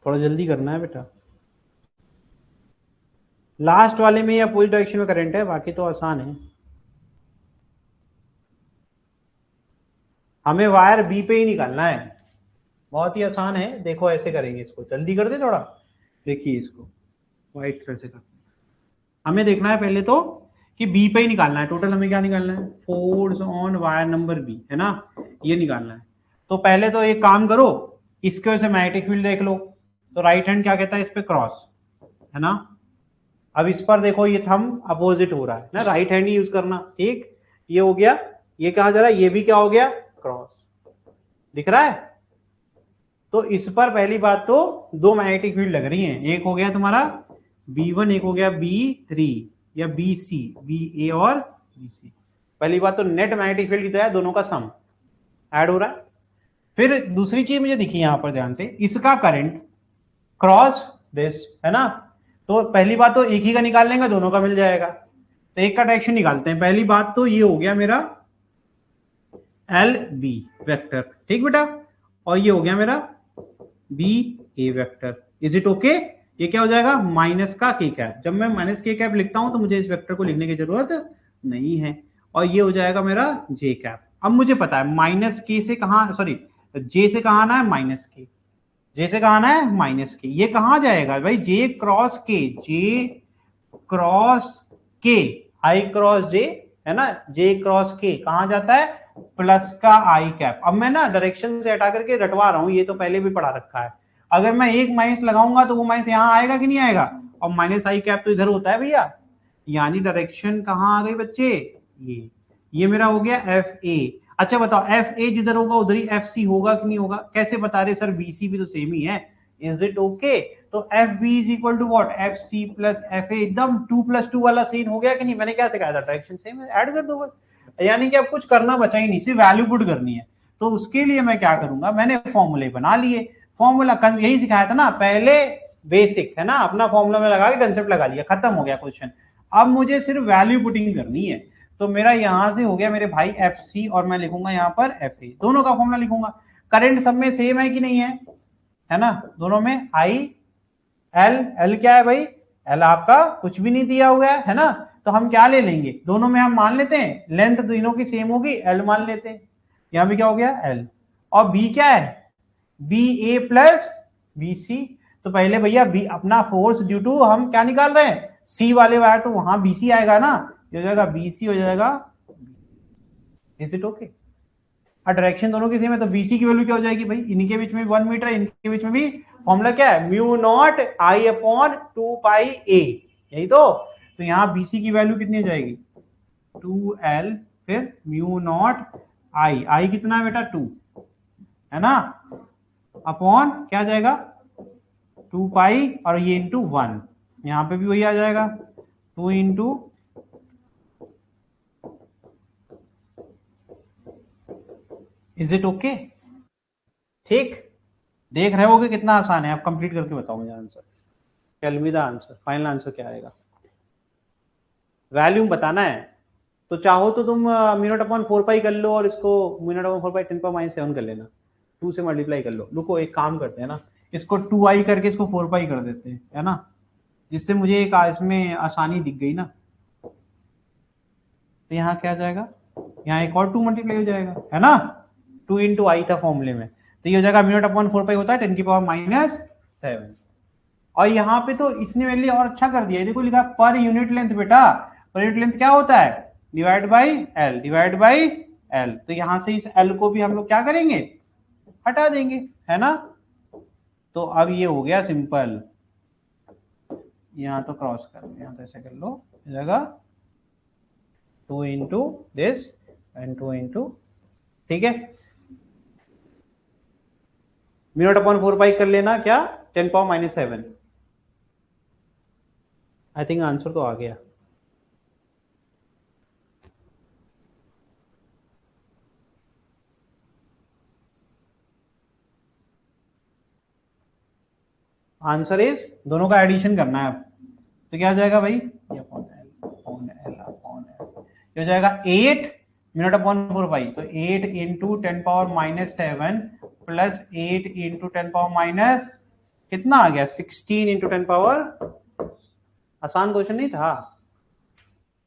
[SPEAKER 1] थोड़ा जल्दी करना है बेटा, लास्ट वाले में या अपोजिट डायरेक्शन में करंट है, बाकी तो आसान है। हमें वायर बी पे ही निकालना है, बहुत ही आसान है। देखो ऐसे करेंगे, इसको जल्दी कर दे थोड़ा, देखिए इसको व्हाइट कलर से कर। हमें देखना है पहले तो कि बी पे ही निकालना है, टोटल हमें क्या निकालना है, force on wire number B, है ना, ये निकालना है। तो पहले तो एक काम करो, इसके वजह से मैग्नेटिक फील्ड देख लो, तो राइट हैंड क्या कहता है इस पे, क्रॉस, है ना। अब इस पर देखो ये थंब अपोजिट हो रहा है ना, राइट हैंड ही यूज करना। ठीक, ये हो गया, ये कहा जा रहा है, ये भी क्या हो गया, क्रॉस, दिख रहा है। तो इस पर पहली बात तो दो मैग्नेटिक फील्ड लग रही हैं, एक हो गया तुम्हारा B1, एक हो गया B3 या BC, BA और BC। पहली बात तो नेट मैग्नेटिक फील्ड की तो है, दोनों का सम ऐड हो रहा है। फिर दूसरी चीज मुझे दिखी यहां पर ध्यान से, इसका करंट क्रॉस दिस, है ना। तो पहली बात तो एक ही का निकाल लेंगे, दोनों का मिल जाएगा। तो एक का डायरेक्शन निकालते हैं। पहली बात तो ये हो गया मेरा LB वेक्टर, ठीक बेटा, और ये हो गया मेरा BA vector. Is it okay? ये क्या हो जाएगा, माइनस का k कैप। जब मैं माइनस k कैप लिखता हूं तो मुझे इस वेक्टर को लिखने की जरूरत नहीं है, और ये हो जाएगा मेरा j कैप। अब मुझे पता है माइनस k से कहां, सॉरी j से कहां आना है, माइनस k, j से कहां आना है, माइनस k। ये कहां जाएगा भाई, j cross k, j cross k, i cross j, है ना, j क्रॉस k कहां जाता है, प्लस का i कैप। अब मैं ना डायरेक्शन से हटा करके रटवा रहा हूं, ये तो पहले भी पढ़ा रखा है। अगर मैं एक माइनस लगाऊंगा तो वो माइनस यहां आएगा कि नहीं आएगा, और माइनस i कैप तो इधर होता है भैया, यानी डायरेक्शन कहां आ गई बच्चे, ये मेरा हो गया एफ ए। अच्छा बताओ, एफ ए जिधर होगा उधर ही एफ सी होगा कि नहीं होगा, कैसे बता रहे सर, बी सी भी तो सेम ही है। Is it okay? तो F B is equal to what, F C plus F A, एकदम 2+2 वाला सीन हो गया कि नहीं। मैंने क्या सिखाया था, डायरेक्शन सेम है, ऐड कर दो बस, यानी कि अब कुछ करना बचा ही नहीं, सिर्फ वैल्यू पुट करनी है। तो उसके लिए मैं क्या करूंगा, मैंने फॉर्मूले बना लिए। फॉर्मूला यही सिखाया था ना पहले, बेसिक है ना, अपना फॉर्मूला में लगा के कंसेप्ट लगा लिया, खत्म हो गया क्वेश्चन। अब मुझे सिर्फ वैल्यू पुटिंग करनी है। तो मेरा यहां से हो गया मेरे भाई एफ सी, और मैं लिखूंगा यहाँ पर एफ ए, दोनों का फॉर्मूला लिखूंगा। करंट सब में सेम है कि नहीं है ना, दोनों में आई एल, एल क्या है भाई, एल आपका कुछ भी नहीं दिया हुआ है ना। तो हम क्या ले लेंगे, दोनों में हम मान लेते हैं लेंथ दोनों की सेम होगी, एल मान लेते हैं। यहां भी क्या हो गया, एल, और बी क्या है, बी ए प्लस बी सी। तो पहले भैया बी अपना फोर्स ड्यू टू हम क्या निकाल रहे हैं, सी वाले वायर, तो वहां बीसी आएगा ना, ये हो जाएगा बीसी, हो जाएगा। Is it okay? डायरेक्शन दोनों की सेम है, तो बीसी की वैल्यू क्या हो जाएगी भाई, इनके बीच में 1 मीटर, इनके बीच में भी फॉर्मूला क्या है, म्यू नॉट आई अपॉन 2 पाई ए, यही तो यहां बीसी की वैल्यू कितनी हो जाएगी, 2L, फिर म्यू नॉट आई, आई कितना है बेटा 2, है ना, अपॉन क्या जाएगा 2 पाई, और ये इंटू 1, यहां पे भी वही आ जाएगा 2 इंटू, इज इट ओके? ठीक, देख रहे होगे कितना आसान है। आप कंप्लीट करके बताओ मुझे answer, tell me the answer, final answer क्या आएगा। वैल्यूम बताना है, तो चाहो तो तुम म्यू नॉट अपॉन 4 पाई कर लो, और इसको म्यू नॉट अपॉन 4 पाई 10⁻⁷ कर लेना, 2 से मल्टीप्लाई कर लो। रुको एक काम करते हैं ना, इसको 2i करके इसको 4 पाई कर देते हैं, है ना, जिससे मुझे एक इसमें आसानी दिख गई ना। तो यहाँ क्या आ जाएगा, यहाँ एक और 2 मल्टीप्लाई हो जाएगा, है ना, 2 इंटू आई था फॉर्मूले में, तो ये हो जाएगा म्यू नॉट अपॉन 4 पाई होता है 10 की पावर -7। और यहाँ पे तो इसने मेरे लिए और अच्छा कर दिया, देखो लिखा पर यूनिट लेंथ, बेटा पर यूनिट लेंथ क्या होता है, divide by L, divide by L. तो यहां से इस एल को भी हम लोग क्या करेंगे, हटा देंगे, है ना। तो अब ये हो गया सिंपल, यहाँ तो क्रॉस कर लो, यहाँ तो ऐसे कर लो, हो जाएगा 2 इंटू दिस एंड 2 इंटू, ठीक है, म्यू नॉट अपॉन 4 पाई कर लेना, क्या 10 पावर -7। आई थिंक आंसर तो आ गया। आंसर इज, दोनों का एडिशन करना है अब, तो क्या हो जाएगा भाई, ये अपॉन एल हो जाएगा 8 मिनट अपॉन 4 पाई, तो 8 into 10 power -7 plus 8 into 10 power minus कितना आ गया, 16 इंटू 10 पावर। आसान क्वेश्चन नहीं था,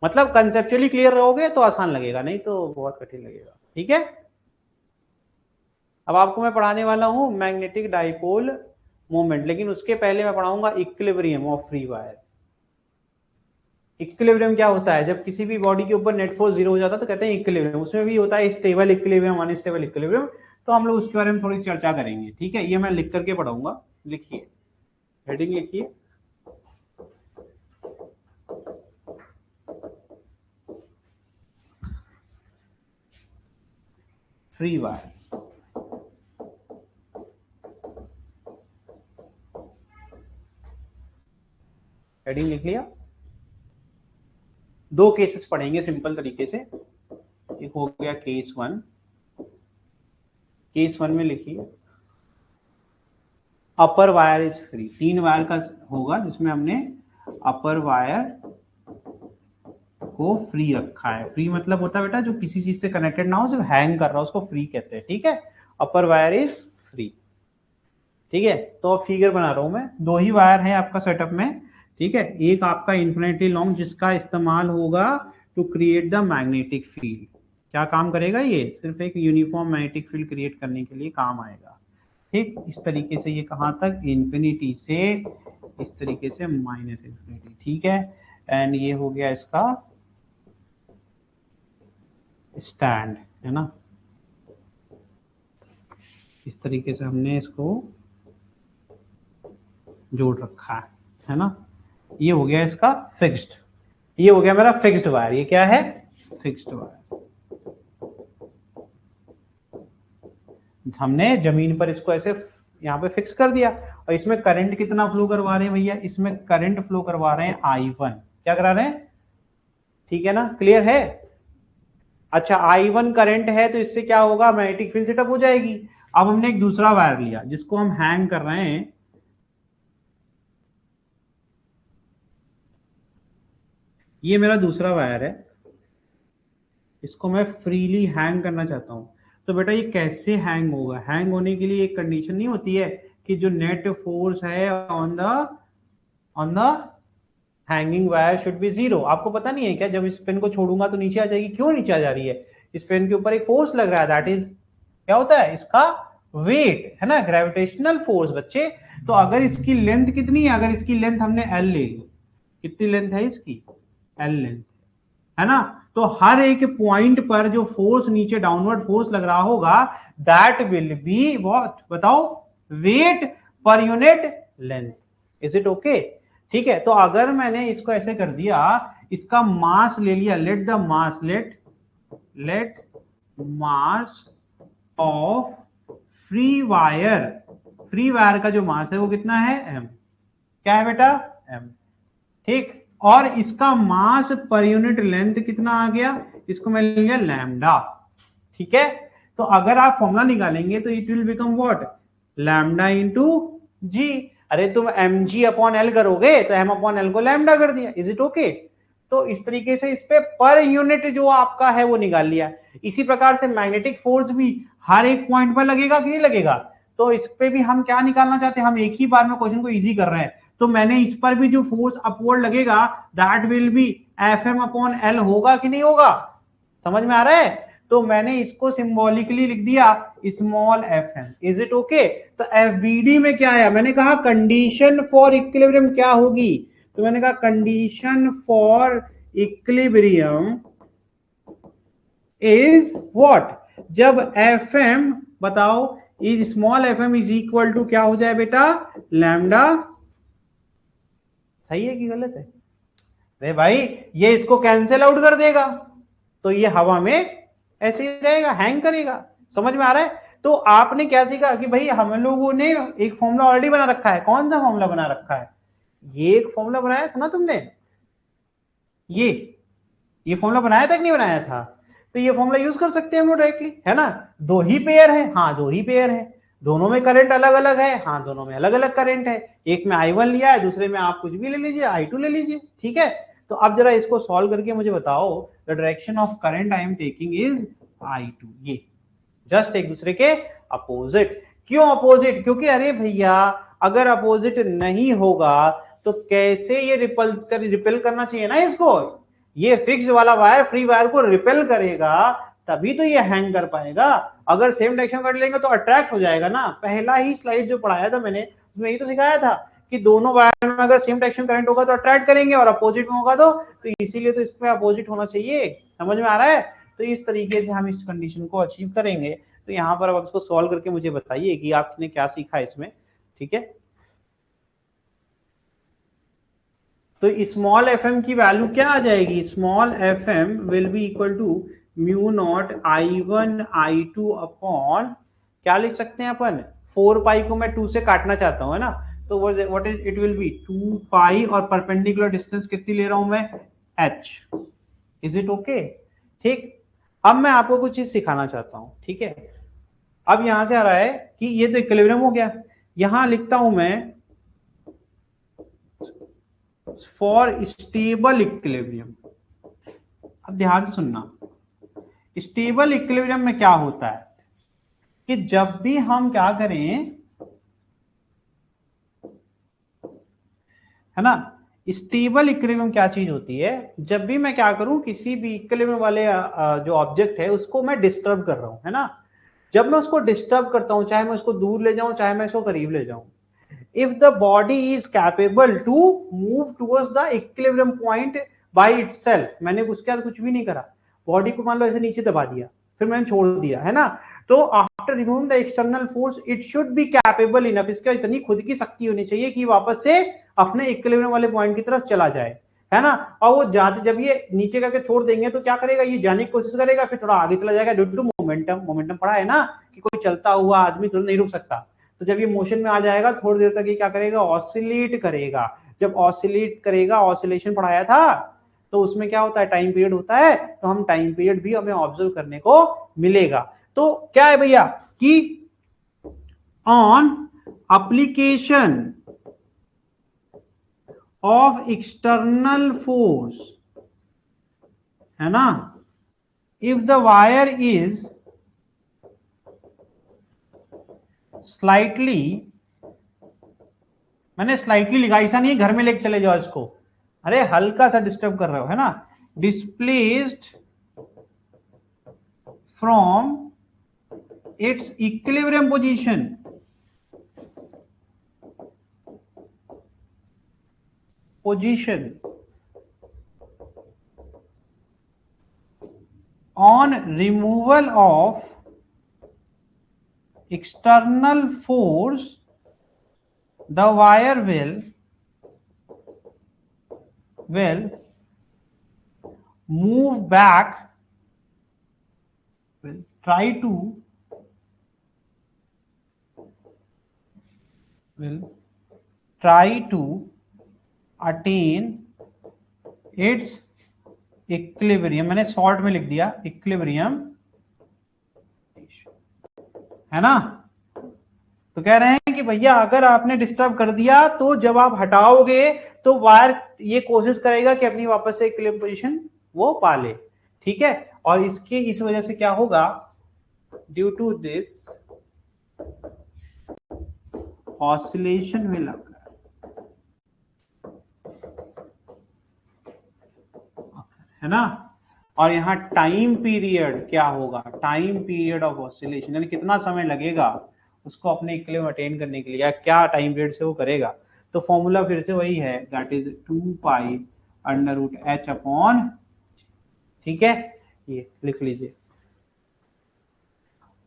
[SPEAKER 1] मतलब कंसेप्चुअली क्लियर रहोगे तो आसान लगेगा, नहीं तो बहुत कठिन लगेगा, ठीक है। अब आपको मैं पढ़ाने वाला हूं मैग्नेटिक डाइपोल मोमेंट, लेकिन उसके पहले मैं पढ़ाऊंगा equilibrium of free wire. Equilibrium क्या होता है, जब किसी भी बॉडी के ऊपर नेट फोर्स 0 हो जाता है तो कहते हैं इक्विलिब्रियम, उसमें भी होता है स्टेबल इक्विलिब्रियम, अनस्टेबल इक्विलिब्रियम, तो हम लोग उसके बारे में थोड़ी सी चर्चा करेंगे, ठीक है। ये मैं लिख करके पढ़ाऊंगा, लिखिए, हेडिंग लिखिए, फ्री वायर। हेडिंग लिख लिया। दो केसेस पढ़ेंगे सिंपल तरीके से, एक हो गया केस 1, केस 1 में लिखिए अपर वायर इज फ्री, 3 वायर का होगा जिसमें हमने अपर वायर को फ्री रखा है। फ्री मतलब होता है बेटा जो किसी चीज से कनेक्टेड ना हो, सिर्फ हैंग कर रहा हो, उसको फ्री कहते हैं, ठीक है। अपर वायर इज फ्री, ठीक है। तो अब फिगर बना रहा हूं मैं, 2 ही वायर है आपका सेटअप में, ठीक है। एक आपका इन्फिनिटली लॉन्ग जिसका इस्तेमाल होगा to create the magnetic field. क्या काम करेगा ये, सिर्फ एक यूनिफॉर्म मैग्नेटिक फील्ड क्रिएट करने के लिए काम आएगा, ठीक। इस तरीके से ये कहां तक, इन्फिनिटी से इस तरीके से -इन्फिनिटी, ठीक है। एंड ये हो गया इसका स्टैंड, है ना, इस तरीके से हमने इसको जोड़ रखा है ना। ये हो गया इसका फिक्स्ड, ये हो गया मेरा फिक्स्ड वायर। ये क्या है, फिक्स्ड वायर। हमने जमीन पर इसको ऐसे यहाँ पे फिक्स कर दिया, और इसमें करंट कितना फ्लो करवा रहे हैं भैया, इसमें करंट फ्लो करवा रहे हैं I1। क्या करा रहे हैं, ठीक है ना, क्लियर है। अच्छा I1 करंट है तो इससे क्या होगा, मैग्नेटिक फील्ड सेटअप हो जाएगी। अब हमने एक दूसरा वायर लिया जिसको हम हैंग कर रहे हैं, ये मेरा दूसरा वायर है, इसको मैं फ्रीली हैंग करना चाहता हूं। तो बेटा ये कैसे हैंग होगा, हैंग होने के लिए एक कंडीशन नहीं होती है कि जो नेट फोर्स है on the hanging wire should be 0। आपको पता नहीं है क्या, जब इस पेन को छोड़ूंगा तो नीचे आ जाएगी, क्यों नीचे आ जा रही है, इस पेन के ऊपर एक फोर्स लग रहा है, दैट इज क्या होता है, इसका वेट, है ना, ग्रेविटेशनल फोर्स बच्चे। तो अगर इसकी लेंथ कितनी है, अगर इसकी लेंथ हमने एल ले ली, कितनी लेंथ है इसकी, एल लेंथ, है ना, तो हर एक पॉइंट पर जो फोर्स नीचे डाउनवर्ड फोर्स लग रहा होगा दैट विल बी व्हाट, बताओ, weight per unit length. Is it okay, ठीक है। तो अगर मैंने इसको ऐसे कर दिया, इसका मास ले लिया, let the mass, let mass of free wire का जो मास है वो कितना है, m। क्या है बेटा, m, ठीक। और इसका मास पर यूनिट लेंथ कितना आ गया, इसको मैं ले लिया लैम्डा, ठीक है। तो अगर आप फॉर्मूला निकालेंगे तो it will become what, lambda into G. अरे तुम mg अपॉन एल करोगे तो m अपॉन एल को लैम्डा कर दिया, इज इट ओके। तो इस तरीके से इस पे पर यूनिट जो आपका है वो निकाल लिया। इसी प्रकार से मैग्नेटिक फोर्स भी हर एक पॉइंट पर लगेगा कि नहीं लगेगा, तो इस पे भी हम क्या निकालना चाहते हैं, हम एक ही बार में क्वेश्चन को इजी कर रहे हैं, तो मैंने इस पर भी जो फोर्स अपवर्ड लगेगा that will B Fm upon L, होगा कि नहीं होगा, समझ में आ रहा है? तो मैंने इसको सिंबॉलिकली लिख दिया small F M. Is it okay? तो एफबीडी में क्या आया? मैंने कहा कंडीशन फॉर इक्विलिब्रियम क्या होगी? तो मैंने कहा condition for equilibrium is what? जब एफ एम, बताओ, is small F M is equal to क्या हो जाए बेटा? लैम्डा। सही है कि गलत है? अरे भाई, ये इसको कैंसिल आउट कर देगा, तो ये हवा में ऐसे ही रहेगा, हैंग करेगा। समझ में आ रहा है? तो आपने क्या सीखा कि भाई हम लोगों ने एक फॉर्मूला ऑलरेडी बना रखा है। कौन सा फॉर्मूला बना रखा है? ये एक फॉर्मूला बनाया था ना तुमने, ये फॉर्मूला बनाया था कि नहीं बनाया था? तो ये फॉर्मूला यूज कर सकते हैं हम लोग डायरेक्टली, है ना? दो ही पेयर है, हाँ दो ही पेयर है। दोनों में करंट अलग अलग है, हाँ दोनों में अलग अलग करंट है। एक में I1 लिया है, दूसरे में आप कुछ भी ले लीजिए, I2 ले लीजिए, ठीक है? तो अब जरा इसको सॉल्व करके मुझे बताओ, the direction of current I am taking is I2। ये जस्ट एक दूसरे के अपोजिट। क्यों अपोजिट? क्योंकि अरे भैया, अगर अपोजिट नहीं होगा तो कैसे ये रिपेल करना चाहिए ना इसको। ये फिक्स वाला वायर फ्री वायर को रिपेल करेगा, तभी तो ये हैंग कर पाएगा। अगर सेम डायरेक्शन कर लेंगे तो अट्रैक्ट हो जाएगा ना। पहला ही स्लाइड जो पढ़ाया था मैंने, उसमें यही तो सिखाया था कि दोनों वायर में अगर सेम डायरेक्शन करंट होगा तो अट्रैक्ट करेंगे, और अपोजिट में होगा तो इसीलिए तो इसमें अपोजिट होना चाहिए। समझ में आ रहा है? तो इस तरीके से हम इस कंडीशन को अचीव करेंगे। तो यहाँ पर अब इसको सॉल्व करके मुझे बताइए कि आपने क्या सीखा इसमें, ठीक है? तो स्मॉल एफ एम की वैल्यू क्या आ जाएगी? Small F M will be equal to mu naught I1 I2 upon, क्या लिख सकते हैं अपन? 4 पाई को मैं 2 से काटना चाहता हूं, है ना? तो what is it will be 2 पाई, और परपेंडिकुलर डिस्टेंस कितनी ले रहा हूं मैं? h। Is it okay? ठीक। अब मैं आपको कुछ चीज सिखाना चाहता हूं, ठीक है? अब यहां से आ रहा है कि ये तो इक्विलिब्रियम हो गया। यहां लिखता हूं मैं फॉर स्टेबल इक्विलिब्रियम। अब ध्यान से सुनना, स्टेबल इक्विलिब्रियम में क्या होता है कि जब भी हम क्या करें, है ना, स्टेबल इक्विलिब्रियम क्या चीज होती है? जब भी मैं क्या करूं, किसी भी इक्विलिब्रियम वाले जो ऑब्जेक्ट है उसको मैं डिस्टर्ब कर रहा हूं, है ना? जब मैं उसको डिस्टर्ब करता हूं, चाहे मैं उसको दूर ले जाऊं चाहे मैं इसको करीब ले जाऊं, if the body is capable to move towards the equilibrium point by itself, मैंने उसके बाद कुछ भी नहीं करा, बॉडी को मान लो ऐसे नीचे दबा दिया, फिर मैंने छोड़ दिया, है ना? तो after removing the external force it should be capable enough, इसका इतनी खुद की शक्ति होनी चाहिए कि वापस से अपने इक्विलिब्रियम वाले पॉइंट की तरफ चला जाए, है ना? और वो जाते, जब ये नीचे करके छोड़ देंगे तो क्या करेगा, ये जाने की कोशिश करेगा, फिर थोड़ा आगे चला जाएगा ड्यू टू मोमेंटम। मोमेंटम पढ़ा है ना कि कोई चलता हुआ आदमी तो नहीं रुक सकता। तो जब ये मोशन में आ जाएगा थोड़ी देर तक ये क्या करेगा, ऑसिलेट करेगा। जब ऑसिलेट करेगा, ऑसिलेशन पढ़ाया था, तो उसमें क्या होता है, टाइम पीरियड होता है, तो हम टाइम पीरियड भी हमें ऑब्जर्व करने को मिलेगा। तो क्या है भैया कि on application of external force, है ना, if the wire is slightly, मैंने स्लाइटली लिखा, ऐसा नहीं घर में लेके चले जाओ इसको, अरे हल्का सा डिस्टर्ब कर रहे हो, है ना, displaced from its equilibrium position on removal of external force, the wire will move back, will try to attain its equilibrium, मैंने शॉर्ट में लिख दिया इक्विलिब्रियम, है ना? तो कह रहे हैं कि भैया अगर आपने डिस्टर्ब कर दिया तो जब आप हटाओगे तो वायर ये कोशिश करेगा कि अपनी वापस से इक्विलिब्रियम पोजीशन वो पा ले, ठीक है? और इसके इस वजह से क्या होगा, due to this oscillation will occur, है ना? और यहाँ टाइम पीरियड क्या होगा, टाइम पीरियड ऑफ ऑसिलेशन, यानी कितना समय लगेगा उसको अपने इक्विलिब्रियम अटेन करने के लिए, या क्या टाइम पीरियड से वो करेगा। तो फॉर्मूला फिर से वही है, that is 2 pi under root H upon, ठीक है, ये लिख लीजिए।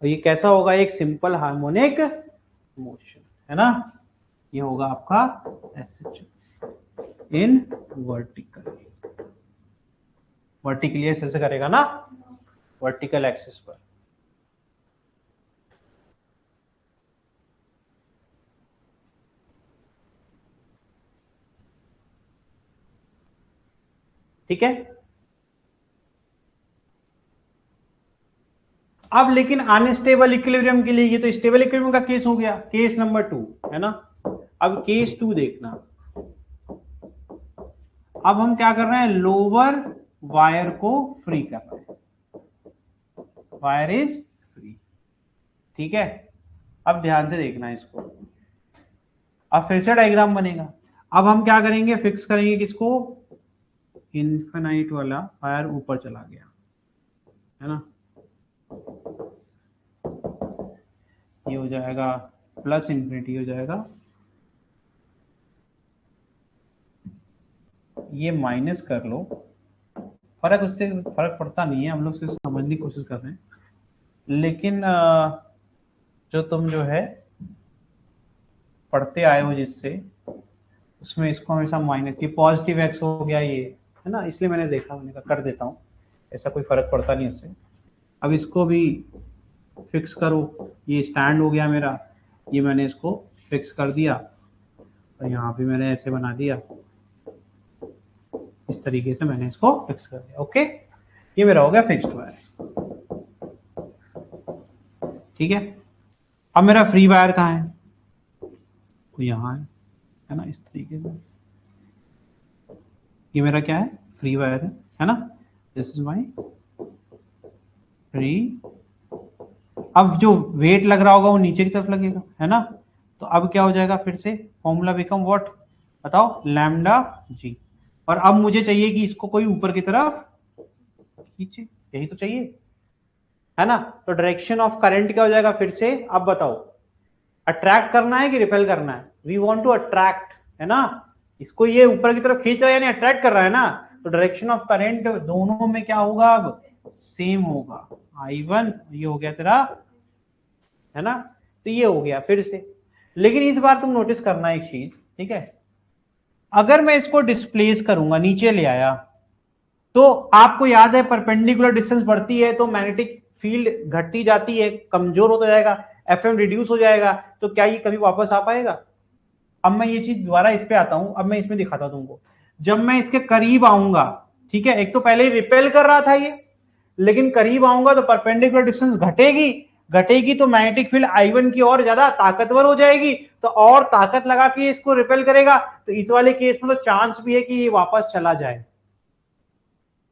[SPEAKER 1] और ये कैसा होगा, एक सिंपल हार्मोनिक मोशन, है ना, ये होगा आपका एसएच इन वर्टिकल, वर्टिकली ऐसे करेगा ना, वर्टिकल एक्सिस पर। ठीक है, अब लेकिन अनस्टेबल इक्विलिब्रियम के लिए, ये तो स्टेबल इक्विलिब्रियम का केस हो गया, केस नंबर 2, है ना। अब केस 2 देखना, अब हम क्या कर रहे हैं, लोअर वायर को फ्री कर रहे हैं, वायर इज फ्री, ठीक है। अब ध्यान से देखना इसको, अब फिर से डायग्राम बनेगा। अब हम क्या करेंगे, फिक्स करेंगे किसको, इनफिनाइट वाला वायर ऊपर चला गया, है ना, ये हो जाएगा प्लस इन्फिनिटी हो जाएगा, ये माइनस कर लो, फर्क उससे फर्क पड़ता नहीं है, हम लोग सिर्फ समझने की कोशिश कर रहे हैं। लेकिन जो तुम जो है पढ़ते आए हो जिससे, उसमें इसको हमेशा माइनस, ये पॉजिटिव एक्स हो गया ये, है ना, इसलिए मैंने देखा, मैंने कहा कर देता हूँ, ऐसा कोई फर्क पड़ता नहीं उससे। अब इसको भी फिक्स करो, ये स्टैंड हो गया मेरा, ये मैंने इसको फिक्स कर दिया, और यहाँ भी मैंने ऐसे बना दिया, इस तरीके से मैंने इसको फिक्स कर दिया। ओके, ये मेरा हो गया फिक्स्ड वायर, ठीक है। अब मेरा फ्री वायर कहाँ है, तो यहाँ है ना, इस तरीके से, ये मेरा क्या है, फ्री वायर है ना, दिस इज माई फ्री। अब जो वेट लग रहा होगा वो नीचे की तरफ लगेगा, है ना, तो अब क्या हो जाएगा, फिर से फॉर्मूला बिकम व्हाट, बताओ, लैम्डा जी। और अब मुझे चाहिए कि इसको कोई ऊपर की तरफ खींचे, यही तो चाहिए, है ना। तो डायरेक्शन ऑफ करंट क्या हो जाएगा फिर से, अब बताओ, अट्रैक्ट करना है कि रिपेल करना है, वी वांट टू अट्रैक्ट, है ना, इसको ये ऊपर की तरफ खींच रहा है यानी अट्रैक्ट कर रहा है ना, तो डायरेक्शन ऑफ करंट दोनों में क्या होगा, अब सेम होगा, I1, ये हो गया तेरा, है ना, तो ये हो गया फिर से। लेकिन इस बार तुम नोटिस करना एक चीज, ठीक है, अगर मैं इसको डिस्प्लेस करूंगा, नीचे ले आया, तो आपको याद है परपेंडिकुलर डिस्टेंस बढ़ती है तो मैग्नेटिक फील्ड घटती जाती है, कमजोर होता जाएगा, एफएम रिड्यूस हो जाएगा, तो क्या ये कभी वापस आ पाएगा। अब मैं ये चीज दोबारा इस पे आता हूं, अब मैं इसमें दिखाता हूं तुमको, जब मैं इसके करीब आऊंगा, ठीक है, एक तो पहले ही रिपेल कर रहा था ये, लेकिन करीब आऊंगा तो परपेंडिकुलर डिस्टेंस घटेगी, घटेगी तो मैग्नेटिक फील्ड I1 की और ज्यादा ताकतवर हो जाएगी, तो और ताकत लगा के इसको रिपेल करेगा, तो इस वाले केस में तो चांस भी है कि ये वापस चला जाए।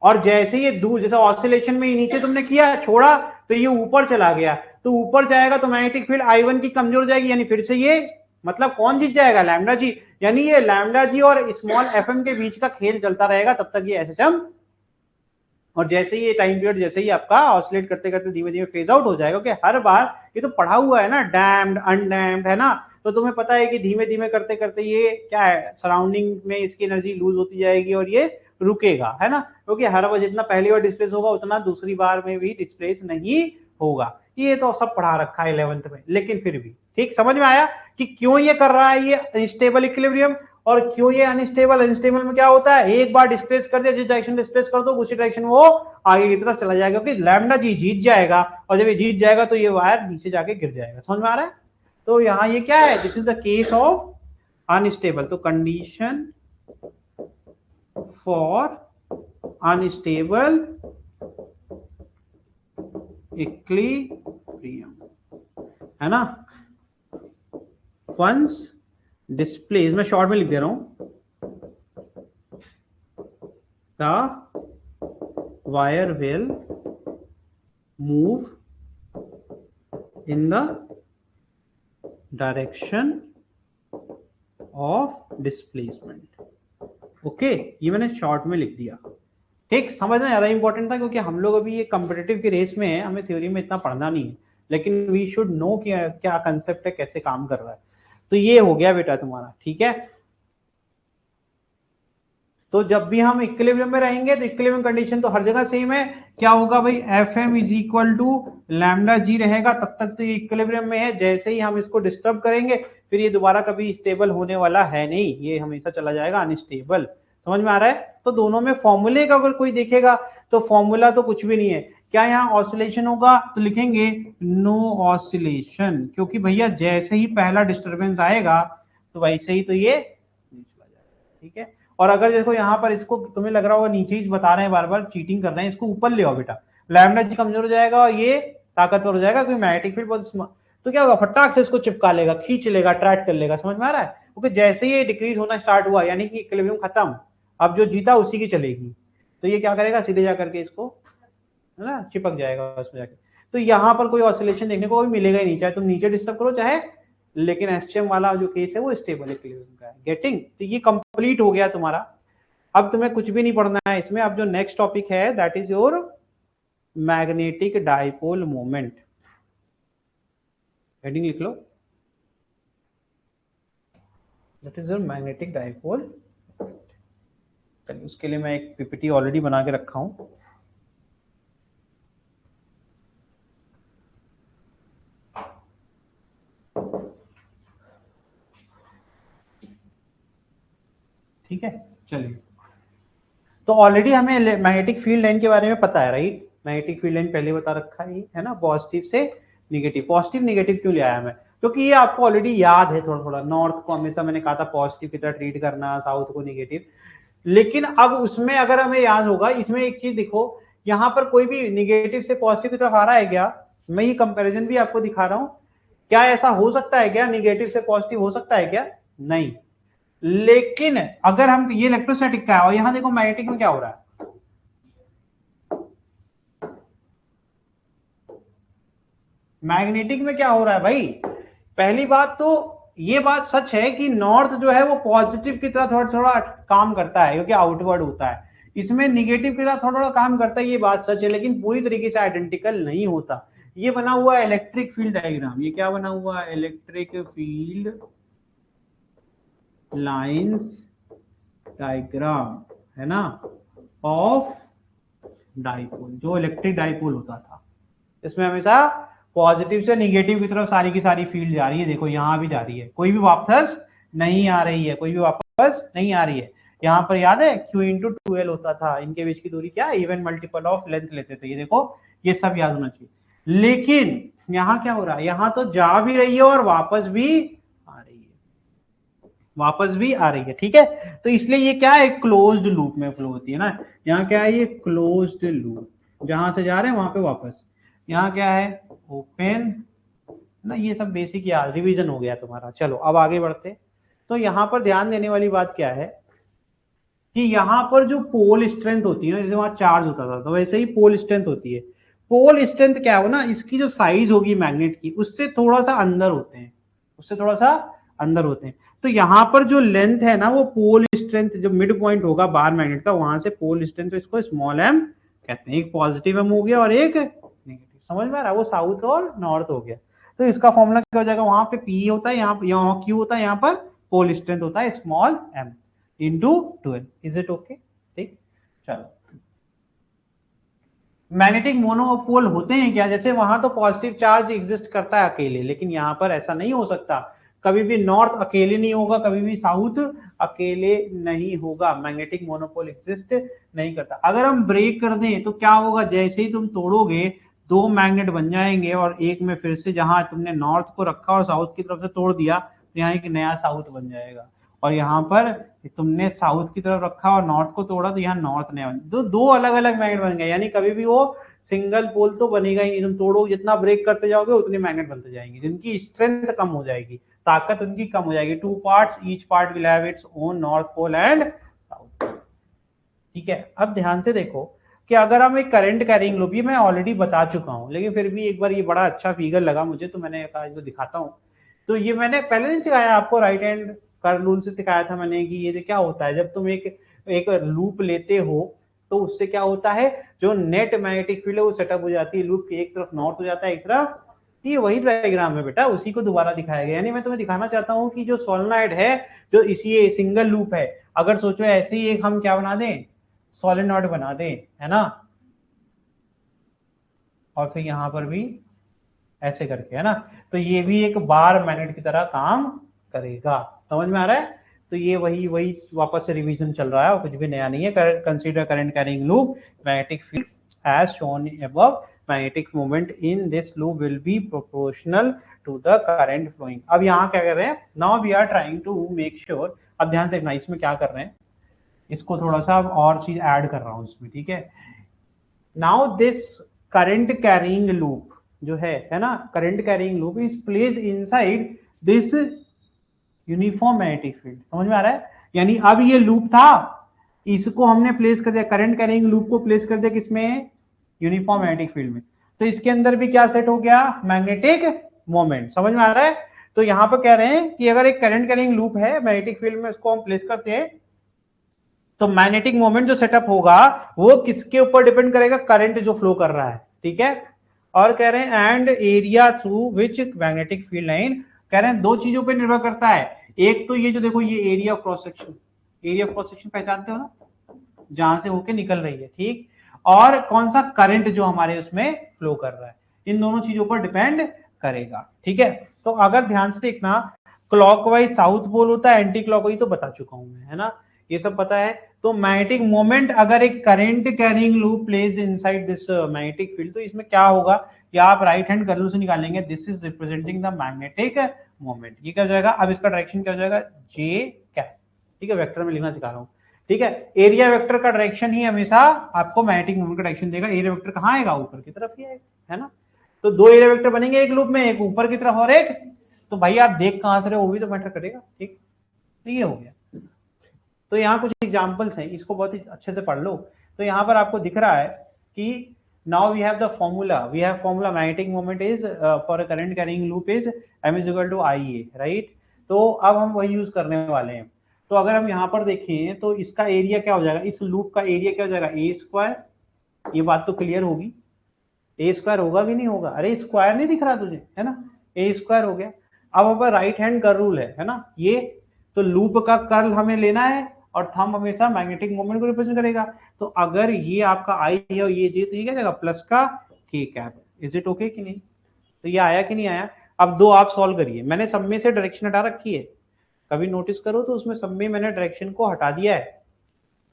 [SPEAKER 1] और जैसे ये दूर, जैसे ऑसिलेशन में नीचे तुमने किया, छोड़ा, तो ये ऊपर चला गया, तो ऊपर जाएगा तो मैग्नेटिक फील्ड I1 की कमजोर हो जाएगी, यानी फिर से ये, मतलब कौन जीत जाएगा, लैम्डा जी, यानी ये लैम्डा जी और स्मॉल एफएम के बीच का खेल चलता रहेगा तब तक ये एसएचएम। और जैसे ये टाइम पीरियड जैसे ही आपका ऑसिलेट करते करते धीमे धीमे फेज आउट हो जाएगा, कि हर बार, ये तो पढ़ा हुआ है ना, डैम्ड अनडैम्ड, है ना, तो तुम्हें पता है कि धीमे धीमे करते करते ये क्या है, सराउंडिंग में इसकी एनर्जी लूज होती जाएगी और ये रुकेगा, है ना, क्योंकि हर बार जितना पहली बार डिस्प्लेस होगा उतना दूसरी बार में भी डिस्प्लेस नहीं होगा। ये तो सब पढ़ा रखा है 11th में, लेकिन फिर भी ठीक समझ में आया कि क्यों ये कर रहा है ये अनस्टेबल इक्विलिब्रियम, और क्यों ये अनस्टेबल। अनस्टेबल में क्या होता है, एक बार डिस्प्लेस कर दिया, जिस डायरेक्शन डिस्प्लेस कर दो उसी डायरेक्शन वो आगे की तरफ चला जाएगा, क्योंकि लैम्डा जी जीत जाएगा, और जब ये जीत जाएगा तो ये वायर नीचे जाके गिर जाएगा। समझ में आ रहा है। तो यहाँ ये क्या है, this is the case of unstable. तो कंडीशन फॉर अनस्टेबल इक्विलिब्रियम, है ना, वंस डिस्प्लेस, मैं शॉर्ट में लिख दे रहा हूं, the wire will move in the direction of displacement। Okay, ये मैंने शॉर्ट में लिख दिया, ठीक, समझना ज़्यादा इंपॉर्टेंट था, क्योंकि हम लोग अभी ये कॉम्पिटिटिव की रेस में है, हमें थ्योरी में इतना पढ़ना नहीं है, लेकिन वी शुड नो कि क्या कंसेप्ट है, कैसे काम कर रहा है। तो ये हो गया बेटा तुम्हारा, ठीक है। तो जब भी हम इक्विलिब्रियम में रहेंगे तो इक्विलिब्रियम कंडीशन तो हर जगह सेम है। क्या होगा भाई, F M is equal to lambda G रहेगा, तब तक तो ये इक्विलिब्रियम में है। जैसे ही हम इसको डिस्टर्ब करेंगे फिर ये दोबारा कभी स्टेबल होने वाला है नहीं, ये हमेशा चला जाएगा अनस्टेबल। समझ में आ रहा है। तो दोनों में फॉर्मूले का अगर कोई देखेगा तो फॉर्मूला तो कुछ भी नहीं है। क्या यहाँ ऑसिलेशन होगा तो लिखेंगे नो ऑसिलेशन, क्योंकि भैया जैसे ही पहला डिस्टर्बेंस आएगा तो वैसे ही तो ये चला जाएगा, ठीक है। और अगर देखो यहाँ पर इसको तुम्हें लग रहा होगा नीचे ही बता रहे हैं, बार बार चीटिंग कर रहे हैं, इसको ऊपर ले आओ बेटा, लैम्डा जी कमजोर हो जाएगा और ये ताकतवर हो जाएगा, क्योंकि मैग्नेटिक फील्ड बहुत, तो क्या होगा, फटाक से इसको चिपका लेगा, खींच लेगा, अट्रैक्ट कर लेगा। समझ में आ रहा है। क्योंकि जैसे ही ये डिक्रीज होना स्टार्ट हुआ यानी कि इक्विलिब्रियम खत्म, अब जो जीता उसी की चलेगी, तो ये क्या करेगा, सीधे जाकर के इसको है ना चिपक जाएगा उसमें जाके। तो यहाँ पर कोई ऑसिलेशन देखने को भी मिलेगा ही नहीं, चाहे तुम नीचे डिस्टर्ब करो चाहे, लेकिन एसटीएम वाला जो केस है वो स्टेबल इक्विलिब्रियम का है। गेटिंग। तो ये कंप्लीट हो गया तुम्हारा। अब तुम्हें कुछ भी नहीं पढ़ना है इसमें। अब जो नेक्स्ट टॉपिक है that is your magnetic dipole moment. Heading लिख लो, that is your magnetic dipole. चलिए उसके लिए मैं एक पीपीटी ऑलरेडी बना के रखा हूं। ठीक है, चलिए। तो ऑलरेडी हमें मैग्नेटिक फील्ड लाइन के बारे में पता है, राइट। मैग्नेटिक फील्ड लाइन पहले बता रखा है ना, पॉजिटिव से निगेटिव। पॉजिटिव निगेटिव क्यों ले आया मैं, क्योंकि ये आपको ऑलरेडी याद है थोड़ा थोड़ा। नॉर्थ को हमेशा मैंने कहा था पॉजिटिव की तरह ट्रीट करना, साउथ को निगेटिव। लेकिन अब उसमें अगर हमें याद होगा, इसमें एक चीज देखो, यहाँ पर कोई भी निगेटिव से पॉजिटिव की तरफ आ रहा है क्या। मैं ये कंपैरिजन भी आपको दिखा रहा हूं। क्या ऐसा हो सकता है क्या, निगेटिव से पॉजिटिव हो सकता है क्या, नहीं। लेकिन अगर हम, ये इलेक्ट्रोस्टैटिक का है और यहां देखो मैग्नेटिक में क्या हो रहा है, मैग्नेटिक में क्या हो रहा है भाई। पहली बात तो ये बात सच है कि नॉर्थ जो है वो पॉजिटिव की तरह थोड़ा थोड़ा काम करता है, क्योंकि आउटवर्ड होता है। इसमें निगेटिव की तरह थोड़ा थोड़ा काम करता है, ये बात सच है, लेकिन पूरी तरीके से आइडेंटिकल नहीं होता। ये बना हुआ है इलेक्ट्रिक फील्ड डायग्राम। ये क्या बना हुआ है, इलेक्ट्रिक फील्ड लाइंस डायग्राम, है ना, ऑफ डाइपोल, जो इलेक्ट्रिक डाइपोल होता था। इसमें हमेशा पॉजिटिव से निगेटिव की तरफ सारी की सारी फील्ड जा रही है। देखो यहां भी जा रही है, कोई भी वापस नहीं आ रही है, कोई भी वापस नहीं आ रही है। यहाँ पर याद है Q इंटू 2L होता था, इनके बीच की दूरी क्या, इवन मल्टीपल ऑफ लेंथ लेते थे। ये देखो, ये सब याद होना चाहिए। लेकिन यहाँ क्या हो रहा है, यहाँ तो जा भी रही है और वापस भी आ रही है, वापस भी आ रही है, ठीक है। तो इसलिए ये क्या है, क्लोज्ड लूप में फ्लो होती है ना। यहाँ क्या है, ये क्लोज्ड लूप, जहां से जा रहे हैं वहां पे वापस। यहाँ क्या है, ओपन ना। ये सब बेसिक याद, रिवीजन हो गया तुम्हारा। चलो अब आगे बढ़ते। तो यहाँ पर ध्यान देने वाली बात क्या है कि यहाँ पर जो पोल स्ट्रेंथ होती है ना, जैसे वहां चार्ज होता था तो वैसे ही पोल स्ट्रेंथ होती है। पोल स्ट्रेंथ क्या हो ना, इसकी जो साइज होगी मैग्नेट की, उससे थोड़ा सा अंदर होते हैं, उससे थोड़ा सा अंदर होते हैं। तो यहाँ पर जो लेंथ है ना, वो पोल स्ट्रेंथ, जब मिड पॉइंट होगा बाहर मैग्नेट का, वहां से पोल स्ट्रेंथ, तो इसको स्मॉल एम कहते हैं। एक पॉजिटिव एम हो गया और एक नेगेटिव। समझ में आ रहा है, वो साउथ और नॉर्थ हो गया। तो इसका फॉर्मूला क्या हो जाएगा, वहां पे पी होता है, यहाँ क्यू होता है, यहाँ पर पोल स्ट्रेंथ होता है small M into 12। Is it okay, ठीक। चलो, मैग्नेटिक मोनोपोल होते हैं क्या, जैसे वहां तो पॉजिटिव चार्ज एग्जिस्ट करता है अकेले, लेकिन यहाँ पर ऐसा नहीं हो सकता। कभी भी नॉर्थ अकेले नहीं होगा, कभी भी साउथ अकेले नहीं होगा। मैग्नेटिक मोनोपोल एग्जिस्ट नहीं करता। अगर हम ब्रेक कर दें तो क्या होगा, जैसे ही तुम तोड़ोगे दो मैग्नेट बन जाएंगे, और एक में फिर से जहां तुमने नॉर्थ को रखा और साउथ की तरफ से तोड़ दिया, तो यहाँ एक नया साउथ बन जाएगा। और यहाँ पर तुमने साउथ की तरफ रखा और नॉर्थ को तोड़ा, तो यहाँ नॉर्थ नया बन, तो दो अलग अलग मैग्नेट बन गए। यानी कभी भी वो सिंगल पोल तो बनेगा ही नहीं। तुम तोड़ो, जितना ब्रेक करते जाओगे उतने मैग्नेट बनते जाएंगे, जिनकी स्ट्रेंथ कम हो जाएगी, ताकत उनकी कम हो जाएगी। Two parts, each part will have its own north pole and south pole, ठीक है। अब ध्यान से देखो कि अगर हम एक करंट कैरिंग लूप, ये मैं ऑलरेडी बता चुका हूं, लेकिन फिर भी एक बार ये बड़ा अच्छा फिगर लगा मुझे, तो मैंने कहा इसको दिखाता हूं। तो ये मैंने पहले नहीं सिखाया आपको, राइट हैंड कर्व रूल से सिखाया था मैंने कि ये क्या होता है जब तुम एक एक लूप लेते हो, तो उससे क्या होता है, जो नेट मैग्नेटिक फील्ड है वो सेटअप हो जाती है, लूप की एक तरफ नॉर्थ हो जाता है, एक तरफ, ये वही डायग्राम है बेटा, उसी को दोबारा दिखाया गया। यानी मैं तुम्हें दिखाना चाहता हूँ कि जो सोलेनॉइड है, जो इसी सिंगल लूप है, अगर सोचो ऐसे ही एक हम क्या बना दें, सोलेनॉइड बना दें, है ना, और फिर यहां पर भी ऐसे करके, है ना, तो ये भी एक बार मैग्नेट की तरह काम करेगा। समझ में आ रहा है? तो ये वही वही वापस से रिवीजन चल रहा है और कुछ भी नया नहीं है। Consider current carrying loop, magnetic field as shown above, magnetic moment in this loop will be proportional to the current flowing। अब यहाँ क्या कर रहे हैं, now we are trying to make sure, अब ध्यान से देखना इसमें क्या कर रहे हैं, इसको थोड़ा सा और चीज ऐड कर रहा हूं इसमें, ठीक है। Now this current carrying loop जो है ना, current carrying loop is placed inside this uniform magnetic field. समझ में आ रहा है? यानी अब ये लूप था, इसको हमने प्लेस कर दिया, करंट कैरिंग लूप को प्लेस कर दिया किसमें, यूनिफॉर्म मैग्नेटिक फील्ड में, तो इसके अंदर भी क्या सेट हो गया, मैग्नेटिक मोमेंट। समझ में आ रहा है? तो यहां पर कह रहे हैं कि अगर एक करंट कैरिंग लूप है मैग्नेटिक फील्ड में, उसको हम प्लेस करते हैं, तो मैग्नेटिक मोमेंट जो सेटअप होगा वो किसके ऊपर डिपेंड करेगा, करंट जो फ्लो कर रहा है, ठीक है। और कह रहे हैं and area through which magnetic field line, कह रहे हैं दो चीजों पे निर्भर करता है, एक तो ये जो देखो ये area of cross section, area of cross section पहचानते हो ना, जहां से होके निकल रही है, ठीक, और कौन सा करंट जो हमारे उसमें फ्लो कर रहा है, इन दोनों चीजों पर डिपेंड करेगा, ठीक है। तो अगर ध्यान से देखना, क्लॉकवाइज साउथ पोल होता है, एंटी क्लॉकवाइज तो बता चुका हूं मैं, है ना, ये सब पता है। तो मैग्नेटिक मोमेंट अगर एक current carrying loop placed inside this magnetic field, तो इसमें क्या होगा, या आप राइट हैंड कर्ल से निकालेंगे, this is representing the magnetic moment, ये क्या हो जाएगा, अब इसका डायरेक्शन क्या हो जाएगा, जे कैप, ठीक है, वेक्टर में लिखना सिखा रहा हूं, ठीक है। एरिया वेक्टर का डायरेक्शन ही हमेशा आपको मैग्नेटिक मोमेंट का डायरेक्शन देगा, एरिया वेक्टर कहां आएगा, ऊपर की तरफ ही आएगा, है ना। तो दो एरिया वेक्टर बनेंगे एक लूप में, एक ऊपर की तरफ और एक, तो भाई आप देख कहां से रहे वो भी तो मैटर करेगा, ठीक, तो ये हो गया। तो यहाँ कुछ एग्जांपल्स हैं, इसको बहुत ही अच्छे से पढ़ लो। तो यहाँ पर आपको दिख रहा है कि now we have the formula, we have formula magnetic moment is for a current carrying loop is m is equal to IA, right. तो अब हम वही यूज करने वाले हैं। तो अगर हम यहाँ पर देखें तो इसका एरिया क्या हो जाएगा, इस लूप का एरिया क्या हो जाएगा, ए स्क्वायर, ये बात तो क्लियर होगी, ए स्क्वायर होगा कि नहीं होगा, अरे स्क्वायर नहीं दिख रहा तुझे, है ना, ए स्क्वायर हो गया। अब हमारा राइट हैंड कर्ल रूल है ना ये, तो लूप का कर्ल हमें लेना है और थंब हमेशा मैग्नेटिक मोमेंट को रिप्रेजेंट करेगा। तो अगर ये आपका आई है और ये जे, तो ये क्या जाएगा प्लस का के कैप, इज इट ओके कि नहीं, तो ये आया कि नहीं आया। अब दो आप सॉल्व करिए, मैंने सब में से डायरेक्शन हटा रखी है, कभी नोटिस करो तो उसमें सब में मैंने डायरेक्शन को हटा दिया है,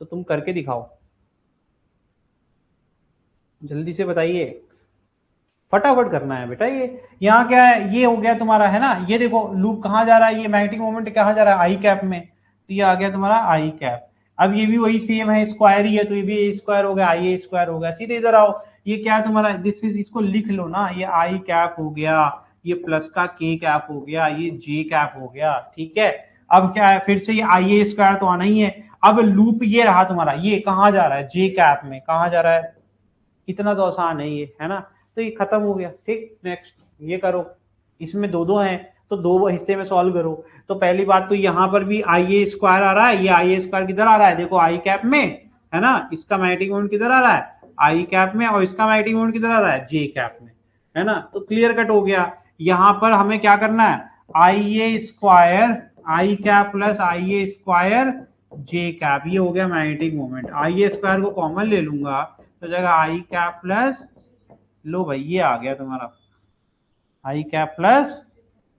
[SPEAKER 1] तो तुम करके दिखाओ, जल्दी से बताइए, फटाफट करना है बेटा। ये यहाँ क्या है, ये हो गया तुम्हारा, है ना, ये देखो लूप कहाँ जा रहा है, ये मैग्नेटिक मोमेंट कहाँ जा रहा है, आई कैप में, तो ये आ गया तुम्हारा आई कैप। अब ये भी वही सेम है, स्क्वायर ही है, तो ये भी ए स्क्वायर हो गया, आई ए स्क्वायर हो गया। सीधे इधर आओ, ये क्या है तुम्हारा, दिस इज, इसको लिख लो ना, ये आई कैप हो गया, ये प्लस का के कैप हो गया, ये जे कैप हो गया, ठीक है। अब क्या है, फिर से ये आई ए स्क्वायर तो आना ही है। अब लूप ये रहा तुम्हारा, ये कहाँ जा रहा है, जे कैप में, कहाँ जा रहा है, इतना तो आसान है ये, है ना, तो ये खत्म हो गया, ठीक। नेक्स्ट ये करो, इसमें दो दो हैं तो दो हिस्से में सॉल्व करो। तो पहली बात तो यहाँ पर भी आई ए स्क्वायर आ रहा है, ये आई ए स्क्वायर किधर आ रहा है, देखो आई कैप में, है ना, इसका मैग्नेटिक मोमेंट किधर आ रहा है, आई कैप में, और इसका मैग्नेटिक मोमेंट किधर आ रहा है, जे कैप में, है ना। तो क्लियर कट हो गया। यहाँ पर हमें क्या करना है, आई ए स्क्वायर आई कैप प्लस आई ए स्क्वायर जे कैप, ये हो गया मैग्नेटिक मोमेंट। आई ए स्क्वायर को कॉमन ले लूंगा तो जाएगा आई कैप प्लस, लो भाई ये आ गया तुम्हारा I cap plus,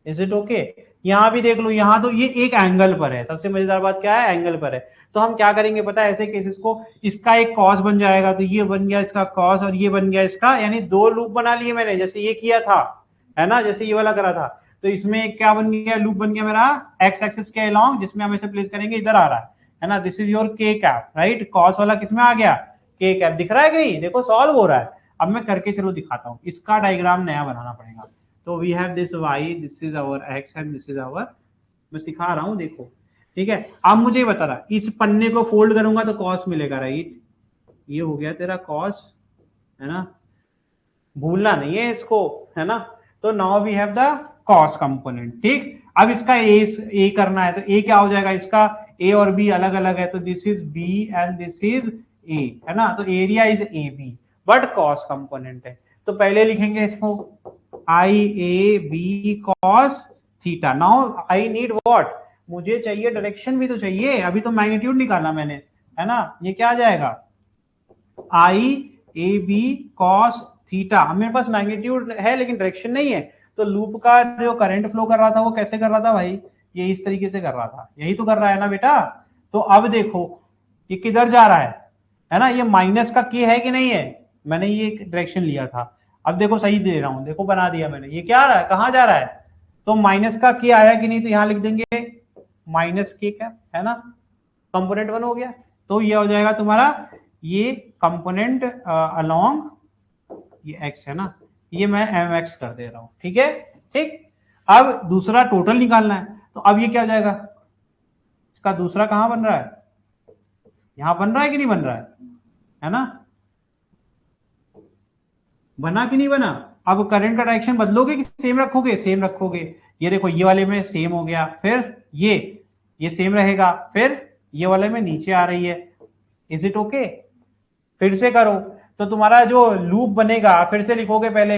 [SPEAKER 1] is it okay. यहां भी देख लो, यहां तो ये एक एंगल पर है, सबसे मजेदार बात क्या है, एंगल पर है। तो हम क्या करेंगे पता है, ऐसे केसेस को, इसका एक कॉस बन जाएगा, तो ये बन गया इसका कॉस और ये बन गया इसका, यानी दो लूप बना लिए मैंने, जैसे ये किया था, है ना, जैसे ये वाला करा था। तो इसमें एक क्या बन गया, लूप बन गया मेरा एक्स एक्सिस के अलोंग, जिसमें हम इसे प्लेस करेंगे, इधर आ रहा है ना, दिस इज योर के कैप, राइट। कॉस वाला किसमें आ गया, के कैप, दिख रहा है कि नहीं, देखो सॉल्व हो रहा है। अब मैं करके चलो दिखाता हूं, इसका डायग्राम नया बनाना पड़ेगा। तो we have this y, this is our x and this is our, मैं सिखा रहा हूं देखो, ठीक है। अब मुझे बता रहा, इस पन्ने को फोल्ड करूंगा तो cos मिलेगा, राइट, ये हो गया तेरा cos, है ना, भूलना नहीं है इसको, है ना। तो now we have the cos component, ठीक। अब इसका a करना है, तो a क्या हो जाएगा, इसका a और b अलग अलग है, तो this is b and this is A, है ना, तो area is A B but cos component है, तो पहले लिखेंगे इसको I A B cos theta. Now I need what, मुझे चाहिए डायरेक्शन भी तो चाहिए, अभी तो मैग्नीट्यूड निकाला मैंने, है ना, ये क्या आ जाएगा आई ए बी कॉस थीटा। मेरे पास मैग्नीट्यूड है लेकिन डायरेक्शन नहीं है, तो लूप का जो करंट फ्लो कर रहा था वो कैसे कर रहा था भाई, ये इस तरीके से कर रहा था, यही तो कर रहा है ना बेटा। तो अब देखो ये किधर जा रहा है ना, ये माइनस का के है कि नहीं है, मैंने ये डायरेक्शन लिया था, अब देखो सही दे रहा हूं, देखो बना दिया मैंने, ये क्या आ रहा है, कहां जा रहा है, तो माइनस का के आया कि नहीं, तो यहां लिख देंगे माइनस के कैप, है ना, कंपोनेंट 1 हो गया, तो ये हो जाएगा तुम्हारा ये कंपोनेंट अलोंग ये x है ना, ये मैं mx कर दे रहा हूं, ठीक है, ठीक। अब दूसरा टोटल निकालना है, तो अब ये क्या हो जाएगा, इसका दूसरा कहां बन रहा है, यहां बन रहा है कि नहीं बन रहा है ना, बना कि नहीं बना। अब करंट का डायरेक्शन बदलोगे कि सेम रखोगे, सेम रखोगे, ये देखो ये वाले में सेम हो गया, फिर ये सेम रहेगा, फिर ये वाले में नीचे आ रही है, इज इट ओके, फिर से करो तो तुम्हारा जो लूप बनेगा, फिर से लिखोगे पहले,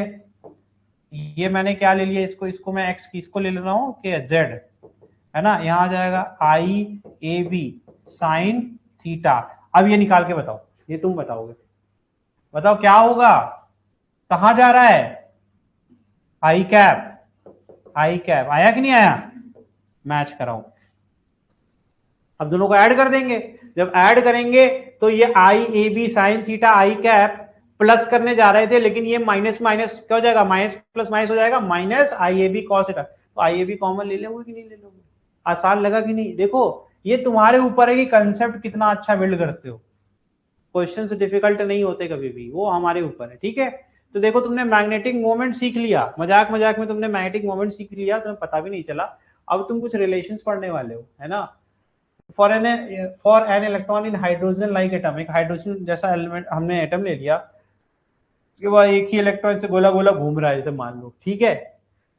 [SPEAKER 1] ये मैंने क्या ले लिया, इसको मैं एक्स किसको ले रहा हूं कि जेड, है ना, यहां आ जाएगा आई ए बी साइन थीटा। अब ये निकाल के बताओ, ये तुम बताओगे, बताओ क्या होगा, कहां जा रहा है, आई कैप आया कि नहीं आया, मैच कराओ। अब दोनों को ऐड कर देंगे, जब ऐड करेंगे तो ये I A B sine theta I cap plus करने जा रहे थे, लेकिन ये माइनस माइनस क्या हो जाएगा, माइनस प्लस माइनस हो जाएगा, minus I A B cos theta, तो आई ए बी कॉमन ले लोगे कि नहीं ले लोगे, आसान लगा कि नहीं। देखो ये तुम्हारे ऊपर है कि कंसेप्ट कितना अच्छा बिल्ड करते हो, क्वेश्चंस डिफिकल्ट नहीं होते कभी भी, वो हमारे ऊपर है, ठीक है। तो देखो तुमने मैग्नेटिक मोमेंट सीख लिया, मजाक मजाक में तुमने मैग्नेटिक मोमेंट सीख लिया, तुम्हें पता भी नहीं चला। अब तुम कुछ रिलेशंस पढ़ने वाले हो, है ना, for an electron in hydrogen like atom, एक हाइड्रोजन जैसा एलिमेंट हमने एटम ले लिया कि वह एक ही इलेक्ट्रॉन से गोला गोला घूम रहा है, जैसे मान लो, ठीक है,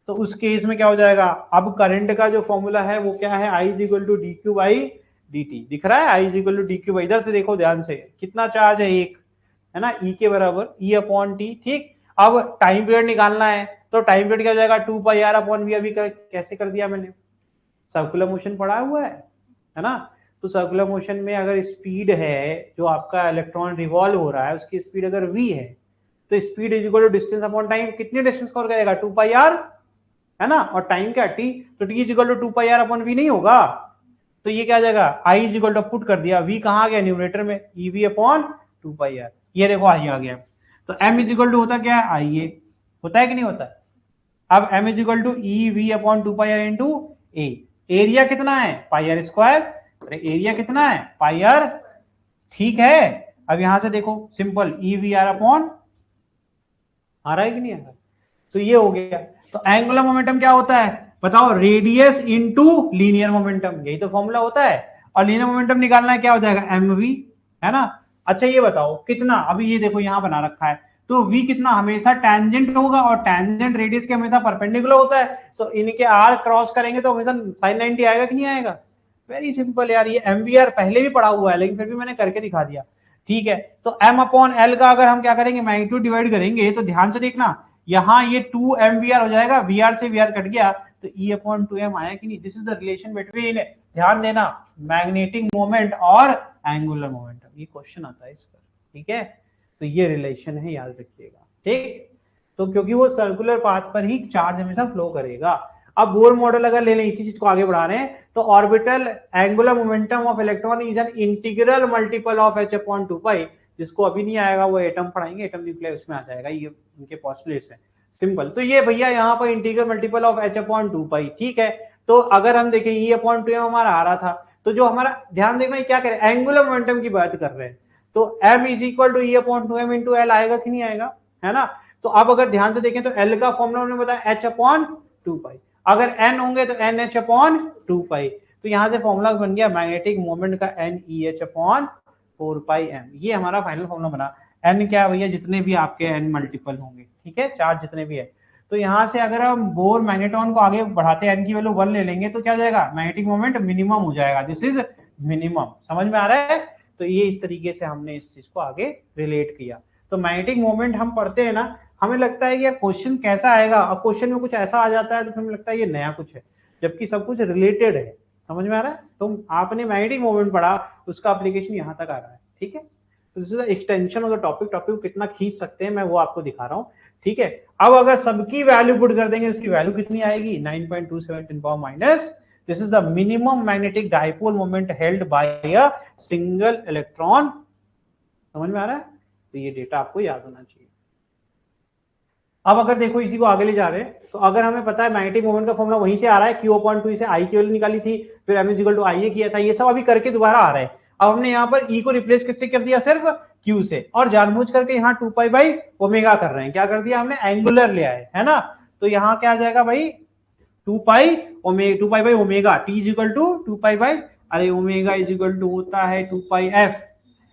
[SPEAKER 1] तो उस केस में क्या हो जाएगा, अब करंट का जो फॉर्मूला है वो क्या है, I is equal to D Q by D T, दिख रहा है, I is equal to D Q by, इधर से देखो ध्यान से, कितना चार्ज है, एक, है ना, ई के बराबर ई अपॉन टी, ठीक। अब टाइम पीरियड निकालना है, तो टाइम पीरियड क्या हो जाएगा, 2 पाई आर अपॉन वी, अभी कैसे कर दिया मैंने, सर्कुलर मोशन पढ़ा हुआ है ना, तो सर्कुलर मोशन में अगर स्पीड है, जो आपका इलेक्ट्रॉन रिवॉल्व हो रहा है उसकी स्पीड अगर v है, तो speed is equal to distance upon time, कितने डिस्टेंस कवर करेगा, 2 पाई आर, है ना, और टाइम क्या t, तो t is equal to 2 pi R upon v नहीं होगा, तो ये क्या आ जाएगा, i is equal to put कर दिया, v कहां आ गया न्यूमरेटर में, ev अपॉन 2 पाई आर, ये देखो i आ गया, तो m इज इक्वल टू होता क्या है, ia, होता है कि नहीं होता है। अब m is equal to ev upon 2 pi R into a, area कितना है, पाई आर स्क्वायर, अरे एरिया कितना है, पाई आर, ठीक है। अब यहां से देखो simple E V R upon, आ रहा है कि नहीं आ रहा, तो ये हो गया। तो एंगुलर मोमेंटम क्या होता है बताओ, रेडियस इनटू लीनियर मोमेंटम, यही तो फॉर्मूला होता है, और लीनियर मोमेंटम निकालना है, क्या हो जाएगा एम वी, है ना। अच्छा ये बताओ कितना, अभी ये देखो यहां बना रखा है, तो v कितना, हमेशा टेंजेंट होगा, और टेंजेंट रेडियस के हमेशा परपेंडिकुलर होता है, तो इनके r क्रॉस करेंगे तो हमेशा sin 90 आएगा कि नहीं आएगा, वेरी सिंपल यार, ये एमवीआर पहले भी पढ़ा हुआ है लेकिन फिर भी मैंने करके दिखा दिया, ठीक है। तो m अपॉन एल का अगर हम क्या करेंगे, मैग्नीट्यूड डिवाइड करेंगे, तो ध्यान से देखना, यहाँ ये 2 mvr हो जाएगा, vr से vr कट गया, तो e अपॉन 2m आया कि नहीं, this is the relation between, ध्यान देना, मैग्नेटिक मोमेंट और एंगुलर मोमेंटम, ये क्वेश्चन आता है इस पर, ठीक है, तो ये रिलेशन है, याद रखिएगा, ठीक। तो क्योंकि वो सर्कुलर पाथ पर ही चार्ज हमेशा फ्लो करेगा। अब बोर मॉडल अगर ले लें, इसी चीज को आगे बढ़ा रहे हैं, तो orbital angular momentum of electron is an integral multiple of h upon 2 पाई, जिसको अभी नहीं आएगा वो एटम पढ़ाएंगे, एटम न्यूक्लियर उसमें आ जाएगा, ये उनके पोस्टुलेट्स हैं, सिंपल। तो ये भैया यहाँ पर integral multiple of h upon 2 पाई, ठीक है। तो अगर हम देखें e अपॉन 2m हमारा आ रहा था, तो जो हमारा ध्यान देखना क्या करें, एंगुलर मोमेंटम की बात कर रहे हैं, तो m is equal to e upon 2m into L आएगा कि नहीं आएगा, है ना। तो अब अगर ध्यान से देखें तो l का फॉर्मूला उन्होंने बताया h अपॉन 2 पाई, अगर n होंगे तो एन एच अपॉन 2 पाई, तो यहां से फॉर्मूला बन गया मैग्नेटिक मोमेंट का एन ई एच अपॉन 4 पाई एम, ये हमारा फाइनल फॉर्मूला बना। एन क्या है भैया, जितने भी आपके एन मल्टीपल होंगे, ठीक है, चार्ज जितने भी है, तो यहां से अगर हम बोर मैग्नेटॉन को आगे बढ़ाते हैं, एन की वैल्यू 1 ले लेंगे, तो क्या हो जाएगा, मैग्नेटिक मोमेंट मिनिमम हो जाएगा, दिस इज मिनिमम, समझ में आ रहा है। तो ये इस तरीके से हमने इस चीज को आगे रिलेट किया। तो मैग्नेटिक मोमेंट हम पढ़ते हैं ना, हमें लगता है कि यार क्वेश्चन कैसा आएगा, और क्वेश्चन में कुछ ऐसा आ जाता है तो फिर हमें लगता है ये नया कुछ है, जबकि सब कुछ रिलेटेड है। समझ में आ रहा है? तो आपने मैग्नेटिक मोमेंट पढ़ा, उसका एप्लीकेशन यहाँ तक आ रहा है। ठीक है, तो this is the extension of the topic. Topic को कितना खींच सकते हैं मैं वो आपको दिखा रहा हूँ। ठीक है, अब अगर सबकी वैल्यू पुट कर देंगे, इसकी वैल्यू कितनी आएगी? 9.27 10 power minus, this is the minimum magnetic dipole moment held by a single electron. समझ में आ रहा है? तो ये डेटा आपको याद होना चाहिए। अब अगर देखो इसी को आगे ले जा रहे हैं, तो अगर हमें पता है मैग्नेटिक मोमेंट का फॉर्मूला वहीं से आ रहा है, Q/2 से आई की वैल्यू निकाली थी, फिर M = IA किया था, ये सब अभी करके दोबारा आ रहा है। अब हमने यहाँ पर E को रिप्लेस किससे कर दिया? सिर्फ Q से, और जानबूझ करके यहाँ 2π/ω कर रहे हैं। क्या कर दिया हमने? एंगुलर ले आए, है ना? तो यहाँ क्या आ जाएगा भाई? 2π/ω, T = 2π/, अरे ओमेगा = होता है 2πf,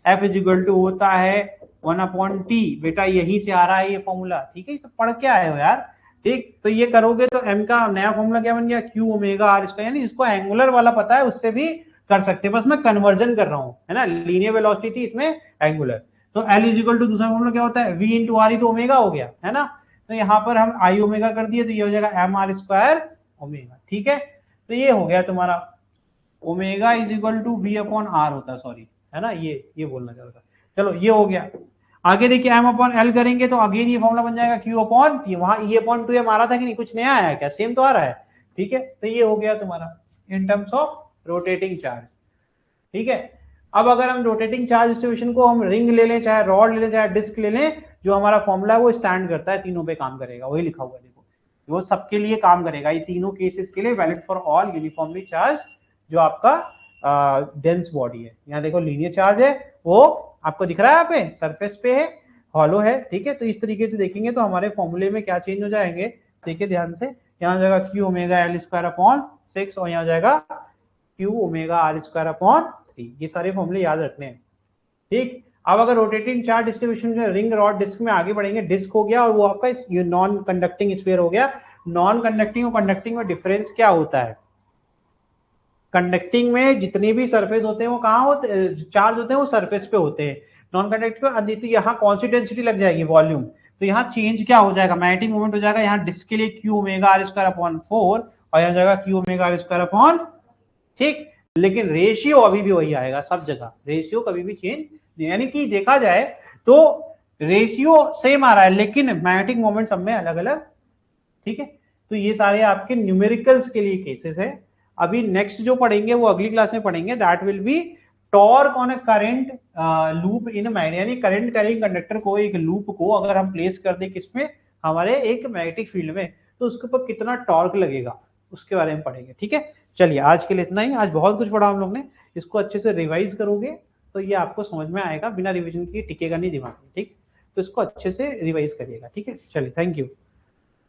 [SPEAKER 1] F = होता है 1/T। बेटा यही से आ रहा है ये फॉर्मूला। ठीक है, ये सब पढ़ के आए हो यार। ठीक, तो ये करोगे तो m का नया फॉर्मूला क्या बन गया? Q/r², यानी जिसको एंगुलर वाला पता है उससे भी कर सकते हैं, बस मैं कन्वर्जन कर रहा हूं, है ना? लीनियर वेलोसिटी थी, इसमें एंगुलर। तो L = दूसरा फॉर्मूला क्या होता है? V × R ही तो ओमेगा हो गया, है ना? तो यहाँ पर हम I ओमेगा कर दिए, तो ये हो जाएगा mr² ओमेगा। ठीक है, तो ये हो गया तुम्हारा ओमेगा = V/R होता है, सॉरी, है ना? ये बोलना चाहता था। चलो ये हो गया। आगे देखिए M/L करेंगे तो अगेन ये फॉर्मूला बन जाएगा Q/T। वहां E/2m आ रहा था कि नहीं? कुछ नया आया क्या? सेम तो आ रहा है। ठीक है, तो ये हो गया तुम्हारा in terms of rotating charge. ठीक है, अब अगर हम रोटेटिंग चार्ज डिस्ट्रीब्यूशन को हम रिंग ले लें, चाहे रॉड ले लें, चाहे डिस्क ले लें, जो हमारा फॉर्मूला है वो स्टैंड करता है, तीनों पे काम करेगा। वही लिखा हुआ है, देखो, वो सबके लिए काम करेगा। ये तीनों केसेस के लिए valid for all uniformly charge जो आपका डेंस बॉडी है। यहाँ देखो लीनियर चार्ज है, वो आपको दिख रहा है, यहाँ पे सरफेस पे है, हॉलो है। ठीक है, तो इस तरीके से देखेंगे तो हमारे फॉर्मूले में क्या चेंज हो जाएंगे, देखिए ध्यान से। यहाँ हो जाएगा Q/L²/6, और यहाँ हो जाएगा Q/R²/3। ये सारे फॉर्मूले याद रखने हैं। ठीक, अब अगर रोटेटिंग चार्ज डिस्ट्रीब्यूशन जो रिंग रॉड डिस्क में आगे बढ़ेंगे, डिस्क हो गया और वो आपका नॉन कंडक्टिंग स्फीयर हो गया। नॉन कंडक्टिंग और कंडक्टिंग में डिफरेंस क्या होता है? कंडक्टिंग में जितने भी सरफेस होते हैं वो कहाँ होते, चार्ज होते हैं वो सरफेस पे होते हैं। नॉन कंडक्टिंग में तो यहाँ कौन सी डेंसिटी लग जाएगी? वॉल्यूम। तो यहाँ चेंज क्या हो जाएगा? मैग्नेटिक मोमेंट हो जाएगा यहाँ डिस्क के लिए Q/R²/4, और यहाँ जाएगा Q/R²/। ठीक, लेकिन रेशियो अभी भी वही आएगा सब जगह, रेशियो कभी भी चेंज नहीं। यानी कि देखा जाए तो रेशियो सेम आ रहा है, लेकिन मैग्नेटिक मोमेंट सब में अलग अलग। ठीक है, तो ये सारे आपके न्यूमेरिकल्स के लिए केसेस है। अभी नेक्स्ट जो पढ़ेंगे वो अगली क्लास में पढ़ेंगे, that will B torque on a current loop in magnet. यानी करंट कैरिंग कंडक्टर को, एक लूप को अगर हम प्लेस कर दे किसमें? हमारे एक मैग्नेटिक फील्ड में, तो उसके ऊपर कितना टॉर्क लगेगा, उसके बारे में पढ़ेंगे। ठीक है, चलिए आज के लिए इतना ही। आज बहुत कुछ पढ़ा हम लोग ने, इसको अच्छे से रिवाइज करोगे तो ये आपको समझ में आएगा, बिना रिविजन के टिकेगा नहीं दिमाग में। ठीक, तो इसको अच्छे से रिवाइज करिएगा। ठीक है, चलिए, थैंक यू।